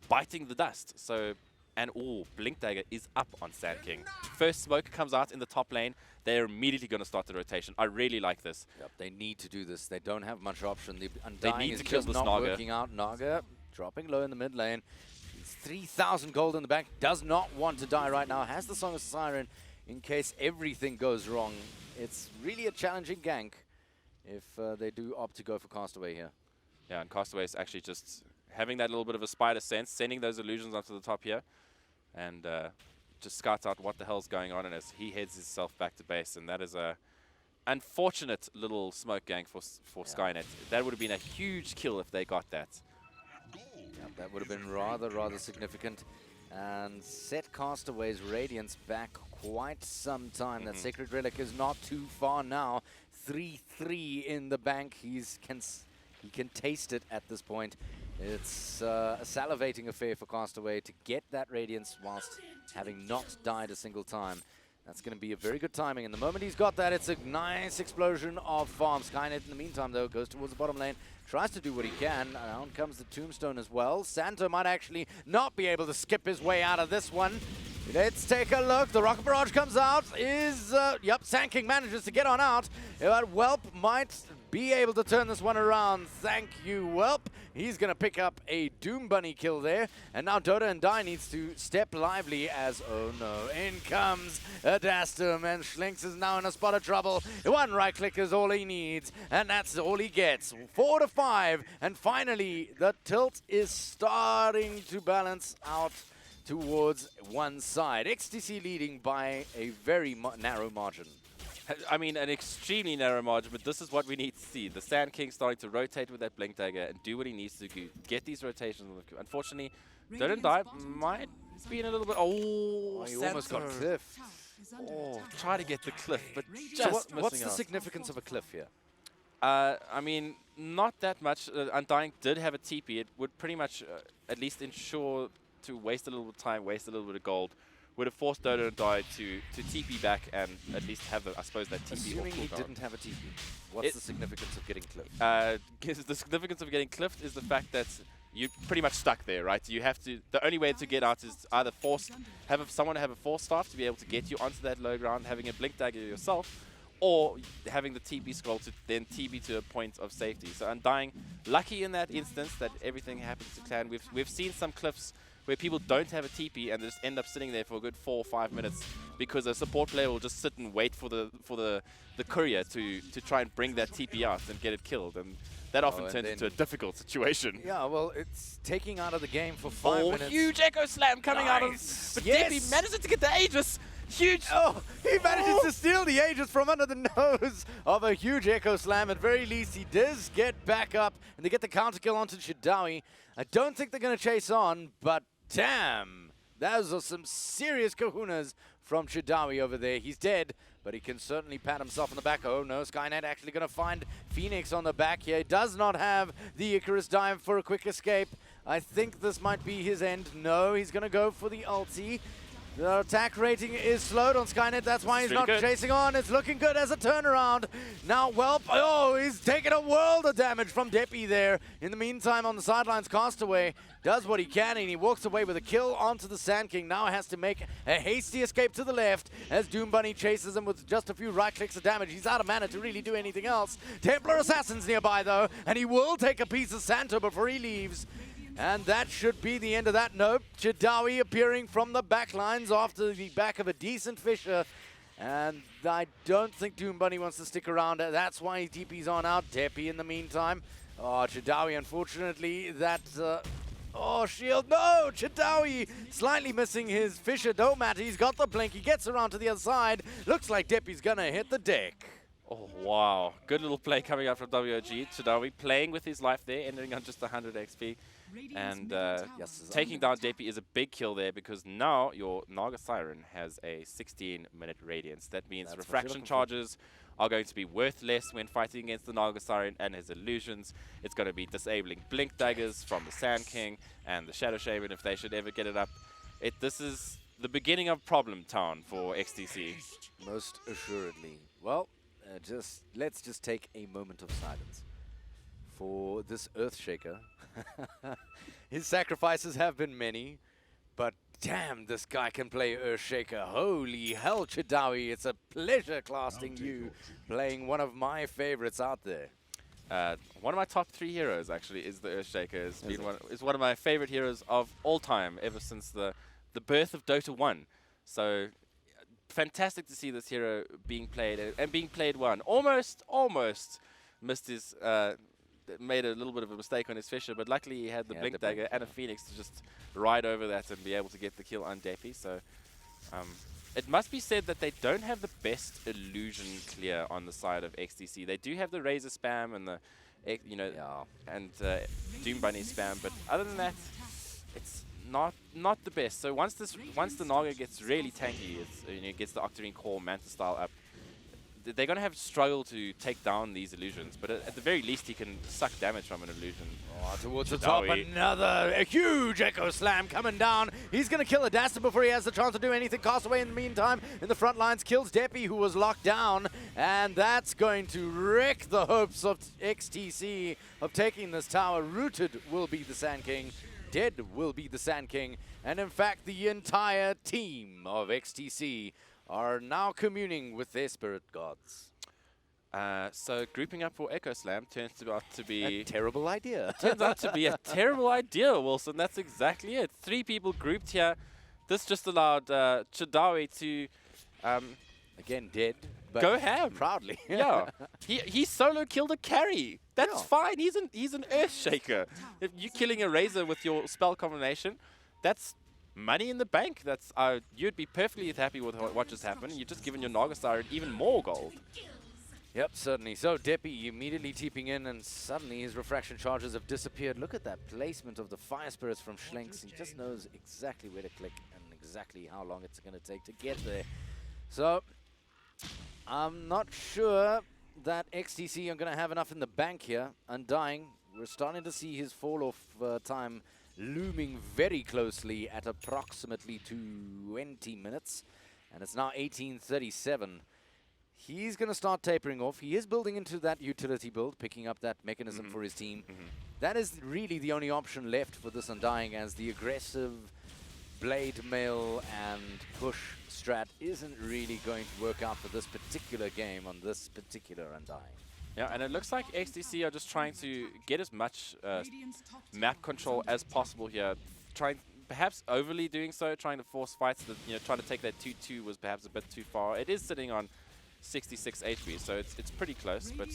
biting the dust. So, and Blink Dagger is up on Sand King. First smoke comes out in the top lane. They're immediately going to start the rotation. I really like this. Yep, they need to do this. They don't have much option. The Undying need is to kill just this not Naga. working out. Naga dropping low in the mid lane. He's 3,000 gold in the bank. Does not want to die right now. Has the Song of Siren in case everything goes wrong. It's really a challenging gank if they do opt to go for Castaway here. Yeah, and Castaway is actually just having that little bit of a spider sense, sending those illusions onto the top here, and just scouts out what the hell's going on, and as he heads himself back to base, and that is a unfortunate little smoke gank for Skynet. That would have been a huge kill if they got that. Yep, that would have been rather significant. And set Castaway's Radiance back quite some time. That Sacred Relic is not too far now. 3-3 in the bank. He can taste it at this point. It's a salivating affair for Castaway to get that Radiance whilst having not died a single time. That's going to be a very good timing. And the moment he's got that, it's a nice explosion of farm. Skynet, in the meantime, though, goes towards the bottom lane, tries to do what he can. Down comes the Tombstone as well. Santo might actually not be able to skip his way out of this one. Let's take a look. The Rocket Barrage comes out. Yep, Sand King manages to get on out. But Welp might be able to turn this one around. Thank you, Welp. He's going to pick up a Doom Bunny kill there. And now Dota and Die needs to step lively as, oh no, in comes Adastum. And Schlinks is now in a spot of trouble. One right click is all he needs. And that's all he gets. 4-5. And finally, the tilt is starting to balance out towards one side. XTC leading by a very narrow margin. I mean, an extremely narrow margin, but this is what we need to see. The Sand King starting to rotate with that Blink Dagger and do what he needs to do. Get these rotations. Unfortunately, Don't and Die might be in a little bit... Oh, He almost got cliffed. Oh, try to get the cliff, but just So missing what's the out. significance of a cliff here? I mean, not that much. Undying did have a TP. It would pretty much at least ensure to waste a little bit of time, waste a little bit of gold. Would have forced Dota and Die to TP back and at least have, I suppose, that TP. Assuming he cooldown. didn't have a TP, what's the significance of getting cliffed? The significance of getting cliffed is the fact that you're pretty much stuck there, right? You have to. The only way to get out is either someone have a force staff to be able to get you onto that low ground, having a Blink Dagger yourself, or having the TP scroll to then TP to a point of safety. So Undying, lucky in that instance that everything happens to clan. We've seen some cliffs where people don't have a TP and they just end up sitting there for a good 4 or 5 minutes because a support player will just sit and wait for the courier to try and bring that TP out and get it killed, and that often and turns then- into a difficult situation. Yeah, well, it's taking out of the game for 5 minutes. Huge Echo Slam coming out of... Nice. But Yes. DP manages to get the Aegis. Huge... Oh, he manages to steal the Aegis from under the nose of a huge Echo Slam. At very least, he does get back up, and they get the counter kill onto Shadawi. I don't think they're going to chase on, but damn, those are some serious kahunas from Shadawi over there. He's dead, but he can certainly pat himself on the back. Oh no, Skynet actually going to find Phoenix on the back here. He does not have the Icarus dive for a quick escape. I think this might be his end. No, he's going to go for the ulti. The attack rating is slowed on Skynet. That's why he's really not good. chasing on. It's looking good as a turnaround. Now, Welp, oh, he's taking a world of damage from Deppy there. In the meantime, on the sidelines, Castaway does what he can, and he walks away with a kill onto the Sand King. Now has to make a hasty escape to the left as Doom Bunny chases him with just a few right clicks of damage. He's out of mana to really do anything else. Templar Assassin's nearby, though, and he will take a piece of Santo before he leaves. And that should be the end of that. Nope. Chidawi appearing from the back lines after the back of a decent Fisher. And I don't think Doom Bunny wants to stick around. That's why he TP's on out. Deppy in the meantime. Oh, Chidawi, unfortunately, that... oh, shield. No! Chidawi slightly missing his Fisher. Don't matter. He's got the blink. He gets around to the other side. Looks like Deppy's going to hit the deck. Oh, wow. Good little play coming out from WOG. Chidawi playing with his life there, ending on just 100 XP. And taking down Deppy is a big kill there because now your Naga Siren has a 16-minute radiance. That means refraction charges are going to be worth less when fighting against the Naga Siren and his illusions. It's going to be disabling Blink Daggers from the Sand King and the Shadow Shaman if they should ever get it up. This is the beginning of Problem Town for XTC. Most assuredly. Well, let's just take a moment of silence for this Earthshaker. His sacrifices have been many, but damn, this guy can play Earthshaker. Holy hell, Chidawi, it's a pleasure casting you playing one of my favorites out there. One of my top 3 heroes, actually, is the Earthshaker. It's one of my favorite heroes of all time, ever since the birth of Dota 1. So, fantastic to see this hero being played, and being played one. Almost missed his... made a little bit of a mistake on his Fisher, but luckily he had the Blink Dagger and a Phoenix to just ride over that and be able to get the kill on Deppy. So it must be said that they don't have the best illusion clear on the side of XTC. They do have the Razor spam and the Doom Bunny spam, but other than that, it's not the best. So once the Naga gets really tanky, it gets the Octarine Core Manta style up, they're going to have to struggle to take down these illusions, but at the very least he can suck damage from an illusion. Oh, towards the top, a huge Echo Slam coming down. He's going to kill Adasta before he has the chance to do anything. Castaway in the meantime in the front lines kills Deppy, who was locked down, and that's going to wreck the hopes of XTC of taking this tower. Rooted will be the Sand King. Dead will be the Sand King. And in fact, the entire team of XTC are now communing with their spirit gods. So grouping up for Echo Slam turns out to be... a terrible idea. Turns out to be a terrible idea, Wilson. That's exactly it. 3 people grouped here. This just allowed Chidawi to... again, dead. But go ham. Proudly. Yeah. He solo killed a carry. That's fine. He's an Earthshaker. If you're killing a Razor with your spell combination, that's money in the bank. That's you'd be perfectly happy with what just happened. You're just giving your Naga Siren even more gold. Yep, certainly. So Deppy immediately teeping in, and suddenly his refraction charges have disappeared. Look at that placement of the Fire Spirits from Schlenks. He just knows exactly where to click and exactly how long it's going to take to get there. So I'm not sure that XTC are going to have enough in the bank here. Undying, we're starting to see his fall-off time looming very closely at approximately 20 minutes. And it's now 18:37. He's going to start tapering off. He is building into that utility build, picking up that mechanism for his team. That is really the only option left for this Undying, as the aggressive blade mail and push strat isn't really going to work out for this particular game on this particular Undying. Yeah, and it looks like XTC are just trying to get as much map control as possible here. Perhaps overly doing so, trying to force fights. Trying to take that 2-2 was perhaps a bit too far. It is sitting on 66 HP, so it's pretty close. But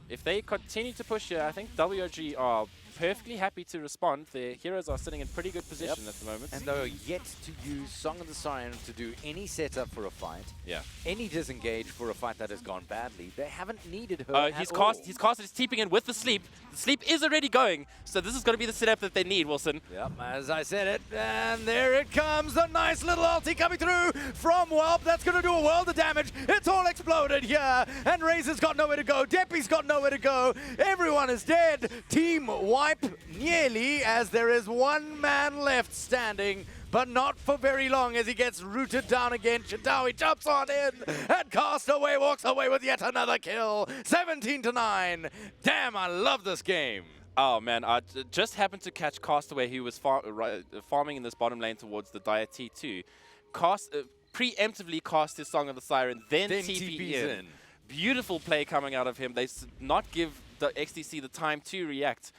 if they continue to push here, I think WOG are perfectly happy to respond. Their heroes are sitting in pretty good position at the moment. And they're yet to use Song of the Siren to do any setup for a fight. Yeah. Any disengage for a fight that has gone badly. They haven't needed her he's casted his teeping in with the sleep. The sleep is already going, so this is going to be the setup that they need, Wilson. Yep, as I said it, and there it comes, the nice little ulti coming through from Whelp. That's going to do a world of damage. It's all exploded here, and Razor's got nowhere to go. Deppy's got nowhere to go. Everyone is dead. Team wipe nearly, as there is one man left standing but not for very long as he gets rooted down again. Chadawi jumps on in, and Castaway walks away with yet another kill. 17-9. Damn, I love this game. Oh man, I just happened to catch Castaway, who was farming in this bottom lane towards the Dire T2. Preemptively cast his Song of the Siren, then TP in. Beautiful play coming out of him. They not give the XTC the time to react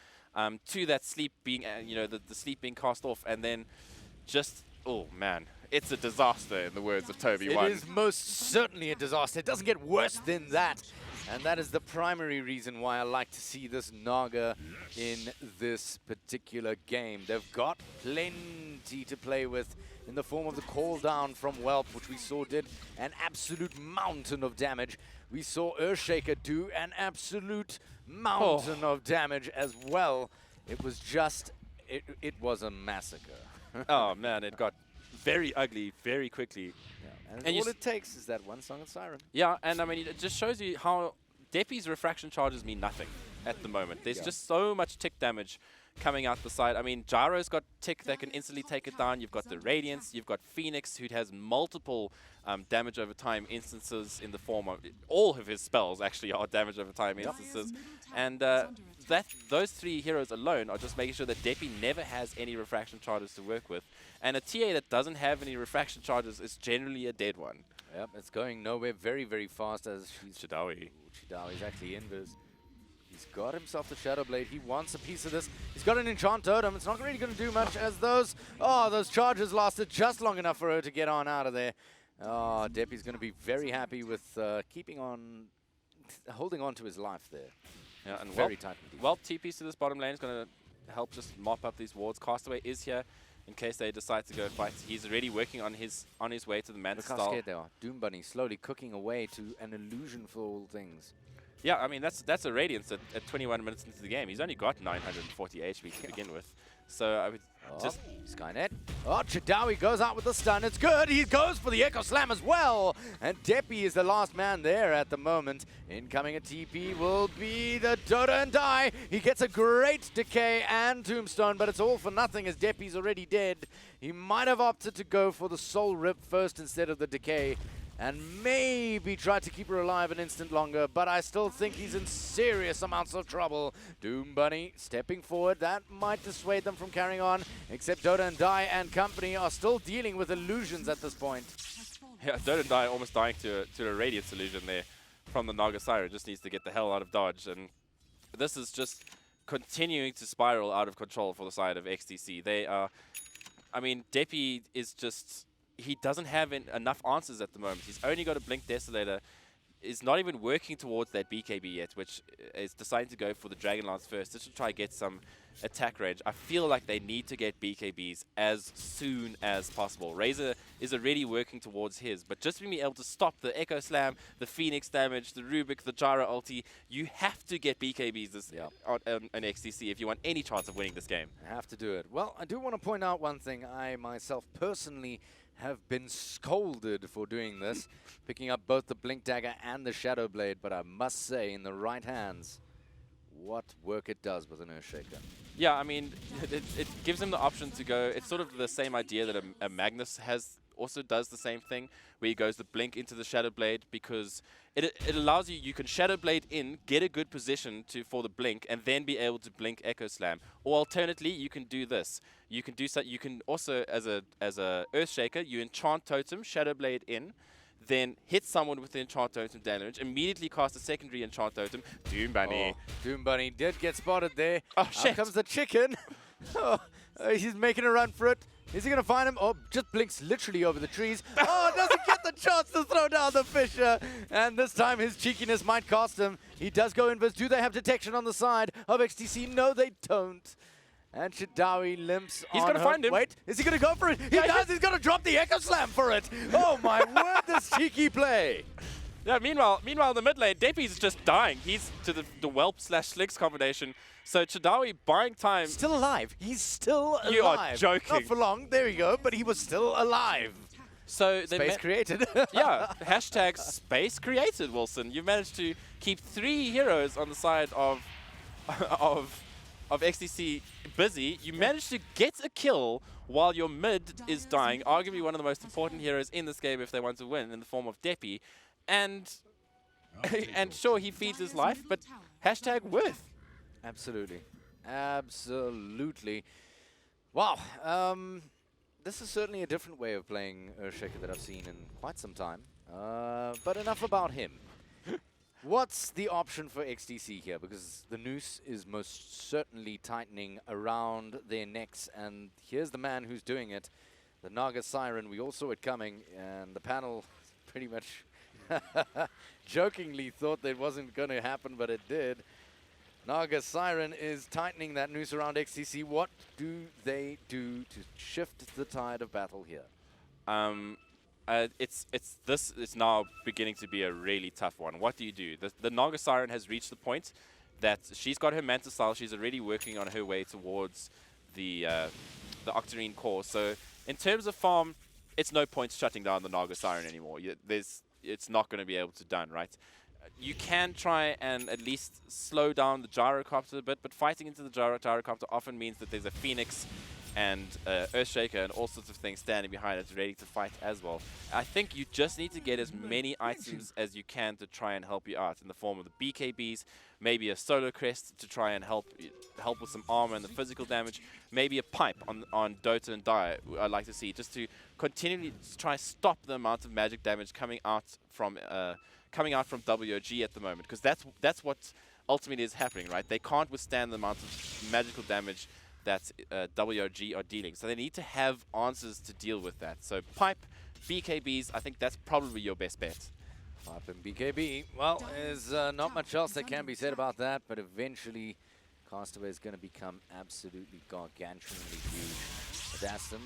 to that sleep being, the sleep being cast off, and then just, oh man, it's a disaster in the words of Toby One. It is most certainly a disaster. It doesn't get worse than that. And that is the primary reason why I like to see this Naga in this particular game. They've got plenty to play with in the form of the call down from Whelp, which we saw did an absolute mountain of damage. We saw Earthshaker do an absolute mountain of damage as well. It was just, it was a massacre. Oh man, it got very ugly very quickly. And And all it takes is that one Song of Siren. Yeah, and I mean, it just shows you how Deppy's refraction charges mean nothing at the moment. There's just so much tick damage coming out the side. I mean, Gyro's got tick that can instantly take it down. You've got the Radiance. You've got Phoenix, who has multiple damage over time instances in the form of... All of his spells actually are damage over time instances. And those three heroes alone are just making sure that Deppy never has any refraction charges to work with. And a TA that doesn't have any refraction charges is generally a dead one. Yep, it's going nowhere very, very fast as Chadawi. Chadawi's actually in, but he's got himself the Shadow Blade. He wants a piece of this. He's got an Enchant Totem. It's not really going to do much as those charges lasted just long enough for her to get on out of there. Oh, Deppy's going to be very happy with holding on to his life there. Yeah, and very tight indeed. Well, TPs to this bottom lane is going to help just mop up these wards. Castaway is here in case they decide to go fight. He's already working on his way to the Manta Look how style. scared they are. Doom Bunny slowly cooking away to an illusion for all things. Yeah, I mean, that's a Radiance at 21 minutes into the game. He's only got 940 HP to begin with. So I would just... Skynet. Oh, Chadawi goes out with the stun. It's good. He goes for the Echo Slam as well. And Deppy is the last man there at the moment. Incoming a TP will be the Dota and Die. He gets a great Decay and Tombstone, but it's all for nothing as Deppy's already dead. He might have opted to go for the Soul Rip first instead of the Decay, and maybe try to keep her alive an instant longer, but I still think he's in serious amounts of trouble. Doom Bunny stepping forward, that might dissuade them from carrying on, except Dota and Die and company are still dealing with illusions at this point. Yeah, Dota and Die almost dying to a Radiance illusion there from the Naga Siren. Just needs to get the hell out of dodge, and this is just continuing to spiral out of control for the side of XTC. They are, I mean, Deppy is just... He doesn't have enough answers at the moment. He's only got a Blink Desolator. Is not even working towards that BKB yet, which is deciding to go for the Dragon Lance first just to try get some attack range. I feel like they need to get BKBs as soon as possible. Razor is already working towards his, but just being able to stop the Echo Slam, the Phoenix damage, the Rubik, the Gyro ulti, you have to get BKBs on XTC if you want any chance of winning this game. I have to do it. Well, I do want to point out one thing. I myself personally have been scolded for doing this, picking up both the Blink Dagger and the Shadow Blade, but I must say, in the right hands, what work it does with an Earthshaker. Yeah, I mean, it gives him the option to go. It's sort of the same idea that a Magnus also does the same thing, where he goes the Blink into the Shadow Blade, because it allows you can Shadow Blade in, get a good position for the Blink, and then be able to Blink Echo Slam. Or alternately, you can do this. You can do so. You can also, as a Earthshaker, you Enchant Totem, Shadow Blade in, then hit someone with the Enchant Totem damage, immediately cast a secondary Enchant Totem. Doom Bunny. Oh, Doom Bunny did get spotted there. Oh, Out shit. comes the chicken. He's making a run for it. Is he going to find him? Oh, just blinks literally over the trees. Oh, doesn't get the chance to throw down the Fisher. And this time his cheekiness might cost him. He does go invis. Do they have detection on the side of XTC? No, they don't. And Chadawi limps He's on gonna her. find him. Wait, is he going to go for it? He does. He's going to drop the Echo Slam for it. Oh, my word, this cheeky play. Yeah, meanwhile, in the mid lane, Deppy's just dying. He's to the Whelp/Slicks combination. So Chadawi buying time. Still alive. He's still alive. You are joking. Not for long. There you go. But he was still alive. So they Space created. yeah, hashtag space created, Wilson. You managed to keep 3 heroes on the side of XTC busy. You manage to get a kill while your mid is dying. Arguably one of the most important heroes in this game if they want to win, in the form of Deppy. And and sure, he feeds his life, but hashtag worth. Absolutely. Absolutely. Wow. This is certainly a different way of playing Earthshaker that I've seen in quite some time. But enough about him. What's the option for XTC here? Because the noose is most certainly tightening around their necks, and here's the man who's doing it. The Naga Siren, we all saw it coming, and the panel pretty much jokingly thought that it wasn't going to happen, but it did. Naga Siren is tightening that noose around XTC. What do they do to shift the tide of battle here? It's now beginning to be a really tough one. What do you do? The Naga Siren has reached the point that she's got her Manta style. She's already working on her way towards the Octarine core. So in terms of farm, it's no point shutting down the Naga Siren anymore. It's not going to be able to done, right? You can try and at least slow down the gyrocopter a bit, but fighting into the gyrocopter often means that there's a Phoenix and Earthshaker and all sorts of things standing behind it ready to fight as well. I think you just need to get as many items as you can to try and help you out in the form of the BKBs, maybe a Solar Crest to try and help with some armor and the physical damage, maybe a pipe on Dota and Dire I'd like to see, just to continually try stop the amount of magic damage coming out from WOG at the moment, because that's what ultimately is happening, right? They can't withstand the amount of magical damage that WOG are dealing. So they need to have answers to deal with that. So pipe, BKBs, I think that's probably your best bet. Pipe and BKB. Well, there's not much else that can be said about that, but eventually Castaway is going to become absolutely gargantuanly huge. Adastum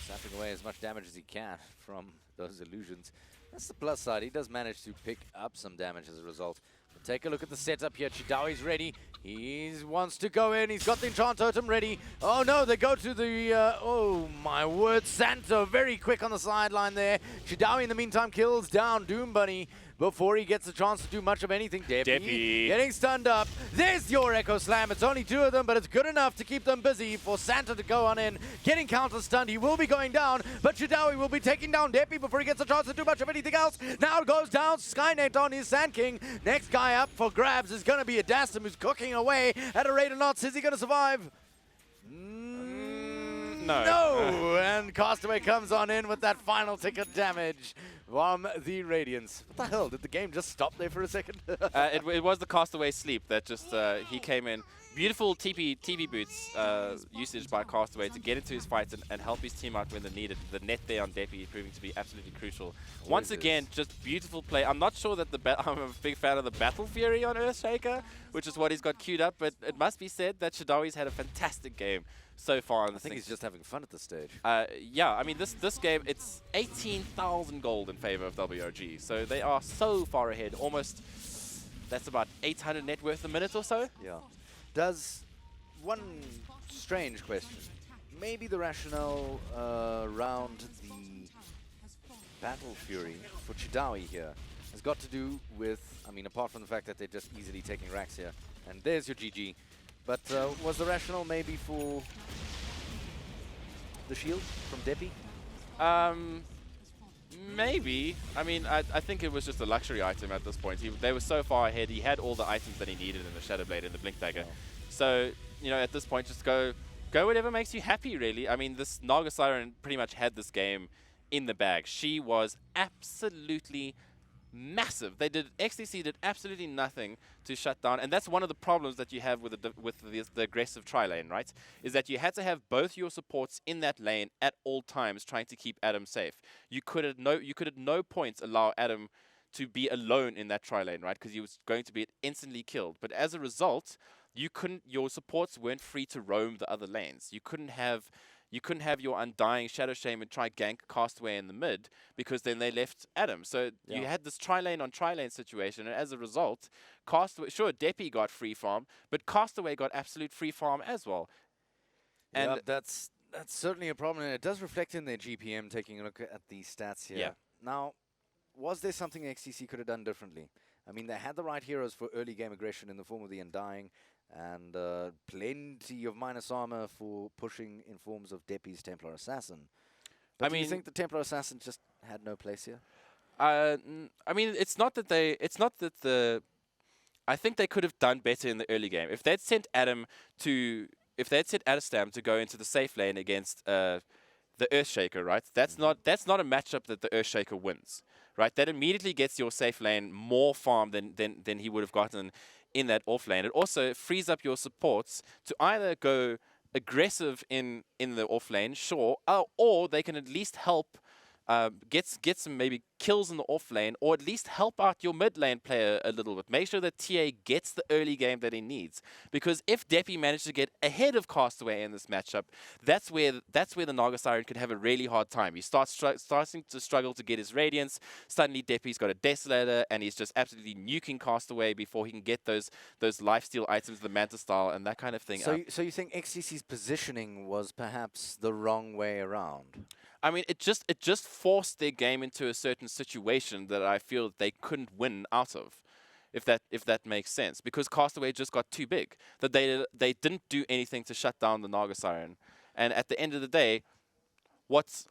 sapping away as much damage as he can from those illusions. That's the plus side. He does manage to pick up some damage as a result. But take a look at the setup here. Chidawi's ready. He wants to go in. He's got the Enchant Totem ready. Oh no, they go to the, oh my word, Santo very quick on the sideline there. Chidawi in the meantime kills down Doom Bunny before he gets a chance to do much of anything. Deppy getting stunned up. There's your Echo Slam. It's only 2 of them, but it's good enough to keep them busy for Santa to go on in. Getting counter stunned. He will be going down, but Chidawi will be taking down Deppy before he gets a chance to do much of anything else. Now it goes down. Skynet on his Sand King. Next guy up for grabs is going to be Adastum, who's cooking away at a rate of knots. Is he going to survive? No, and Castaway comes on in with that final ticket damage from the Radiance. What the hell? Did the game just stop there for a second? It was the Castaway sleep that just, he came in. Beautiful TP boots usage by Castaway to get into his fights and help his team out when they needed. The net there on Deppy proving to be absolutely crucial. Once again, just beautiful play. I'm not sure that I'm a big fan of the Battle Fury on Earthshaker, which is what he's got queued up, but it must be said that Chidawi's had a fantastic game so far. I think he's just having fun at this stage. Yeah, I mean, this game, it's 18,000 gold in favor of WOG, so they are so far ahead. Almost, that's about 800 net worth a minute or so. Yeah. Does one strange question, maybe the rationale around the Battle Fury for Chidawi here has got to do with, I mean, apart from the fact that they're just easily taking racks here, and there's your GG, but was the rationale maybe for the shield from Deppy? Maybe. I mean, I think it was just a luxury item at this point. They were so far ahead. He had all the items that he needed in the Shadow Blade and the Blink Dagger. Yeah. So, you know, at this point, just go whatever makes you happy, really. I mean, this Naga Siren pretty much had this game in the bag. She was absolutely massive. XTC did absolutely nothing to shut down, and that's one of the problems that you have with the aggressive tri-lane, right? Is that you had to have both your supports in that lane at all times, trying to keep Adam safe. You could at no point allow Adam to be alone in that tri-lane, right? Because he was going to be instantly killed. But as a result, your supports weren't free to roam the other lanes. You couldn't have your Undying Shadow Shaman try gank Castaway in the mid, because then they left Adam. So you had this tri-lane on tri-lane situation, and as a result, Castaway, sure, Deppy got free farm, but Castaway got absolute free farm as well. And yeah, that's certainly a problem, and it does reflect in their GPM, taking a look at the stats here. Yeah. Now, was there something XTC could have done differently? I mean, they had the right heroes for early game aggression in the form of the Undying. and plenty of minus armor for pushing in forms of Deppy's Templar Assassin. But do you think the Templar Assassin just had no place here? I mean, it's not that the. I think they could have done better in the early game. If they'd sent Adestam to go into the safe lane against the Earthshaker, right? That's not a matchup that the Earthshaker wins, right? That immediately gets your safe lane more farm than he would have gotten in that off lane. It also frees up your supports to either go aggressive in the off lane, sure, or they can at least help get some maybe kills in the off lane, or at least help out your mid lane player a little bit. Make sure that TA gets the early game that he needs. Because if Deppy manages to get ahead of Castaway in this matchup, that's where the Naga Siren could have a really hard time. He starting to struggle to get his Radiance. Suddenly Deppy's got a Desolator, and he's just absolutely nuking Castaway before he can get those lifesteal items, the Manta Style, and that kind of thing. So you think XTC's positioning was perhaps the wrong way around? I mean, it just forced their game into a certain situation that I feel they couldn't win out of, if that makes sense. Because Castaway just got too big. That they didn't do anything to shut down the Naga Siren. And at the end of the day, what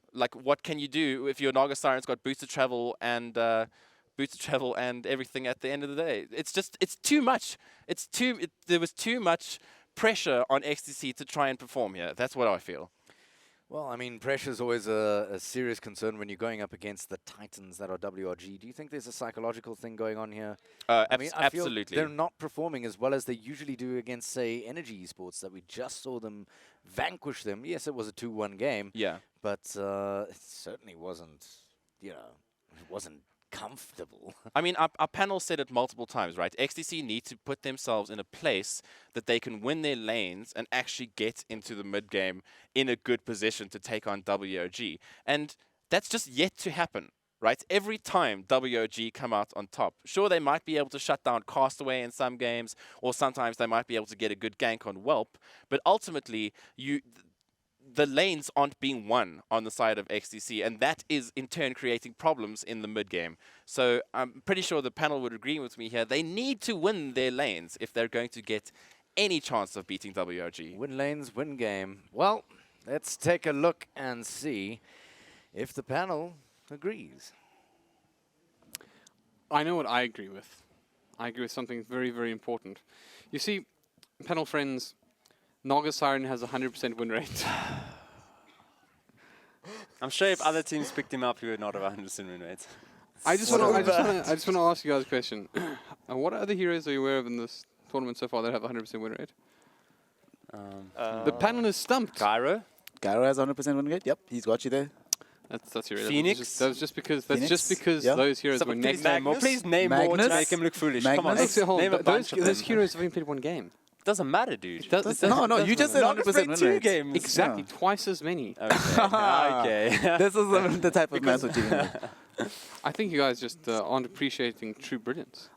can you do if your Naga Siren's got boosted travel and everything at the end of the day? It's too much. There was too much pressure on XTC to try and perform here. That's what I feel. Well, I mean, pressure is always a serious concern when you're going up against the titans that are WRG. Do you think there's a psychological thing going on here? I feel absolutely. They're not performing as well as they usually do against, say, Energy Esports, that we just saw them vanquish them. Yes, it was a 2-1 game. Yeah. But it certainly wasn't, it wasn't comfortable. I mean, our panel said it multiple times, right? XTC need to put themselves in a place that they can win their lanes and actually get into the mid game in a good position to take on WOG. And that's just yet to happen, right? Every time WOG come out on top, sure, they might be able to shut down Castaway in some games, or sometimes they might be able to get a good gank on Whelp, but ultimately, the lanes aren't being won on the side of XTC, and that is in turn creating problems in the mid game. So I'm pretty sure the panel would agree with me here. They need to win their lanes if they're going to get any chance of beating WOG. Win lanes, win game. Well, let's take a look and see if the panel agrees. I know what I agree with. I agree with something very, very important. You see, panel friends, Naga Siren has a 100% win rate. I'm sure if other teams picked him up, he would not have 100% win rate. I just want to ask you guys a question. What other heroes are you aware of in this tournament so far that have a 100% win rate? The panel is stumped. Gyro? Gyro has 100% win rate. Yep, he's got you there. That's irrelevant. Phoenix? That's just because Yeah. those heroes So were please next. name more. Please name more to Magnus? make him look foolish. Come on, Magnus? name a bunch of Those them. heroes have only played one game. Doesn't matter, dude. No, you just said Naga's 100% played win 2 rate. games. Exactly, twice as many. Okay. This is the type of math we're dealing with. I think you guys just aren't appreciating true brilliance.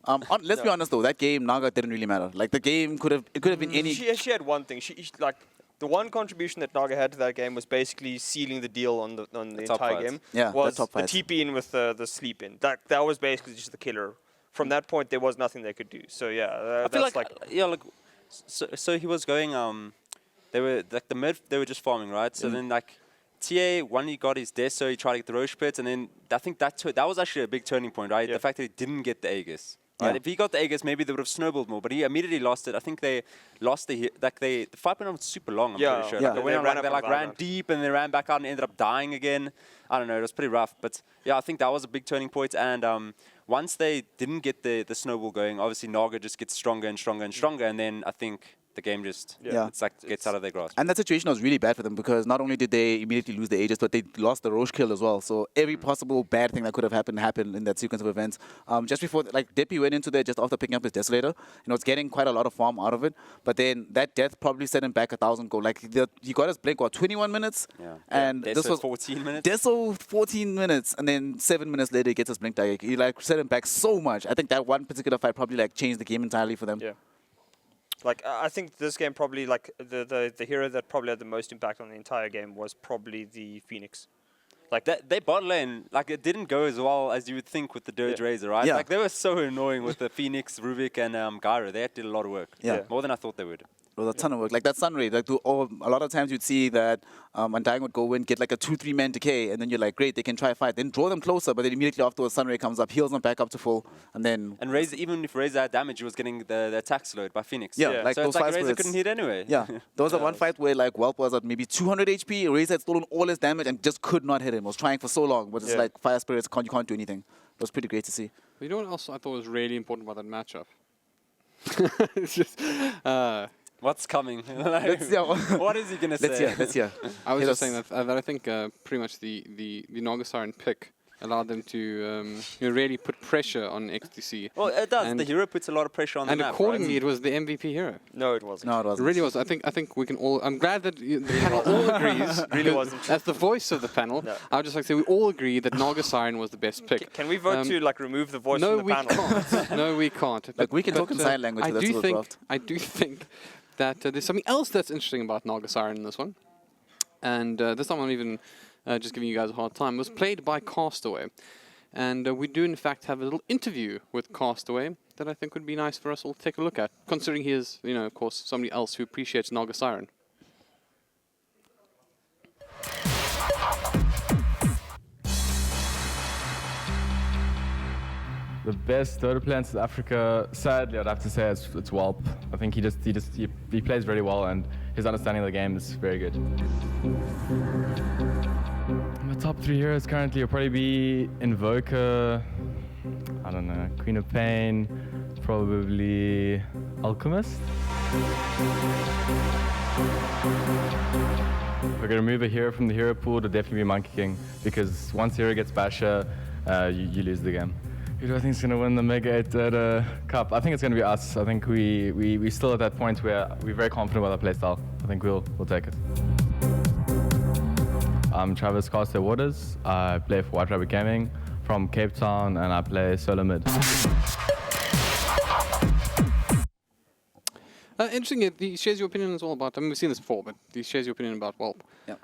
Let's be honest though, that game Naga didn't really matter. Like the game could have been any. She had one thing. She like the one contribution that Naga had to that game was basically sealing the deal on the top entire fights. game. Yeah, was the top the fights. TP in with the sleep in. That was basically just the killer. From that point, there was nothing they could do. So yeah, I feel that's like so he was going they were like the mid, they were just farming, right? So then like TA, when he got his death, so he tried to get the Roche pit, and then I think that was actually a big turning point, right? Yeah. The fact that he didn't get the Aegis. Right? Yeah. If he got the Aegis, maybe they would have snowballed more, but he immediately lost it. I think they lost the fight went on super long, I'm pretty sure. Yeah. Like, they went on, ran up they and ran down. deep and they ran back out and ended up dying again. I don't know, it was pretty rough. But yeah, I think that was a big turning point. And once they didn't get the snowball going, obviously Naga just gets stronger and stronger and stronger, and then I think the game just it's like gets out of their grasp. And that situation was really bad for them because not only did they immediately lose the Aegis, but they lost the Roche kill as well. So every possible bad thing that could have happened in that sequence of events. Just before, like Deppy went into there just after picking up his Desolator. It's getting quite a lot of farm out of it. But then that death probably set him back 1,000 gold. Like he got his blink, 21 minutes? Yeah. And Deso this was 14 minutes. Deso 14 minutes, and then 7 minutes later he gets his blink die. He set him back so much. I think that one particular fight probably changed the game entirely for them. Yeah. Like I think this game probably the hero that probably had the most impact on the entire game was probably the Phoenix. Like their bot lane, like it didn't go as well as you would think with the Dirge Razor, right? Yeah. Like they were so annoying with the Phoenix, Rubik, and Gyro. They did a lot of work. Yeah. More than I thought they would. It was a ton of work. Like that sun raid, like a lot of times you'd see that Undying would go in, get like a 2-3 man decay, and then you're like, great, they can try fight. Then draw them closer, but then immediately afterwards, sun raid comes up, heals them back up to full, and then... And Razor, even if Razor had damage, he was getting the attack slowed by Phoenix. Yeah, like so those it's like fights Razor where couldn't hit anyway. Yeah, there was one fight where like Whelp was at maybe 200 HP, Razor had stolen all his damage and just could not hit him. Was trying for so long, but it's like Fire Spirits, you can't do anything. It was pretty great to see. You know what else I thought was really important about that matchup? It's just... What's coming? Let's, yeah, what is he going to say? Let's hear. I was just saying that I think pretty much the Naga Siren pick allowed them to really put pressure on XTC. Well, it does. And The hero puts a lot of pressure on the and map, accordingly, right? it was the MVP hero. No, it wasn't. No, it It wasn't. really was. I think we can all. I'm glad that the panel all agrees. Really wasn't. As the voice of the panel, No. I would just like to say we all agree that Naga Siren was the best pick. Can we vote to like remove the voice No, from we the panel? can't. No, we can't. Like, we can talk in sign language, I but that's do what think. draft. I do think that there's something else that's interesting about Naga Siren in this one, and this time I'm even just giving you guys a hard time. It was played by Castaway, and we do in fact have a little interview with Castaway that I think would be nice for us all to take a look at, considering he is, of course, somebody else who appreciates Naga Siren. The best Dota player in South Africa, sadly, I'd have to say it's Whelp. I think he plays very well, and his understanding of the game is very good. My top 3 heroes currently will probably be Invoker, I don't know, Queen of Pain, probably Alchemist. If I could remove a hero from the hero pool, it'd definitely be Monkey King, because once hero gets Basher, you lose the game. Who do I think is going to win the Mega 8 Dota Cup? I think it's going to be us. I think we still at that point where we're very confident with our playstyle. I think we'll take it. I'm Travis Caster Waters. I play for White Rabbit Gaming from Cape Town, and I play solo mid. Interesting, he shares your opinion as well about, we've seen this before, but he shares your opinion about Whelp. Yeah.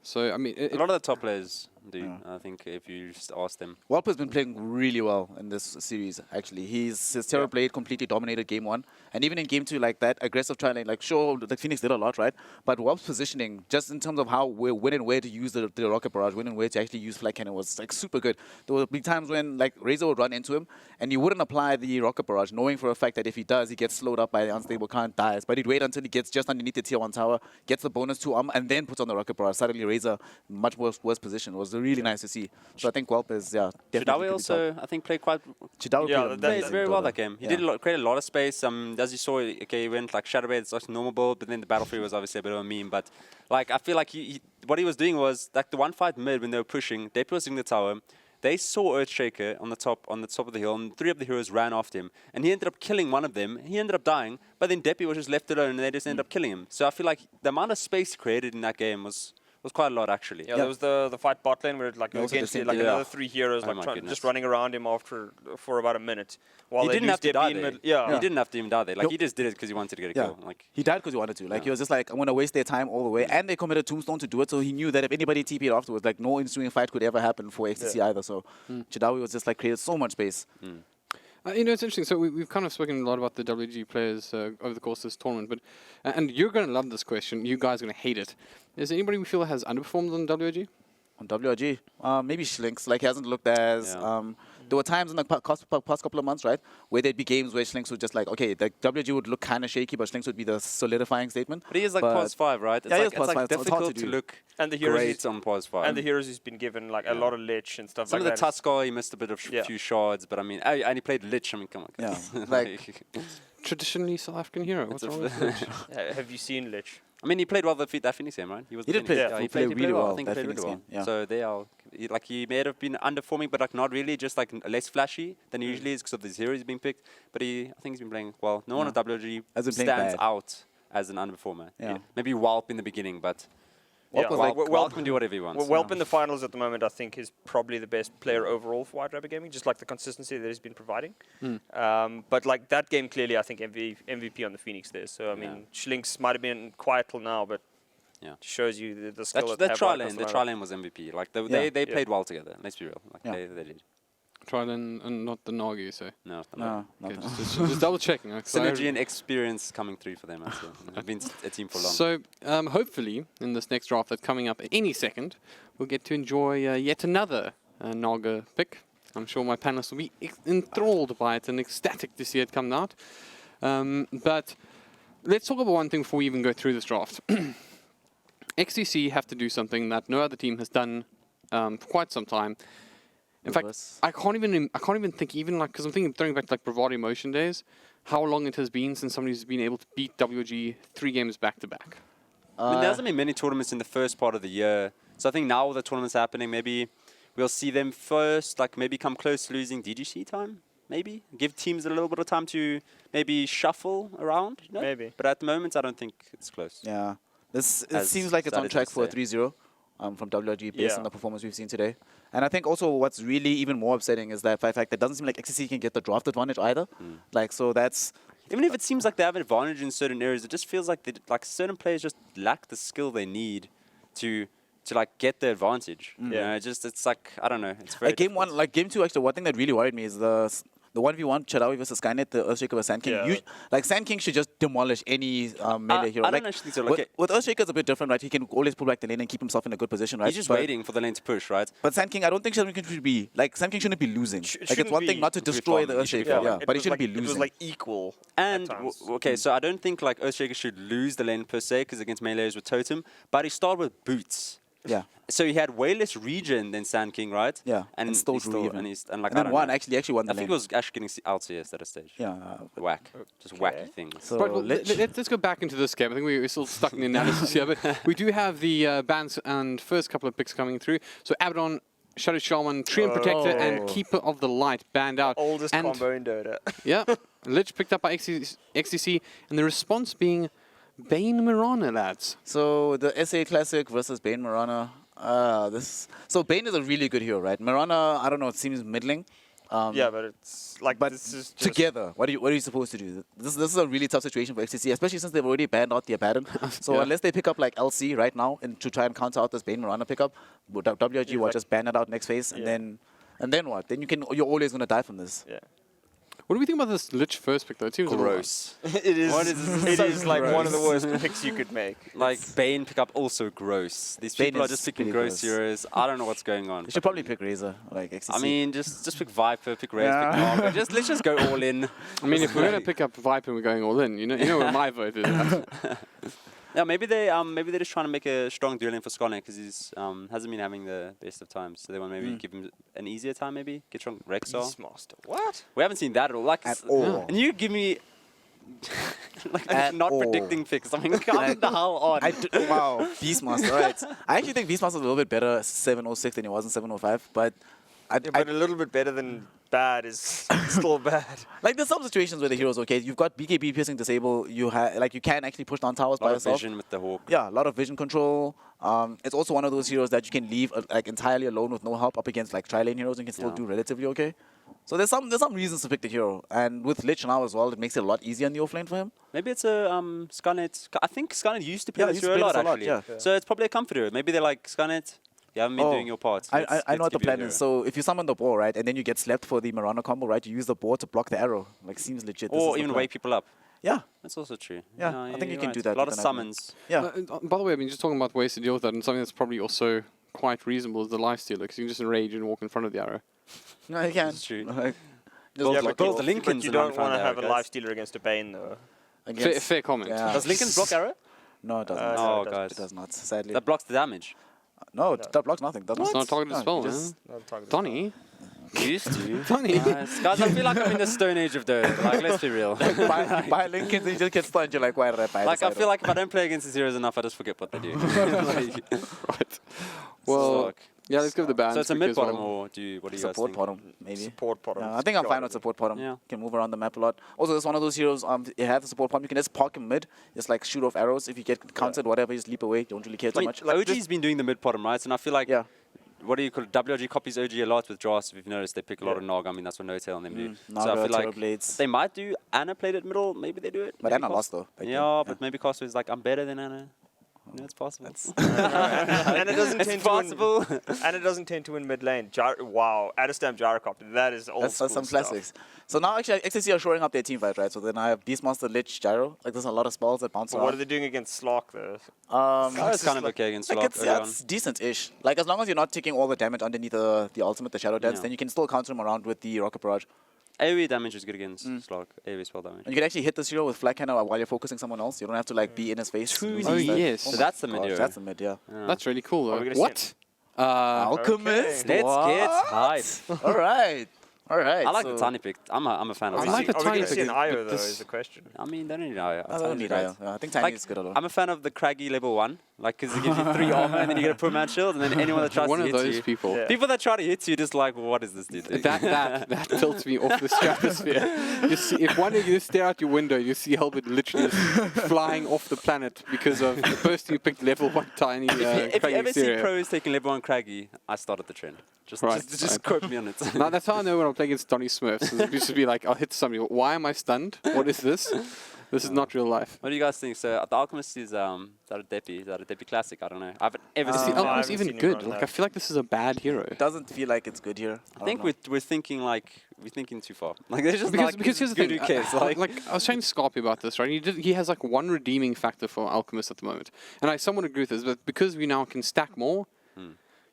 So, I mean... A lot of the top players do, I think, if you just ask them. Whelp has been playing really well in this series, actually. His Terror Blade completely dominated Game 1. And even in Game 2, like that aggressive tri-lane, like sure, the Phoenix did a lot, right? But Whelp's positioning, just in terms of how, when and where to use the Rocket Barrage, when and where to actually use Flag Cannon was like super good. There would be times when like Razor would run into him and he wouldn't apply the Rocket Barrage, knowing for a fact that if he does, he gets slowed up by the unstable current, dies. But he'd wait until he gets just underneath the tier 1 tower, gets the bonus 2 and then puts on the Rocket Barrage. Suddenly Razor, much worse position. It was really nice to see. So I think Whelp is, definitely. Chidawi also, I think, played quite... Chidawi played very well that game. He Yeah. did create a lot of space. As you saw, okay, he went like Shadow Blade, it's like normal build, but then the Battlefield was obviously a bit of a meme. But like, I feel like what he was doing was like the one fight mid when they were pushing, Depi was in the tower. They saw Earthshaker on the top of the hill, and 3 of the heroes ran after him. And he ended up killing one of them. He ended up dying, but then Depi was just left alone, and they just ended up killing him. So I feel like the amount of space created in that game was quite a lot, actually. Yeah, there was the fight bot lane where like Also against the same like thing. another 3 heroes Oh my goodness. just running around him for about a minute. While He they didn't have to lose die Depi in there. mid- Yeah. He didn't have to even die there. Like, Nope. he just did it because he wanted to get a kill. Like, he died because he wanted to. Like, he was just like, I'm going to waste their time all the way. And they committed Tombstone to do it, so he knew that if anybody TP'd afterwards, like, no ensuing fight could ever happen for XTC either. So Chidawi was just like, created so much space. it's interesting. So we've kind of spoken a lot about the WG players over the course of this tournament, but and you're going to love this question. You guys are going to hate it. Is there anybody we feel has underperformed on WG? On WRG, maybe Schlinks. Like, he hasn't looked as... there were times in the past couple of months, right, where there'd be games where Schlinks would just like, okay, like WG would look kind of shaky, but Schlinks would be the solidifying statement. but he is like POS 5, right? It's Yeah, he like, is POS 5, it's so it's hard difficult to to do. look And the heroes great on POS 5. And the heroes he's been given like a lot of lich and stuff Some like of the that. Tuskar, he missed a bit of few shards, but I mean, and he played Lich. I mean, come on. Yeah, like, Traditionally South African hero. What's wrong with that? Have you seen lich? I mean, he played well that Phoenix game, right? He did play. Yeah, He played really well. I think he that played really Phoenix well. game, yeah. So they are, he may have been underperforming, but like not really, just like less flashy than he usually is because of these heroes being picked. But I think he's been playing well. No one at WG Hasn't played stands bad. out as an underperformer. Yeah. Maybe Whelp in the beginning, but Yeah. was Whelp can do whatever he wants. Whelp in the finals at the moment, I think, is probably the best player overall for White Rabbit Gaming, just like the consistency that he's been providing. But like that game, clearly, I think MVP on the Phoenix there. So I mean, Schlinks might have been quiet till now, but Yeah. Shows you the skill That that they have tri right lane, across the the tri lineup. lane was MVP. Like they Yeah. played well together. Let's be real. Like Yeah. they did. Try and not the Naga, you say. No, it's not No, bad. Okay, nothing. just double checking. Synergy and experience coming through for them. They've been a team for long. So hopefully in this next draft that's coming up any second, we'll get to enjoy yet another Naga pick. I'm sure my panelists will be enthralled by it and ecstatic to see it come out. But let's talk about one thing before we even go through this draft. XTC have to do something that no other team has done for quite some time. In fact, I can't even think, even like, because I'm throwing back to like Bravado Emotion days, how long it has been since somebody's been able to beat WG 3 games back to back. I mean, there hasn't been many tournaments in the first part of the year. So I think now with the tournaments happening, maybe we'll see them first, like maybe come close to losing DGC time, maybe. Give teams a little bit of time to maybe shuffle around, you know? Maybe. But at the moment, I don't think it's close. Yeah. It As seems like it's on started track to for a say. 3-0 from WRG based Yeah. on the performance we've seen today. And I think also what's really even more upsetting is that fact that it doesn't seem like XCC can get the draft advantage either. Like, so that's... Even if it seems like they have an advantage in certain areas, it just feels like certain players just lack the skill they need to like get the advantage. You know, it's like, I don't know. It's very Like game 2, actually, one thing that really worried me is the 1v1 Chadawi versus Skynet, the Earthshaker versus Sand King. Yeah. Like, Sand King should just demolish any melee hero. I don't Like, actually think so. with, Okay. with Earthshaker, it's a bit different, right? He can always pull back the lane and keep himself in a good position, right? He's just But- waiting for the lane to push, right? But Sand King, I don't think Sand King should be... Like, Sand King shouldn't be losing. Like, it's shouldn't one thing be- not to should be destroy the farming. He should be Earthshaker, farming. yeah, but he shouldn't be It losing. was like equal. And, at times. okay, so I don't think like Earthshaker should lose the lane per se, because against melees with Totem, but he started with boots. Yeah. So he had way less regen than Sand King, right? Yeah, And, and still he's drew even. and he's and like And I then don't know. actually won the I think lane. it was actually getting LCS at a stage. Yeah. Whack. Just wacky things. So Right, well, Lich- let's go back into this game. I think we're still stuck in the analysis here, but we do have the bans and first couple of picks coming through. So Abaddon, Shadow Shaman, Treant Protector, and Keeper of the Light banned out. Oldest and combo in Dota. yeah, Lich picked up by XTC, and the response being Bane Mirana, lads. So the SA Classic versus Bane Mirana. So Bane is a really good hero, right? Mirana, I don't know, it seems middling. Yeah, but it's like But this is just together, what are you supposed to do? This is a really tough situation for XTC, especially since they've already banned out the Abaddon. So Yeah. unless they pick up like LC right now and to try and counter out this Bane Mirana pickup, WRG will like- just ban it out next phase, Yeah. and then what? Then you're always gonna die from this. Yeah. What do we think about this Lich first pick, though? It seems a little- Gross. It is. What is It so is like one of the gross. worst picks you could make. Like Bane pickup also gross. These Bane people are is just picking pretty gross gross. heroes. I don't know what's going on. You should probably pick Razor, like XTC. I mean, just pick Viper, pick Raze, Yeah. pick Naga. Let's just go all in. I mean, if we're going to pick up Viper and we're going all in, you know where my vote is. Yeah, maybe they're just trying to make a strong dueling for Skarner because he's hasn't been having the best of times. So they want to maybe give him an easier time, maybe get strong Rexar. Beastmaster. What? We haven't seen that at all. Like At all. And you give me like At not all. predicting picks. I mean, come the hell on. Wow, Beastmaster, right. I actually think Beastmaster's a little bit better 706 than he was in 705, but Yeah, but a little bit better than bad is still bad. like there's some situations where the hero's okay. You've got BKB piercing disable. You can actually push down towers A by lot of yourself. vision with the Hawk. Yeah, a lot of vision control. It's also one of those heroes that you can leave like entirely alone with no help up against like tri-lane heroes and can still Yeah. do relatively okay. So there's some reasons to pick the hero, and with Lich now as well, it makes it a lot easier in the offlane for him. Maybe it's a Skarnet. I think Skarnet used to play Yeah, this he used to hero a play lot this a lot, actually. yeah. So it's probably a comfort hero. Maybe they're like Skarnet. You haven't been doing your part. I Let's know what the give you a plan hero." is. So if you summon the boar, right, and then you get slept for the Mirana combo, right, you use the boar to block the arrow. Like, seems legit. This is Or the even plan. wake people up. Yeah, That's also true. Yeah, No, I think you you're can right. do that A lot with of an admin. summons. yeah. By the way, I mean, just talking about ways to deal with that, and something that's probably also quite reasonable is the lifestealer, because you can just enrage and walk in front of the arrow. No, you can. That's true. Like, Build Yeah, like but build the but Lincolns you and don't run want to around have a there, life guys. stealer against a Bane, though. against- Fair comment. Yeah. Does Lincoln's block arrow? No, it doesn't. No, Oh, it doesn't. guys. It does not, sadly. That blocks the damage. No, that blocks nothing. Does It's not. not a targeted No, spell, you man. just- Not targeted. Donny? Used to. Donny? Guys, I feel like I'm in the stone age of Dota. Like, let's be real. buy Lincoln, and you just get stunned. You're like, why did I buy Like, this I feel like if I don't play against these heroes enough, I just forget what they do. Like, Right. Well, suck. yeah, let's give the bans. So it's a because, mid bottom, well, or what do you guys support think? bottom, maybe. Support bottom. Yeah, I think I'm fine with support bottom. Yeah. Can move around the map a lot. Also, it's one of those heroes. You have the support bottom. You can just park him mid. Just like shoot off arrows. If you get countered, whatever, you just leap away. Don't really care too much. like OG's been doing the mid bottom, right? And I feel like, Yeah. what do you call it? WRG copies OG a lot with Dross. If you've noticed, they pick a lot of Nog. I mean, that's what No Tail and them do. So I Naga, feel like Terrorblades. they might do Anna played at middle. Maybe they do it. But Maybe Anna lost though. Yeah, but maybe Costa is like, I'm better than Anna. Yeah, it's possible. And it doesn't It's tend possible. to win, and it doesn't tend to win mid lane. Wow, Adestam Gyrocopter, that is old That's school some stuff. classics. So now actually XSC are shoring up their team fight, right? So then I have Beastmaster, Lich, Gyro. Like there's a lot of spells that bounce But around. what are they doing against Slark though? That's kind of okay against Like Slok it's, early on. it's decent-ish. Like as long as you're not taking all the damage underneath the ultimate, the Shadow Dance, Yeah. then you can still counter him around with the Rocket Barrage. AoE damage is good against Slok. AoE spell damage. And you can actually hit this hero with Flag Cannon while you're focusing someone else. You don't have to like be in his face. True. Oh, Instead. yes. So my that's the mid gosh, hero. That's the mid, yeah. That's really cool, Are though. we gonna see What? Alchemist? Let's What? get hype. All right. All right. I like so the tiny pick. I'm a fan of I tiny. like the Are we tiny going to see an pick, IO but though? this- Is the question. I mean, they don't need IO. I don't need IO. Yeah, I think Tiny is good alone. I'm a fan of the Craggy level 1, like, because it gives you 3 armor and then you get a permanent shield, and then anyone that tries One to of hit those you. people. Yeah. People that try to hit you just like, well, what is this dude doing? That tilts me off the stratosphere. You see, if one of you stare out your window, you see Helbert literally just flying off the planet because of the person who picked level 1 tiny If you Craggy ever see exterior. pros taking level 1 Craggy, I started the trend. Just Right, just quote me on it. Now that's how I know when I'm playing against Donny Smurfs. It used to be like, I'll hit somebody. Why am I stunned? What is this? This is not real life. What do you guys think? So the Alchemist is that a Depi? Is that a Depi classic? I don't know. I haven't ever Is seen the it. I Alchemist haven't even seen him good? run Like, that. I feel like this is a bad hero. It doesn't feel like it's good here. I think we're thinking like we're thinking too far. Like there's just Because, like because here's the good thing, who cares? like I was saying to Scarpy about this, right? He has like one redeeming factor for Alchemist at the moment, and I somewhat agree with this. But because we now can stack more,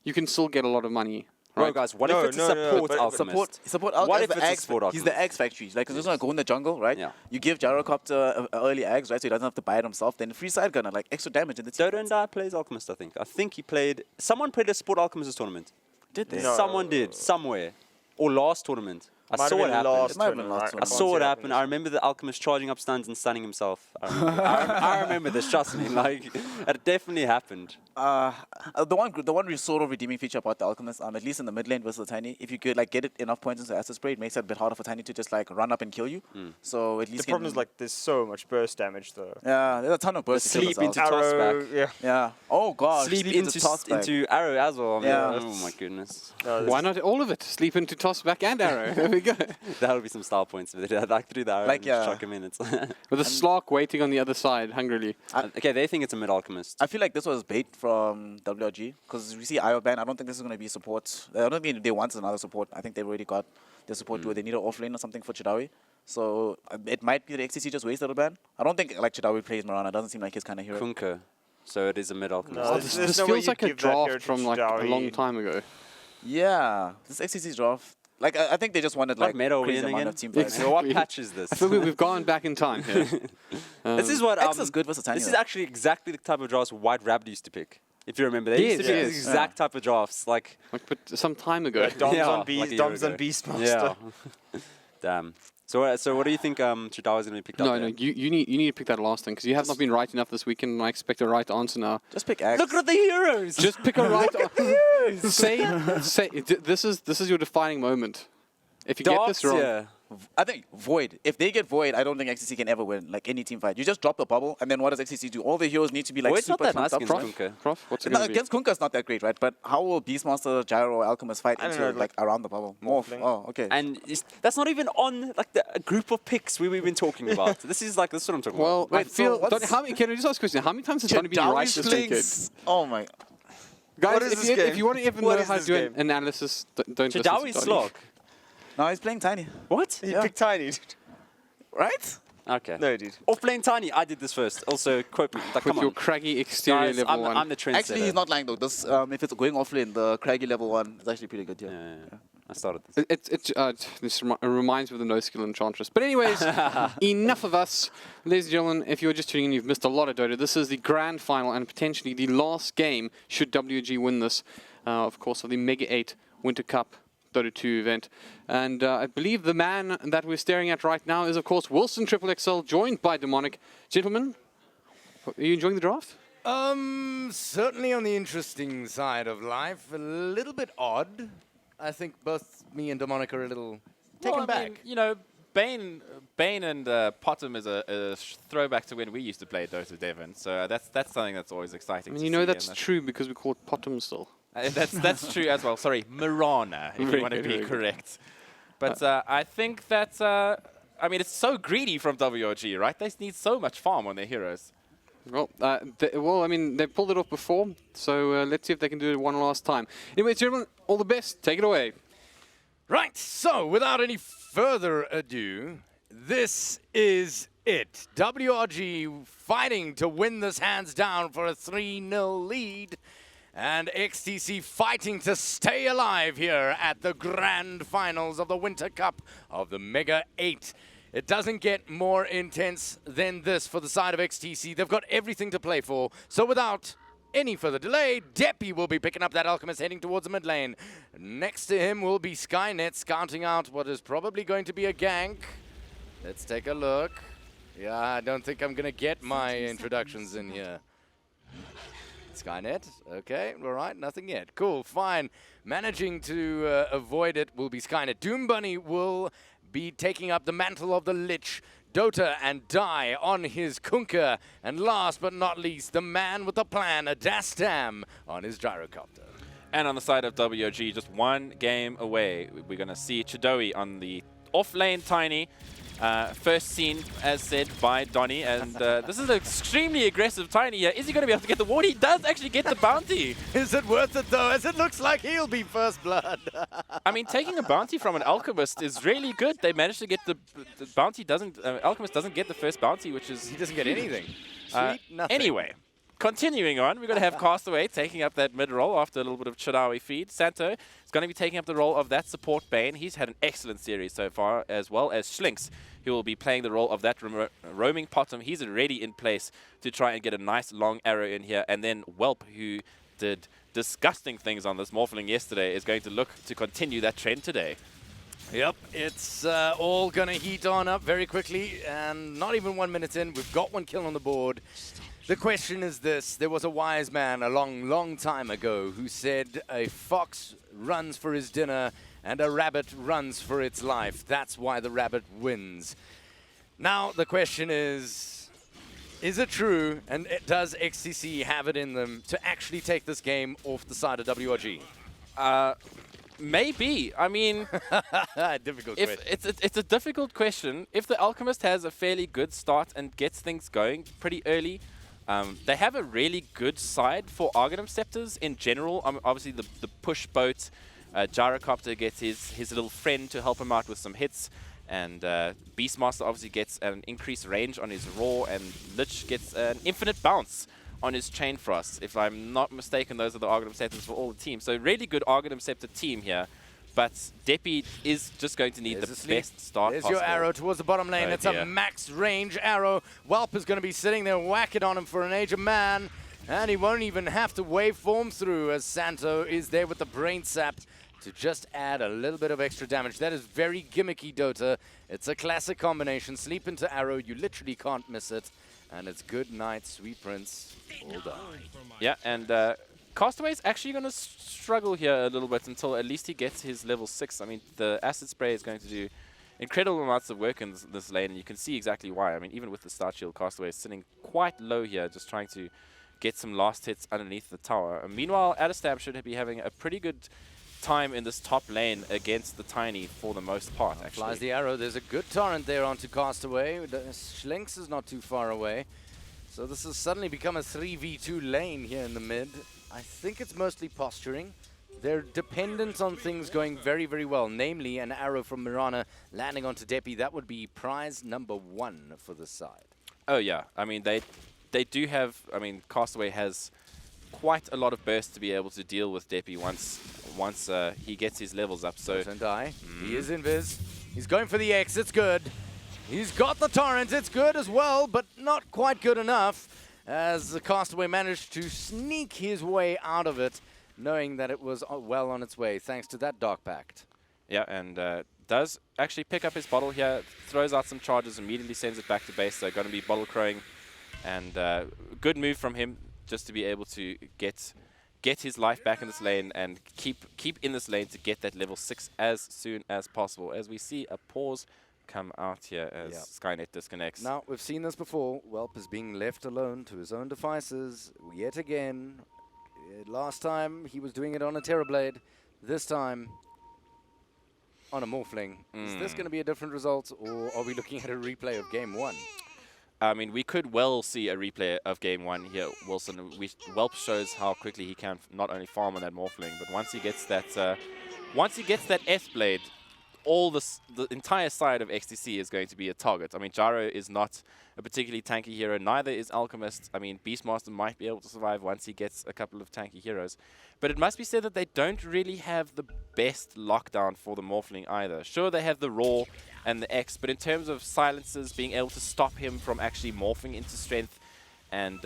you can still get a lot of money. Bro, Right? guys, what No, if it's no, a no, support but Alchemist? Support What Alchemist. if it's a support He's the Alchemist? Axe factory. Like, because he's going to go in the jungle, right? Yeah. You give Gyrocopter early Axe, right? So he doesn't have to buy it himself. Then free side gunner, like extra damage in the team. Dodo and Die plays Alchemist, I think. I think he played. Someone played a support Alchemist this tournament. Did they? No. Someone did somewhere, or last tournament. I Might saw have it been happen. last It might have been tournament. last I tournament. saw can't it see happen. I remember the Alchemist charging up stuns and stunning himself. I remember, I remember this. Trust me, like it definitely happened. The one sort of redeeming feature about the Alchemist, at least in the mid lane versus Tiny, if you could like get it enough points into Acid Spray, it makes it a bit harder for Tiny to just like run up and kill you. So at least The problem is like there's so much burst damage though. yeah, there's a ton of burst. to kill Sleep this into out. toss Arrow, back. yeah. Yeah. Oh gosh. Sleep into toss back. into arrow as well. I mean, Yeah. Oh my goodness. No, Why not all of it? Sleep into tossback and arrow. There we go. That would be some style points. But I'd like through the arrow Like, and just yeah. chuck him in. It's With a Slark waiting on the other side, hungrily. okay, they think it's a mid Alchemist. I feel like this was bait from WRG because we see IO ban. I don't think this is going to be support. I don't think they want another support. I think they've already got their support to it. They need an offlane or something for Chidawi. So it might be the XCC just wasted a ban. I don't think like Chidawi plays Mirana. It doesn't seem like his kind of hero. Kunko. So it is a mid Alchemist. No, Oh, there's this no way feels you'd like a give that hero draft to from like a Chidawi. long time ago. Yeah, this XCC draft. Like I think they just wanted What like meta are we crazy in amount again? of team fights. So what Exactly. patch is this? I feel we've gone back in time here. This is what X is good versus Tiny. This is though. actually exactly the type of drafts White Rabbit used to pick. If you remember, they used to Yes, pick yes. this exact type of drafts. Like, Like, but some time ago. Doms Yeah, on like a Beast, year Doms on ago. Beastmaster. yeah. Damn. So what do you think Chidawa is going to be picked up? No, there? no, you need to pick that last thing because you have not been right enough this weekend, and I expect a right answer now. Just pick X. Look at the heroes. Just pick a right answer. Say this is your defining moment. If you get this Darks, wrong, yeah. I think Void. If they get Void, I don't think XCC can ever win like any team fight. You just drop the bubble, and then what does XCC do? All the heroes need to be like Void's not super that nice clumped up. against Right? Kunka. Prof, what's it No, going to be? against Kunka it's not that great, right? But how will Beastmaster, Gyro, or Alchemist fight I don't into know, like around the bubble? Morphling. Oh, okay. And that's not even on like a group of picks we've been talking about. This is what I'm talking Well, about. I Wait, so feel. what's- How many? Can I just ask a question? How many times has Donny been right this weekend? Oh my. Guys, What is if this you, game? if you want to even What know is how to this do game? an analysis, don't listen Chidawi to Donny. Slog. No, he's playing Tiny. What? He Yeah. picked Tiny. Right? Okay. No, dude. Off playing Tiny, I did this first. Also, quote me. Like, With come your on. craggy exterior Guys, level one. I'm the trendsetter. Actually, he's not lying though. This if it's going offlane, the Craggy level 1 is actually pretty good. Yeah. Yeah. I started this. This reminds me of the no skill enchantress. But anyways, enough of us. Ladies and gentlemen, if you're just tuning in, you've missed a lot of Dota. This is the grand final and potentially the last game should WG win this, of course, of the Mega8 Winter Cup Dota 2 event. And I believe the man that we're staring at right now is, of course, Wilson Triple XL, joined by Demonic. Gentlemen, are you enjoying the draft? Certainly on the interesting side of life. A little bit odd. I think both me and Demonic are a little taken I back. mean, you know, Bane and Potham is a throwback to when we used to play Dota Devon. So that's something that's always I exciting. mean, to you know see, that's and true because we call it Potham still. that's true as well. Sorry, Mirana, if Very you want to good, be very good. correct. But I think that I mean, it's so greedy from WRG, right? They need so much farm on their heroes. Well, I mean, they pulled it off before, so let's see if they can do it one last time. Anyway, gentlemen, all the best. Take it away. Right, so without any further ado, this is it. WRG fighting to win this hands down for a 3-0 lead. And XTC fighting to stay alive here at the grand finals of the Winter Cup of the Mega 8. It doesn't get more intense than this for the side of XTC. They've got everything to play for. So without any further delay, Deppy will be picking up that Alchemist heading towards the mid lane. Next to him will be Skynet scouting out what is probably going to be a gank. Let's take a look. Yeah, I don't think I'm going to get my introductions in here. Skynet, okay, all right, nothing yet. Cool, fine. Managing to avoid it will be Skynet. Doom Bunny will be taking up the mantle of the Lich. Dota and Die on his Kunkka. And last but not least, the man with the plan, a Dastam on his gyrocopter. And on the side of WOG, just one game away, we're going to see Chidoi on the off-lane Tiny. First seen, as said, by Donny, and this is an extremely aggressive Tiny here. Is he going to be able to get the ward? He does actually get the bounty. Is it worth it, though, as it looks like he'll be first blood? I mean, taking a bounty from an Alchemist is really good. They managed to get the bounty. Alchemist doesn't get the first bounty, which is... He doesn't get anything. Sweet, nothing. Anyway, continuing on, we're going to have Castaway taking up that mid role after a little bit of Chidawi feed. Santo is going to be taking up the role of that support Bane. He's had an excellent series so far, as well as Schlinks, who will be playing the role of that roaming bottom. He's already in place to try and get a nice long arrow in here. And then Whelp, who did disgusting things on this Morphling yesterday, is going to look to continue that trend today. Yep, it's all going to heat on up very quickly. And not even 1 minute in, we've got one kill on the board. The question is this. There was a wise man a long, long time ago who said a fox runs for his dinner and a rabbit runs for its life. That's why the rabbit wins. Now, the question is it true? And does XCC have it in them to actually take this game off the side of WRG? Maybe. I mean, difficult question. It's a difficult question. If the Alchemist has a fairly good start and gets things going pretty early, they have a really good side for Argonum Scepters in general. Obviously, the push boat, Gyrocopter gets his little friend to help him out with some hits, and Beastmaster obviously gets an increased range on his Roar, and Lich gets an infinite bounce on his Chain Frost. If I'm not mistaken, those are the Argonum Scepters for all the teams. So really good Argonum Scepter team here. But Deppy is just going to need the best start There's possible. your arrow towards the bottom lane. It's a max range arrow. Whelp is going to be sitting there whacking on him for an Age of Man. And he won't even have to waveform through, as Santo is there with the Brain Sap to just add a little bit of extra damage. That is very gimmicky, Dota. It's a classic combination. Sleep into arrow. You literally can't miss it. And it's good night, sweet prince. All done. Yeah, and Castaway's actually going to struggle here a little bit until at least he gets his level 6. I mean, the Acid Spray is going to do incredible amounts of work in this lane, and you can see exactly why. I mean, even with the Start Shield, Castaway is sitting quite low here, just trying to get some last hits underneath the tower. Meanwhile, Adestab should be having a pretty good time in this top lane against the Tiny for the most part, actually. Flies the arrow. There's a good torrent there onto Castaway. The Schlinks is not too far away. So this has suddenly become a 3v2 lane here in the mid. I think it's mostly posturing. They're dependent on things going very, very well, namely an arrow from Mirana landing onto Deppy. That would be prize number 1 for the side. Oh, yeah. I mean, they do have... I mean, Castaway has quite a lot of burst to be able to deal with Deppy once he gets his levels up. So and he is invis. He's going for the X. It's good. He's got the torrent. It's good as well, but not quite good enough, as the Castaway managed to sneak his way out of it, knowing that it was well on its way, thanks to that Dark Pact. Yeah, and does actually pick up his bottle here, throws out some charges, immediately sends it back to base. So going to be bottle crowing, and good move from him just to be able to get his life back in this lane and keep in this lane to get that level 6 as soon as possible. As we see a pause come out here as Skynet disconnects. Now, we've seen this before. Whelp is being left alone to his own devices yet again. Last time, he was doing it on a Terrorblade. This time, on a Morphling. Is this going to be a different result, or are we looking at a replay of Game 1? I mean, we could well see a replay of game 1 here, Wilson. Whelp shows how quickly he can not only farm on that Morphling, but once he gets that S-Blade, the entire side of XTC is going to be a target. I mean, Gyro is not a particularly tanky hero, neither is Alchemist. I mean, Beastmaster might be able to survive once he gets a couple of tanky heroes. But it must be said that they don't really have the best lockdown for the Morphling either. Sure, they have the Raw and the X, but in terms of silences, being able to stop him from actually morphing into strength and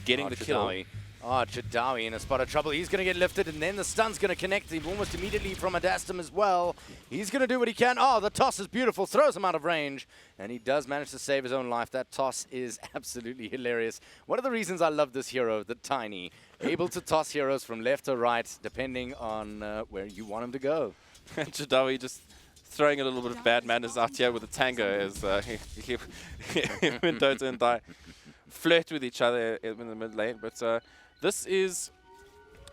getting the kill. Oh, Chadawi in a spot of trouble. He's going to get lifted, and then the stun's going to connect him almost immediately from Adastum as well. He's going to do what he can. Oh, the toss is beautiful. Throws him out of range, and he does manage to save his own life. That toss is absolutely hilarious. One of the reasons I love this hero, the Tiny, able to toss heroes from left or right, depending on where you want him to go. Chadawi just throwing a little bit of bad manners out here with the Tango as him and Dota and Die flirt with each other in the mid lane. But this is,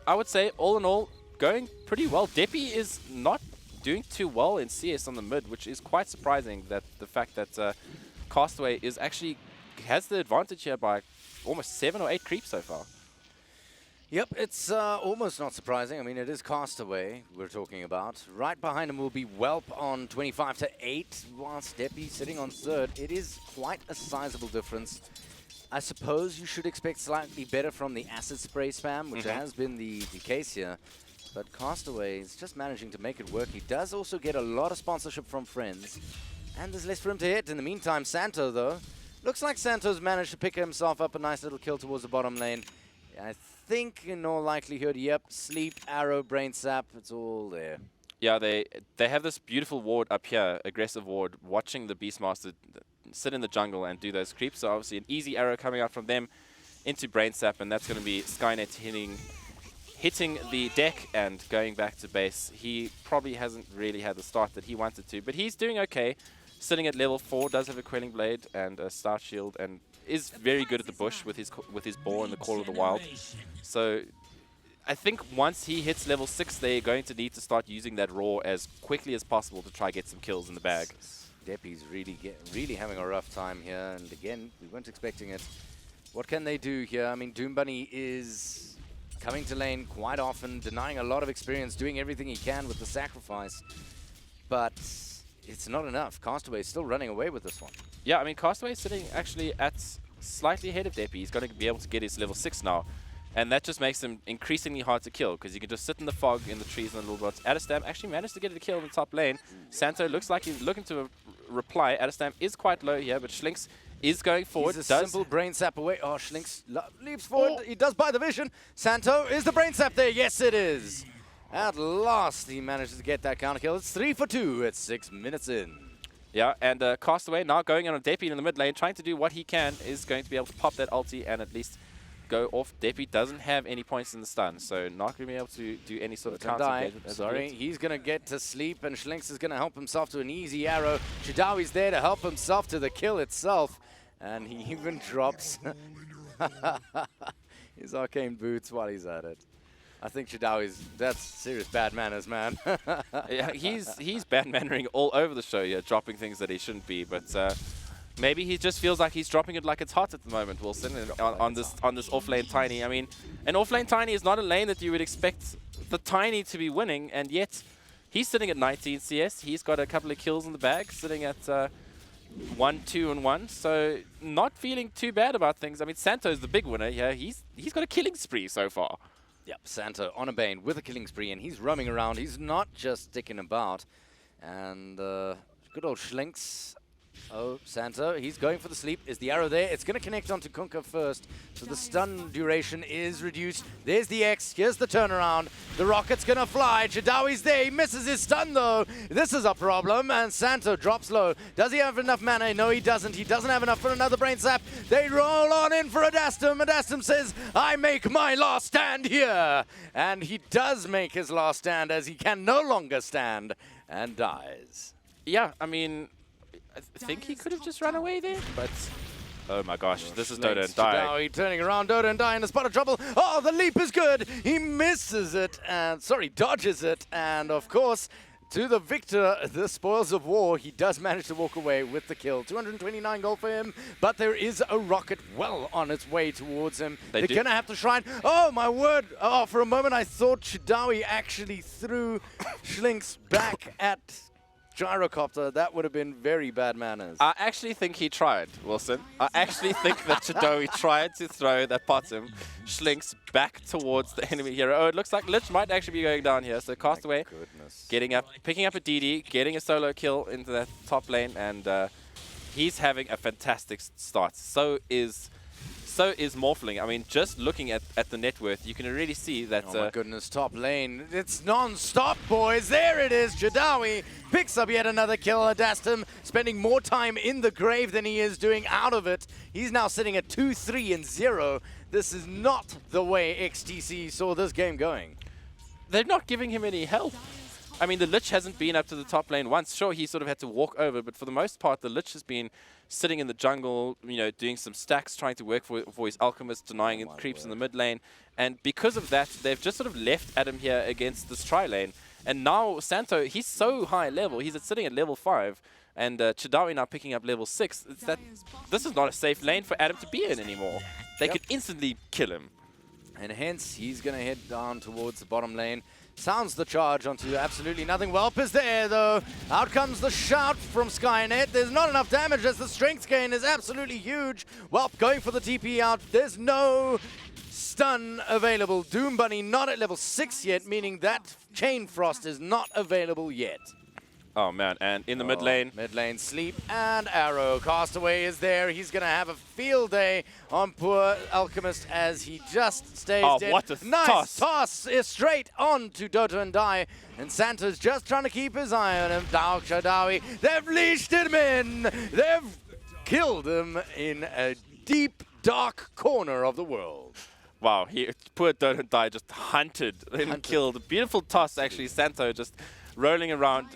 I would say, all in all, going pretty well. Deppy is not doing too well in CS on the mid, which is quite surprising, that the fact that Castaway is actually has the advantage here by almost 7 or 8 creeps so far. Yep, it's almost not surprising. I mean, it is Castaway we're talking about. Right behind him will be Whelp on 25-8, whilst Deppy sitting on 3rd. It is quite a sizable difference. I suppose you should expect slightly better from the acid spray spam, which has been the case here. But Castaway is just managing to make it work. He does also get a lot of sponsorship from friends. And there's less for him to hit. In the meantime, Santo, though, looks like Santo's managed to pick himself up a nice little kill towards the bottom lane. I think in all likelihood, yep, sleep, arrow, brain sap, it's all there. Yeah, they have this beautiful ward up here, aggressive ward, watching the Beastmaster sit in the jungle and do those creeps. So obviously an easy arrow coming out from them into brain sap, and that's going to be Skynet hitting the deck and going back to base. He probably hasn't really had the start that he wanted to, but he's doing okay. Sitting at level 4, does have a Quelling Blade and a Star Shield, and is very good at the bush with his bow and the Call of the Wild. So I think once he hits level 6, they're going to need to start using that Raw as quickly as possible to try get some kills in the bag. Deppy's really having a rough time here, and again, we weren't expecting it. What can they do here? I mean, Doom Bunny is coming to lane quite often, denying a lot of experience, doing everything he can with the sacrifice, but it's not enough. Castaway is still running away with this one. Yeah, I mean, Castaway is sitting actually at slightly ahead of Deppy. He's going to be able to get his level 6 now. And that just makes him increasingly hard to kill, because you can just sit in the fog, in the trees, and the little dots. Adastam actually managed to get a kill in the top lane. Santo looks like he's looking to reply. Adastam is quite low here, but Schlinks is going forward. He's a simple brain sap away. Oh, Schlinks leaps forward. He does buy the vision. Santo, is the brain sap there? Yes, it is. At last, he manages to get that counter kill. It's 3 for 2 at 6 minutes in. Yeah, and Castaway now going on a Deppy in the mid lane, trying to do what he can, is going to be able to pop that ulti and at least go off. Deppy doesn't have any points in the stun, so not going to be able to do any sort of counter engagement. Sorry, he's going to get to sleep, and Schlinks is going to help himself to an easy arrow. Chadawi's there to help himself to the kill itself, and he even drops his arcane boots while he's at it. I think that's serious bad manners, man. Yeah, he's bad mannering all over the show here, dropping things that he shouldn't be, but maybe he just feels like he's dropping it like it's hot at the moment, Wilson, on this offlane Tiny. I mean, an offlane Tiny is not a lane that you would expect the Tiny to be winning, and yet he's sitting at 19 CS. He's got a couple of kills in the bag, sitting at 1, 2, and 1. So not feeling too bad about things. I mean, Santo's the big winner here. He's got a killing spree so far. Yep, Santo on a Bane with a killing spree, and he's roaming around. He's not just sticking about. And good old Schlinks. Oh, Santo, he's going for the sleep. Is the arrow there? It's going to connect onto Kunkka first. So the stun duration is reduced. There's the X. Here's the turnaround. The rocket's going to fly. Chadawi's there. He misses his stun, though. This is a problem. And Santo drops low. Does he have enough mana? No, he doesn't. He doesn't have enough for another brain sap. They roll on in for Adastum. Adastum says, I make my last stand here. And he does make his last stand as he can no longer stand and dies. Yeah, I mean, I think he could have just run away there, but oh my gosh, this is Dota and Die. Chadawi turning around, Dota and Die in a spot of trouble. Oh, the leap is good. He misses it and, sorry, dodges it. And of course, to the victor, the spoils of war. He does manage to walk away with the kill. 229 gold for him, but there is a rocket well on its way towards him. They're going to have to shrine. Oh, my word. Oh, for a moment, I thought Chidawi actually threw Schlinks back at Gyrocopter. That would have been very bad manners. I actually think he tried, Wilson. I actually think that Chidawi tried to throw that bottom Schlinks back towards the enemy hero. Oh, it looks like Lich might actually be going down here. So Castaway getting up, picking up a DD, getting a solo kill into that top lane, and he's having a fantastic start. So is Morphling. I mean, just looking at the net worth, you can already see that... Oh my goodness, top lane. It's non-stop, boys. There it is. Chidawi picks up yet another kill. Adastum spending more time in the grave than he is doing out of it. He's now sitting at 2-3-0. This is not the way XTC saw this game going. They're not giving him any help. I mean, the Lich hasn't been up to the top lane once. Sure, he sort of had to walk over, but for the most part, the Lich has been sitting in the jungle, you know, doing some stacks, trying to work for his Alchemist, denying creeps in the mid lane. And because of that, they've just sort of left Adam here against this tri-lane. And now Santo, he's so high level. He's sitting at level 5. And Chidawi now picking up level 6. It's that this is not a safe lane for Adam to be in anymore. They could instantly kill him. And hence, he's going to head down towards the bottom lane. Sounds the charge onto absolutely nothing. Whelp is there, though. Out comes the shout from Skynet. There's not enough damage as the strength gain is absolutely huge. Whelp going for the TP out. There's no stun available. Doom Bunny not at level 6 yet, meaning that Chain Frost is not available yet. Oh, man. And in the mid lane. Mid lane, Sleep and Arrow. Castaway is there. He's going to have a field day on poor Alchemist as he just stays dead. What a nice toss is straight on to Dota and Die. And Santa's just trying to keep his eye on him. Chadawi, they've leashed him in. They've killed him in a deep, dark corner of the world. Wow, poor Dota and Die just hunted and killed. Beautiful toss, actually. Santo just rolling around,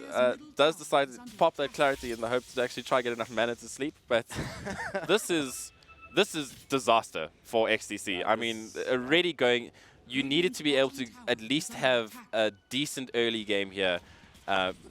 does decide to pop that clarity in the hope to actually try to get enough mana to sleep. But this is disaster for XTC. I mean, already going, you needed to be able to at least have a decent early game here,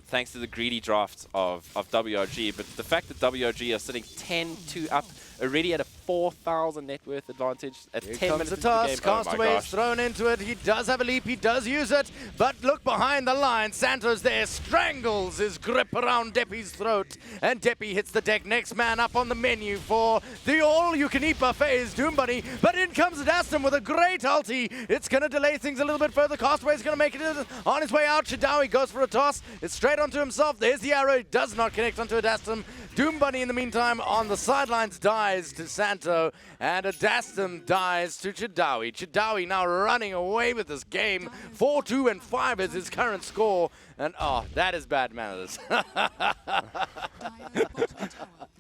thanks to the greedy drafts of WRG. But the fact that WRG are sitting 10-2 up, already at a 4,000 net worth advantage at Here 10 comes minutes the into the toss. game. Castaway is thrown into it. He does have a leap. He does use it. But look behind the line. Santos there strangles his grip around Deppy's throat. And Deppy hits the deck. Next man up on the menu for the all-you-can-eat buffet is Doom Bunny. But in comes Dastum with a great ulti. It's going to delay things a little bit further. Castaway's going to make it on his way out. Chidawi goes for a toss. It's straight onto himself. There's the arrow. It does not connect onto Adastum. Doom Bunny, in the meantime, on the sidelines, dies to Santo, and Adastum dies to Chidawi. Chidawi now running away with this game. 4-2 and 5 is his current score, and oh, that is bad manners.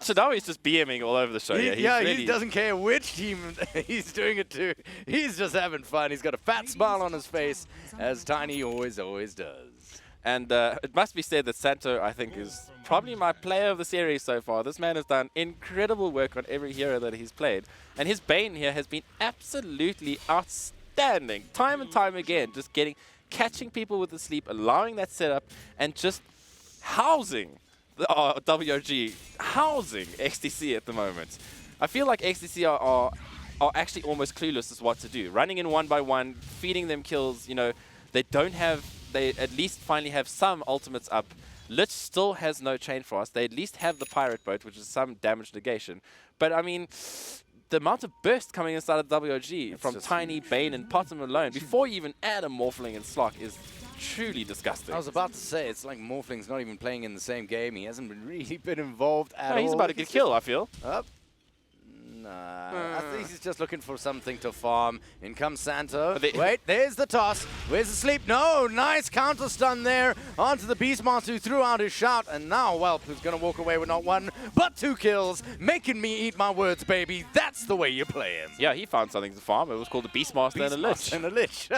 Chidawi's just BMing all over the show. He doesn't care which team he's doing it to. He's just having fun. He's got a fat smile on his face, as Tiny always does. And it must be said that Santo, I think, is probably my player of the series so far. This man has done incredible work on every hero that he's played. And his Bane here has been absolutely outstanding. Time and time again, just catching people with the sleep, allowing that setup, and just housing WRG, housing XTC at the moment. I feel like XTC are actually almost clueless as what to do. Running in one by one, feeding them kills, you know, they at least finally have some ultimates up. Lich still has no chain frost. They at least have the pirate boat, which is some damage negation. But I mean, the amount of burst coming inside of WRG from Tiny, Bane, and Potem alone, before you even add a Morphling and Slock, is truly disgusting. I was about to say, it's like Morphling's not even playing in the same game. He hasn't really been involved at all. He's about to get killed, I feel. I think he's just looking for something to farm. In comes Santo. Wait, there's the toss. Where's the sleep? No, nice counter stun there onto the Beastmaster who threw out his shout. And now Whelp, who's going to walk away with not one, but 2 kills. Making me eat my words, baby. That's the way you play him. Yeah, he found something to farm. It was called the Beastmaster and a Lich. And a Lich.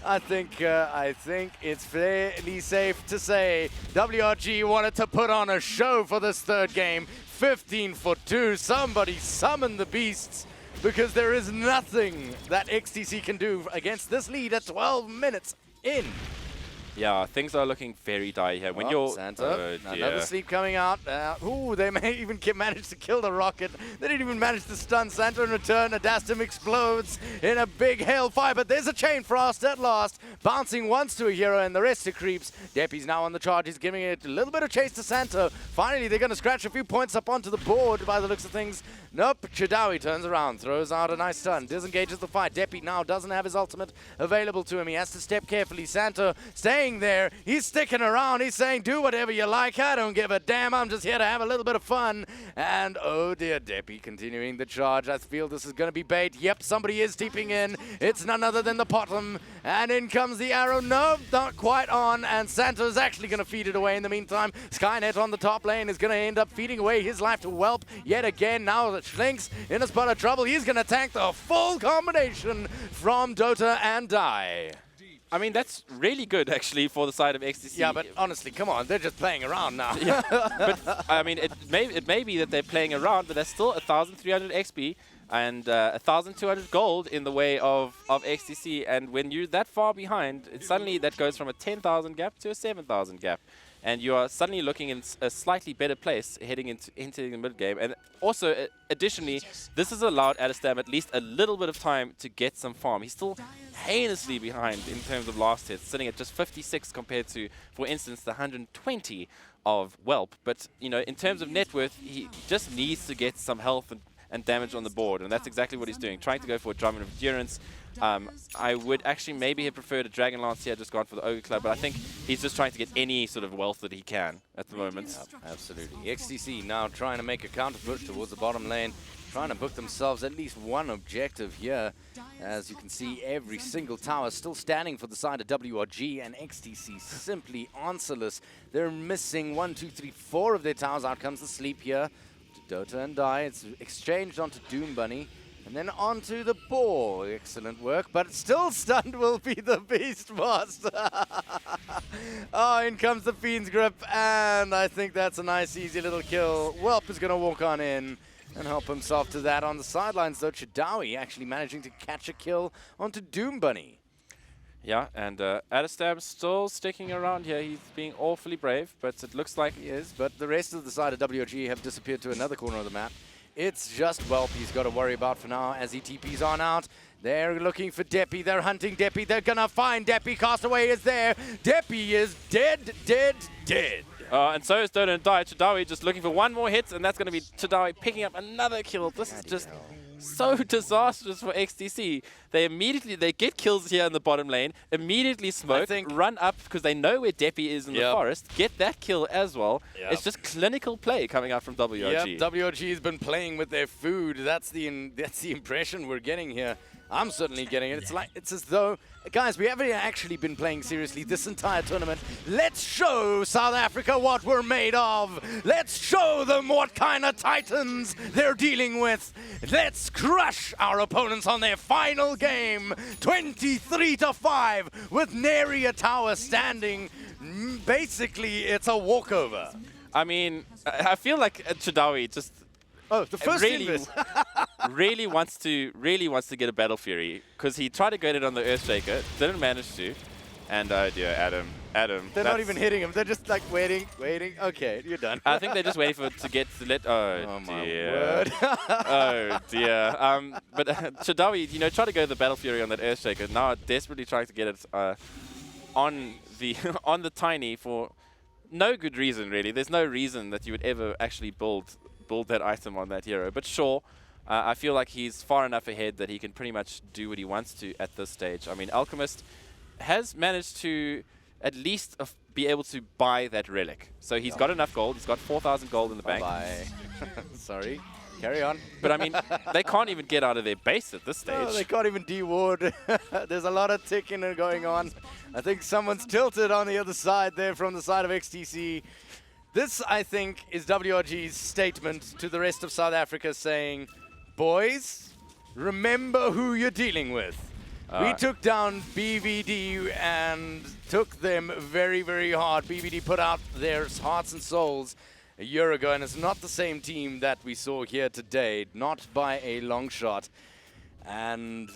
I think it's fairly safe to say WRG wanted to put on a show for this third game. 15-2. Somebody summon the beasts, because there is nothing that XTC can do against this lead at 12 minutes in. Yeah, things are looking very dire here. When you're Santa, oh another dear. sleep coming out. Ooh, they may even manage to kill the rocket. They didn't even manage to stun Santa in return. Adastum explodes in a big hailfire, but there's a chain frost at last, bouncing once to a hero and the rest to creeps. Deppy's now on the charge. He's giving it a little bit of chase to Santa. Finally, they're going to scratch a few points up onto the board by the looks of things. Nope, Chadawi turns around, throws out a nice stun, disengages the fight. Deppy now doesn't have his ultimate available to him. He has to step carefully. Santa staying there. He's sticking around. He's saying, do whatever you like. I don't give a damn. I'm just here to have a little bit of fun. And oh dear, Deppy continuing the charge. I feel this is going to be bait. Yep, somebody is deeping in. It's none other than the bottom. And in comes the arrow. No, not quite on. And Santa's actually going to feed it away in the meantime. Skynet on the top lane is going to end up feeding away his life to Whelp yet again. Now that Schlinks in a spot of trouble. He's going to tank the full combination from Dota and Die. I mean, that's really good, actually, for the side of XTC. Yeah, but honestly, come on. They're just playing around now. Yeah, but, I mean, it may be that they're playing around, but there's still 1,300 XP and 1,200 gold in the way of XTC. And when you're that far behind, suddenly that goes from a 10,000 gap to a 7,000 gap. And you are suddenly looking in a slightly better place heading into the mid game. And also, additionally, this has allowed Adastam at least a little bit of time to get some farm. He's still heinously behind in terms of last hits, sitting at just 56 compared to, for instance, the 120 of Whelp. But, you know, in terms of net worth, he just needs to get some health and damage on the board. And that's exactly what he's doing, trying to go for a drum of endurance. I would actually maybe have preferred a Dragon Lance here, just gone for the Ogre Club, but I think he's just trying to get any sort of wealth that he can at the moment. Yep, absolutely. XTC now trying to make a counter push towards the bottom lane, trying to book themselves at least one objective here. As you can see, every single tower still standing for the side of WRG, and XTC simply answerless. They're missing 1, 2, 3, 4 of their towers. Out comes the sleep here to Dota and Die. It's exchanged onto Doom Bunny. And then onto the ball. Excellent work, but still stunned will be the Beast Master. Oh, in comes the Fiend's Grip, and I think that's a nice, easy little kill. Whelp is going to walk on in and help himself to that. On the sidelines, though, Chadawi actually managing to catch a kill onto Doom Bunny. Yeah, and Adastam still sticking around here. He's being awfully brave, but it looks like He is, but the rest of the side of WRG have disappeared to another corner of the map. It's just Whelp he's got to worry about for now as he TPs on out. They're looking for Deppy. They're hunting Deppy. They're going to find Deppy. Castaway is there. Deppy is dead, dead, dead. and so is Dota and Die. Chadawi just looking for one more hit, and that's going to be Chadawi picking up another kill. This is just so disastrous for XTC. They get kills here in the bottom lane, immediately smoke, run up because they know where Deppy is in the forest, get that kill as well. It's just clinical play coming out from WRG. Yep, WRG has been playing with their food. That's the impression we're getting here. I'm certainly getting it. It's as though, guys, we haven't actually been playing seriously this entire tournament. Let's show South Africa what we're made of. Let's show them what kind of titans they're dealing with. Let's crush our opponents on their final game, 23-5, with nary a tower standing. Basically, it's a walkover. I mean, I feel like Chadawi just the first really wants to get a Battle Fury, because he tried to get it on the Earthshaker, didn't manage to, and oh dear, Adam. They're not even hitting him. They're just like waiting. Okay, you're done. I think they're just waiting for it to get to let. Oh my dear. word. Oh dear. But Chadawi, tried to go the Battle Fury on that Earthshaker. Now desperately trying to get it on the on the Tiny for no good reason really. There's no reason that you would ever actually build that item on that hero. But sure, I feel like he's far enough ahead that he can pretty much do what he wants to at this stage. I mean, Alchemist has managed to at least be able to buy that relic. So he's got enough gold. He's got 4,000 gold in the bank. Sorry. Carry on. But I mean, they can't even get out of their base at this stage. No, they can't even de-ward. There's a lot of ticking going on. I think someone's tilted on the other side there from the side of XTC. This, I think, is WRG's statement to the rest of South Africa saying, boys, remember who you're dealing with. We took down BVD and took them very, very hard. BVD put out their hearts and souls a year ago, and it's not the same team that we saw here today, not by a long shot. And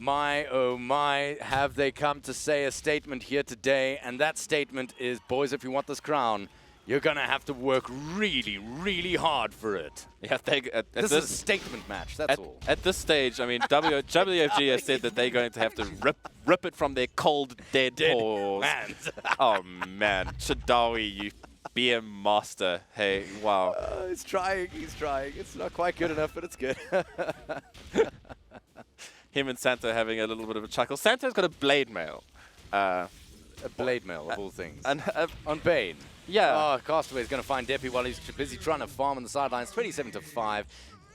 My, oh my, have they come to say a statement here today, and that statement is, boys, if you want this crown, you're going to have to work really, really hard for it. Yeah, This is a statement match, that's all. At this stage, I mean, WFG has said that they're going to have to rip it from their cold, dead paws. Man. Oh, man. Chadawi, you BM master. Hey, wow. He's trying. It's not quite good enough, but it's good. Him and Santo having a little bit of a chuckle. Santo's got a blade mail. A blade mail, of all things. And on Bane. yeah. Oh, Castaway's going to find Deppy while he's busy trying to farm on the sidelines. 27-5.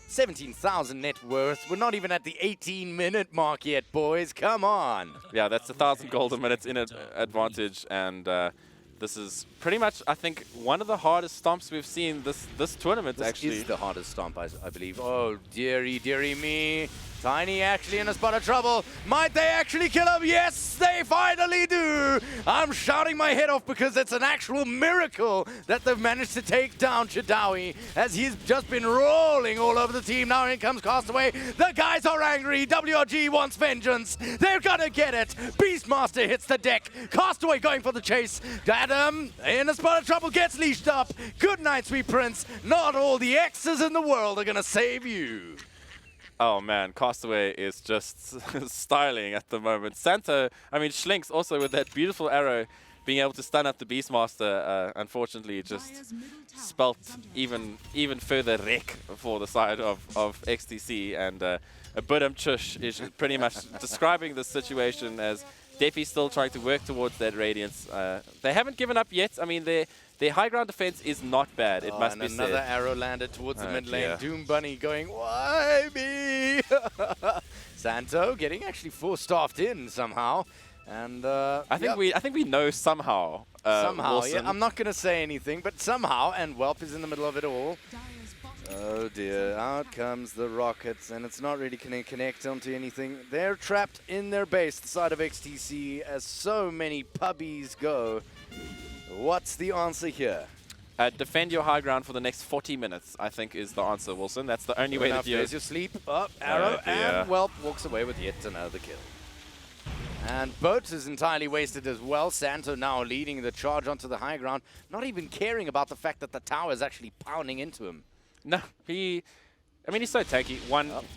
17,000 net worth. We're not even at the 18-minute mark yet, boys. Come on. Yeah, that's 1,000 gold a minute in advantage, and this is pretty much, I think, one of the hardest stomps we've seen this tournament, actually. This is the hardest stomp, I believe. Oh, dearie me. Tiny actually in a spot of trouble. Might they actually kill him? Yes, they finally do. I'm shouting my head off because it's an actual miracle that they've managed to take down Chadawi as he's just been rolling all over the team. Now in comes Castaway. The guys are angry. WRG wants vengeance. They're gonna get it. Beastmaster hits the deck. Castaway going for the chase. Adam in a spot of trouble gets leashed up. Good night, sweet prince. Not all the X's in the world are gonna save you. Oh man, Castaway is just styling at the moment. Santo, I mean Schlinks also with that beautiful arrow being able to stun up the Beastmaster, unfortunately just spelt even further wreck for the side of XTC, and Budam Chush is pretty much describing the situation as Deppy still trying to work towards that Radiance. They haven't given up yet. I mean, their high ground defense is not bad, it must be said. Another arrow landed towards the mid lane. dear. Doom Bunny going, why me? Santo getting actually four-staffed in somehow. And I think we know somehow. somehow, Wilson. yeah. I'm not going to say anything, but somehow, and Whelp is in the middle of it all. Oh dear, out comes the Rockets, and it's not really going to connect onto anything. They're trapped in their base, the side of XTC, as so many puppies go. What's the answer here? Defend your high ground for the next 40 minutes, I think is the answer, Wilson. That's the only way that you... There's your sleep. Up, arrow, dear. and Whelp walks away with yet another kill. And Boat is entirely wasted as well. Santo now leading the charge onto the high ground, not even caring about the fact that the tower is actually pounding into him. No, he's so tanky.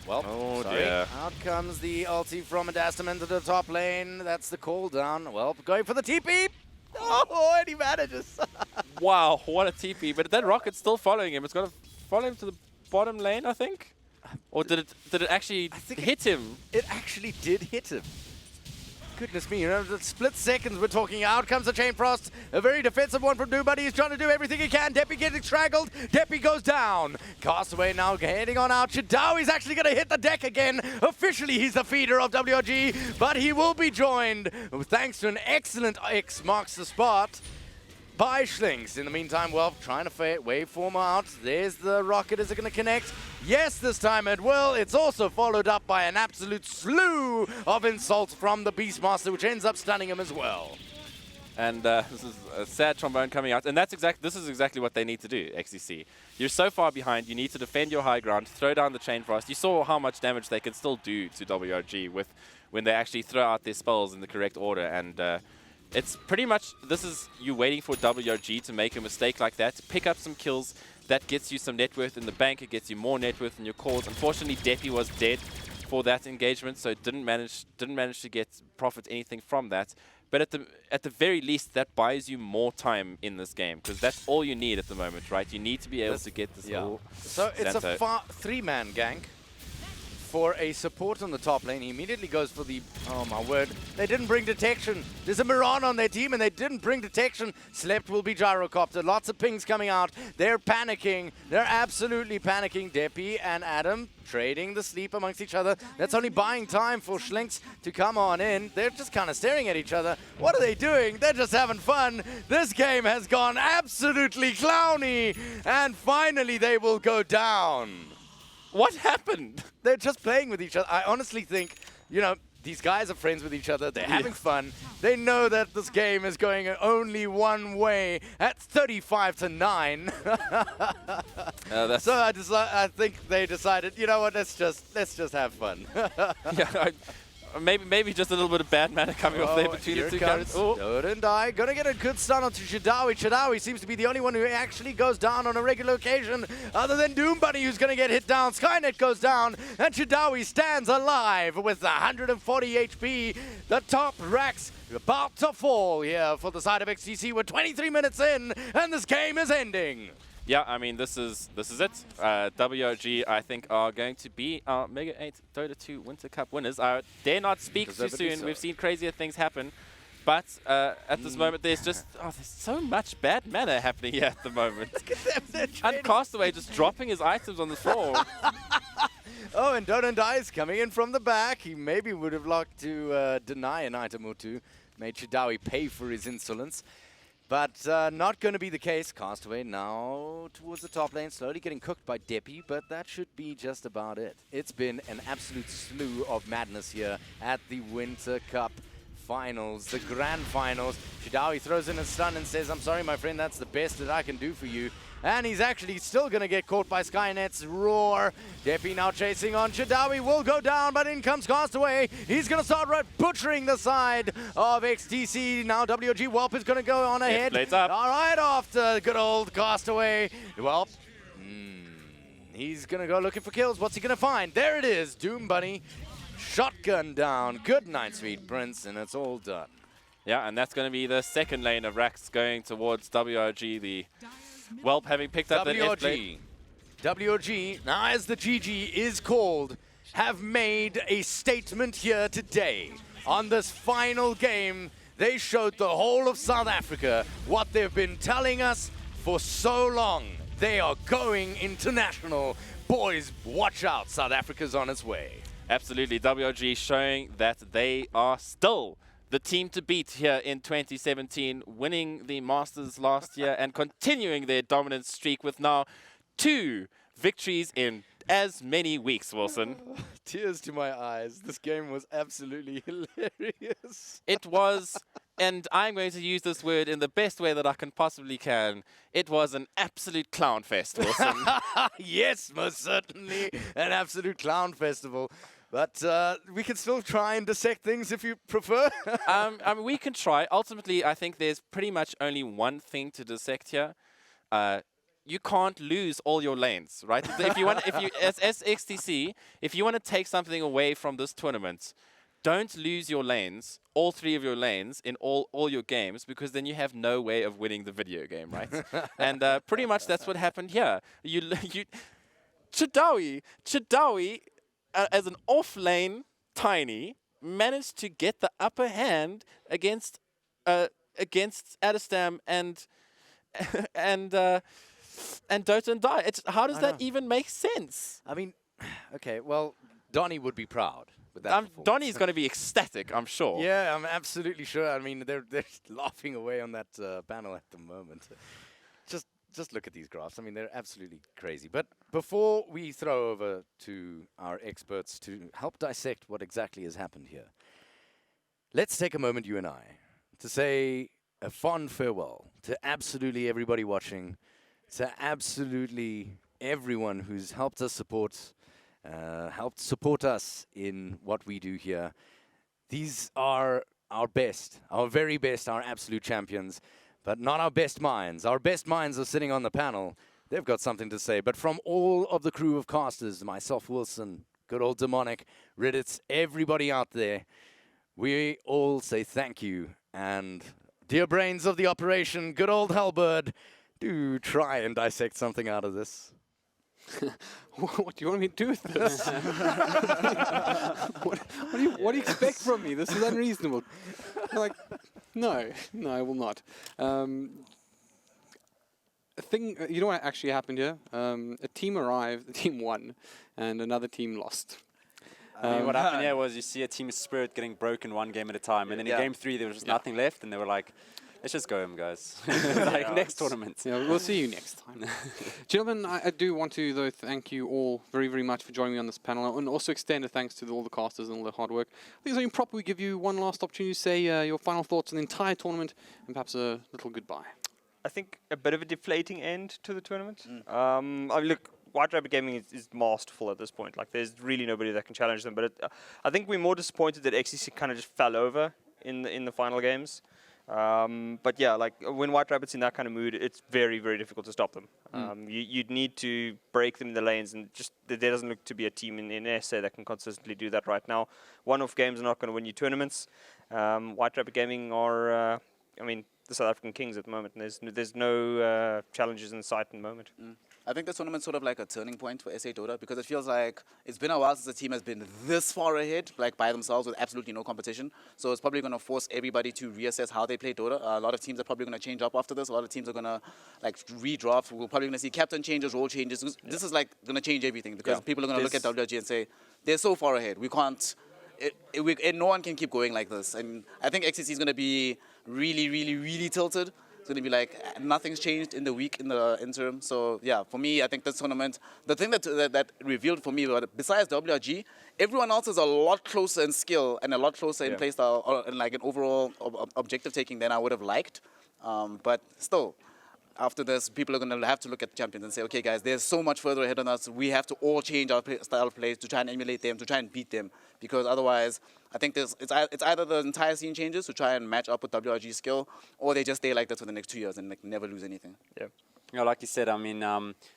Oh, sorry. dear. Out comes the ulti from Adastum into the top lane. That's the call down. Well, going for the TP. Oh, and he manages. Wow, what a TP. But that rocket's still following him. It's going to follow him to the bottom lane, I think. Or did it actually hit him? It actually did hit him. Goodness me, you know, the split seconds we're talking. Out comes the Chain Frost. A very defensive one from Nobody. He's trying to do everything he can. Deppy getting strangled. Deppy goes down. Castaway now heading on out. Chadawi's actually going to hit the deck again. Officially, he's the feeder of WRG, but he will be joined, thanks to an excellent X marks the spot, by Schlinks. In the meantime, Whelp trying to waveform out. There's the rocket. Is it going to connect? Yes, this time it will. It's also followed up by an absolute slew of insults from the Beastmaster, which ends up stunning him as well. And this is a sad trombone coming out. And this is exactly what they need to do, XCC. You're so far behind. You need to defend your high ground, throw down the Chain Frost. You saw how much damage they can still do to WRG when they actually throw out their spells in the correct order. And it's pretty much, this is you waiting for WRG to make a mistake like that, to pick up some kills. That gets you some net worth in the bank. It gets you more net worth in your cores. Unfortunately, Deppy was dead for that engagement, so didn't manage to get profit anything from that. But at the very least, that buys you more time in this game, because that's all you need at the moment, right? You need to be able to get this little So it's Santo. a three-man gank for a support on the top lane. He immediately goes for the... Oh, my word. They didn't bring detection. There's a Miran on their team, and they didn't bring detection. Slept will be gyrocopter. Lots of pings coming out. They're panicking. They're absolutely panicking. Deppy and Adam trading the sleep amongst each other. That's only buying time for Schlinks to come on in. They're just kind of staring at each other. What are they doing? They're just having fun. This game has gone absolutely clowny. And finally, they will go down. What happened? They're just playing with each other. I honestly think, you know, these guys are friends with each other. They're having fun. They know that this game is going only one way at 35-9. So I think they decided, you know what, let's just have fun. Yeah, maybe just a little bit of bad manner coming off there between the two guys. Dodendai gonna get a good stun onto Chadawi. Chadawi seems to be the only one who actually goes down on a regular occasion, other than Doom Bunny, who's gonna get hit down. Skynet goes down, and Chadawi stands alive with 140 HP. The top racks about to fall here for the side of XTC. We're 23 minutes in, and this game is ending. Yeah, I mean, this is it. WRG, I think, are going to be our Mega 8 Dota 2 Winter Cup winners. I dare not speak too soon. We've seen crazier things happen. But at this moment, there's just there's so much bad manner happening here at the moment. Look at them, and Castaway just dropping his items on the floor. Oh, and Dodendai is coming in from the back. He maybe would have liked to deny an item or two, made Chadawi pay for his insolence. But not going to be the case. Castaway now towards the top lane, slowly getting cooked by Deppy, but that should be just about it. It's been an absolute slew of madness here at the Winter Cup Finals, the Grand Finals. Chadawi throws in a stun and says, I'm sorry, my friend, that's the best that I can do for you. And he's actually still going to get caught by Skynet's roar. Deppy now chasing on. Chadawi will go down, but in comes Castaway. He's going to start butchering the side of XTC. Now WG Whelp is going to go on ahead. Up. All right, after good old Castaway. Whelp. He's going to go looking for kills. What's he going to find? There it is. Doom Bunny. Shotgun down. Good night, sweet prince, and it's all done. Yeah, and that's going to be the second lane of racks going towards WRG. The Whelp having picked up the F-blade. WRG, now as the GG is called, have made a statement here today. On this final game, they showed the whole of South Africa what they've been telling us for so long. They are going international. Boys, watch out, South Africa's on its way. Absolutely, WRG showing that they are still the team to beat here in 2017, winning the Masters last year and continuing their dominant streak with now 2 victories in as many weeks, Wilson. Tears to my eyes. This game was absolutely hilarious. It was, and I'm going to use this word in the best way that I can possibly can, it was an absolute clown fest, Wilson. Yes, most certainly. An absolute clown festival. But we can still try and dissect things if you prefer. I mean, we can try. Ultimately, I think there's pretty much only one thing to dissect here. You can't lose all your lanes, right? If you as XTC, if you want to take something away from this tournament, don't lose your lanes, all 3 of your lanes in all your games, because then you have no way of winning the video game, right? And pretty much that's what happened here. Chadawi. As an off-lane Tiny, managed to get the upper hand against Adestam and Dodendai. How does that even make sense? I mean, okay, well, Donnie would be proud with that performance. Donnie's going to be ecstatic, I'm sure. Yeah, I'm absolutely sure. I mean, they're laughing away on that panel at the moment. Just look at these graphs. I mean, they're absolutely crazy. But before we throw over to our experts to help dissect what exactly has happened here, let's take a moment, you and I, to say a fond farewell to absolutely everybody watching, to absolutely everyone who's helped us support us in what we do here. These are our best, our very best, our absolute champions. But not our best minds. Our best minds are sitting on the panel. They've got something to say. But from all of the crew of casters, myself, Wilson, good old Demonic, Reddit's, everybody out there, we all say thank you. And dear brains of the operation, good old Halberd, do try and dissect something out of this. What do you want me to do with this? what do you expect from me? This is unreasonable. Like, no, I will not. You know what actually happened here? A team arrived, the team won, and another team lost. I mean, what happened here was you see a team's spirit getting broken one game at a time, and then in game 3 there was just nothing left, and they were like, let's just go home, guys. Next tournament. Yeah, we'll see you next time. Gentlemen, I do want to, though, thank you all very, very much for joining me on this panel, and also extend a thanks to all the casters and all the hard work. I think it's only proper we give you one last opportunity to say your final thoughts on the entire tournament, and perhaps a little goodbye. I think a bit of a deflating end to the tournament. I mean, look, White Rabbit Gaming is masterful at this point. Like, there's really nobody that can challenge them. But I think we're more disappointed that XCC kind of just fell over in the final games. But yeah, like when White Rabbit's in that kind of mood, it's very, very difficult to stop them. You'd need to break them in the lanes, and just there doesn't look to be a team in SA that can consistently do that right now. One-off games are not going to win you tournaments. White Rabbit Gaming are, I mean, the South African Kings at the moment, and there's no challenges in sight at the moment. I think the tournament's sort of like a turning point for SA Dota, because it feels like it's been a while since the team has been this far ahead, like by themselves with absolutely no competition. So it's probably going to force everybody to reassess how they play Dota. A lot of teams are probably going to change up after this. A lot of teams are going to like redraft. We're probably going to see captain changes, role changes. This is like going to change everything, because people are going to look at WG and say, they're so far ahead. We can't, no one can keep going like this. And I think XCC is going to be really, really, really tilted. It's going to be like nothing's changed in the week in the interim. So yeah, for me, I think this tournament, the thing that revealed for me, besides WRG, everyone else is a lot closer in skill and a lot closer in playstyle and like an overall objective taking than I would have liked. But still, after this, people are going to have to look at the champions and say, okay, guys, they're so much further ahead on us. We have to all change our style of plays to try and emulate them, to try and beat them. Because otherwise, I think it's either the entire scene changes to try and match up with WRG's skill, or they just stay like this for the next 2 years and like never lose anything. Yeah. You know, like you said, I mean,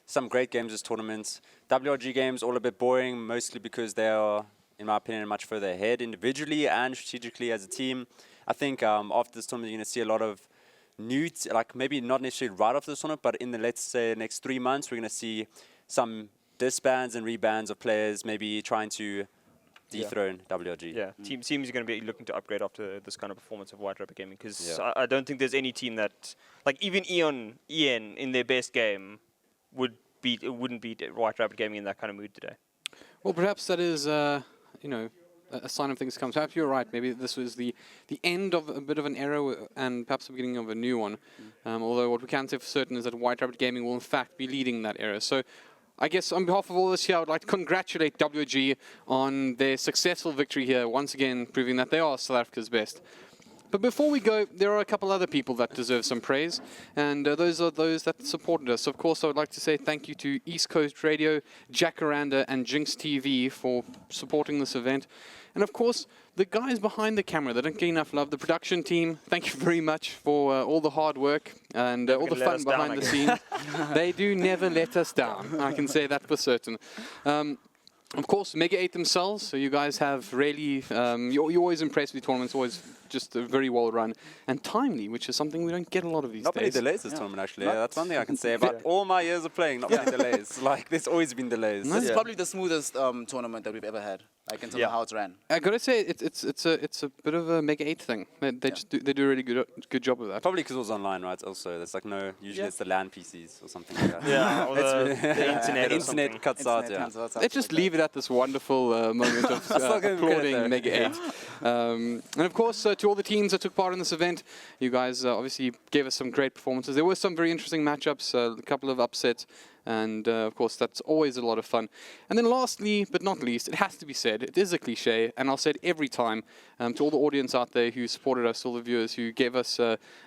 some great games this tournament. WRG games all a bit boring, mostly because they are, in my opinion, much further ahead individually and strategically as a team. I think after this tournament, you're going to see a lot of new, like maybe not necessarily right after this tournament, but in the, let's say, next 3 months, we're going to see some disbands and rebands of players maybe trying to dethrone WRG. Yeah, teams are going to be looking to upgrade after this kind of performance of White Rabbit Gaming, because I don't think there's any team that, like even EN in their best game wouldn't beat White Rabbit Gaming in that kind of mood today. Well, perhaps that is, you know, a sign of things to come. Perhaps you're right. Maybe this was the end of a bit of an era and perhaps the beginning of a new one. Although what we can say for certain is that White Rabbit Gaming will in fact be leading that era. So I guess on behalf of all of us here, I would like to congratulate WG on their successful victory here, once again proving that they are South Africa's best. But before we go, there are a couple other people that deserve some praise, and those are those that supported us. Of course, I would like to say thank you to East Coast Radio, Jacaranda, and Jinx TV for supporting this event. And of course, the guys behind the camera that don't get enough love, the production team, thank you very much for all the hard work and all the fun behind the scenes. They do never let us down, I can say that for certain. Of course, Mega8 themselves, so you guys have really, you're always impressed with the tournaments, always just very well run and timely, which is something we don't get a lot of these days. Not many delays this tournament, actually. Yeah, that's one thing I can say about all my years of playing, not many delays. Like, there's always been delays. This is probably the smoothest tournament that we've ever had, like in terms of how it's ran. I gotta say, it's a bit of a Mega8 thing. They do a really good job of that. Probably because it was online, right? Also, there's like no, usually it's the LAN PCs or something like that. Yeah, or the internet cuts out, yeah. Let's just leave it at this wonderful moment of applauding Mega8. And of course, to all the teams that took part in this event, you guys obviously gave us some great performances. There were some very interesting matchups, a couple of upsets, and of course that's always a lot of fun. And then lastly, but not least, it has to be said, it is a cliche, and I'll say it every time, to all the audience out there who supported us, all the viewers who gave us,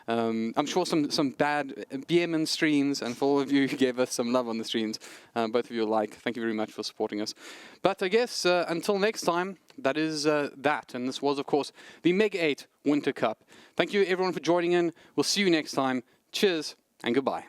I'm sure some bad BMN streams, and for all of you who gave us some love on the streams, both of you alike, thank you very much for supporting us. But I guess until next time, that is that, and this was of course the Mega8 Winter Cup. Thank you everyone for joining in. We'll see you next time. Cheers and goodbye.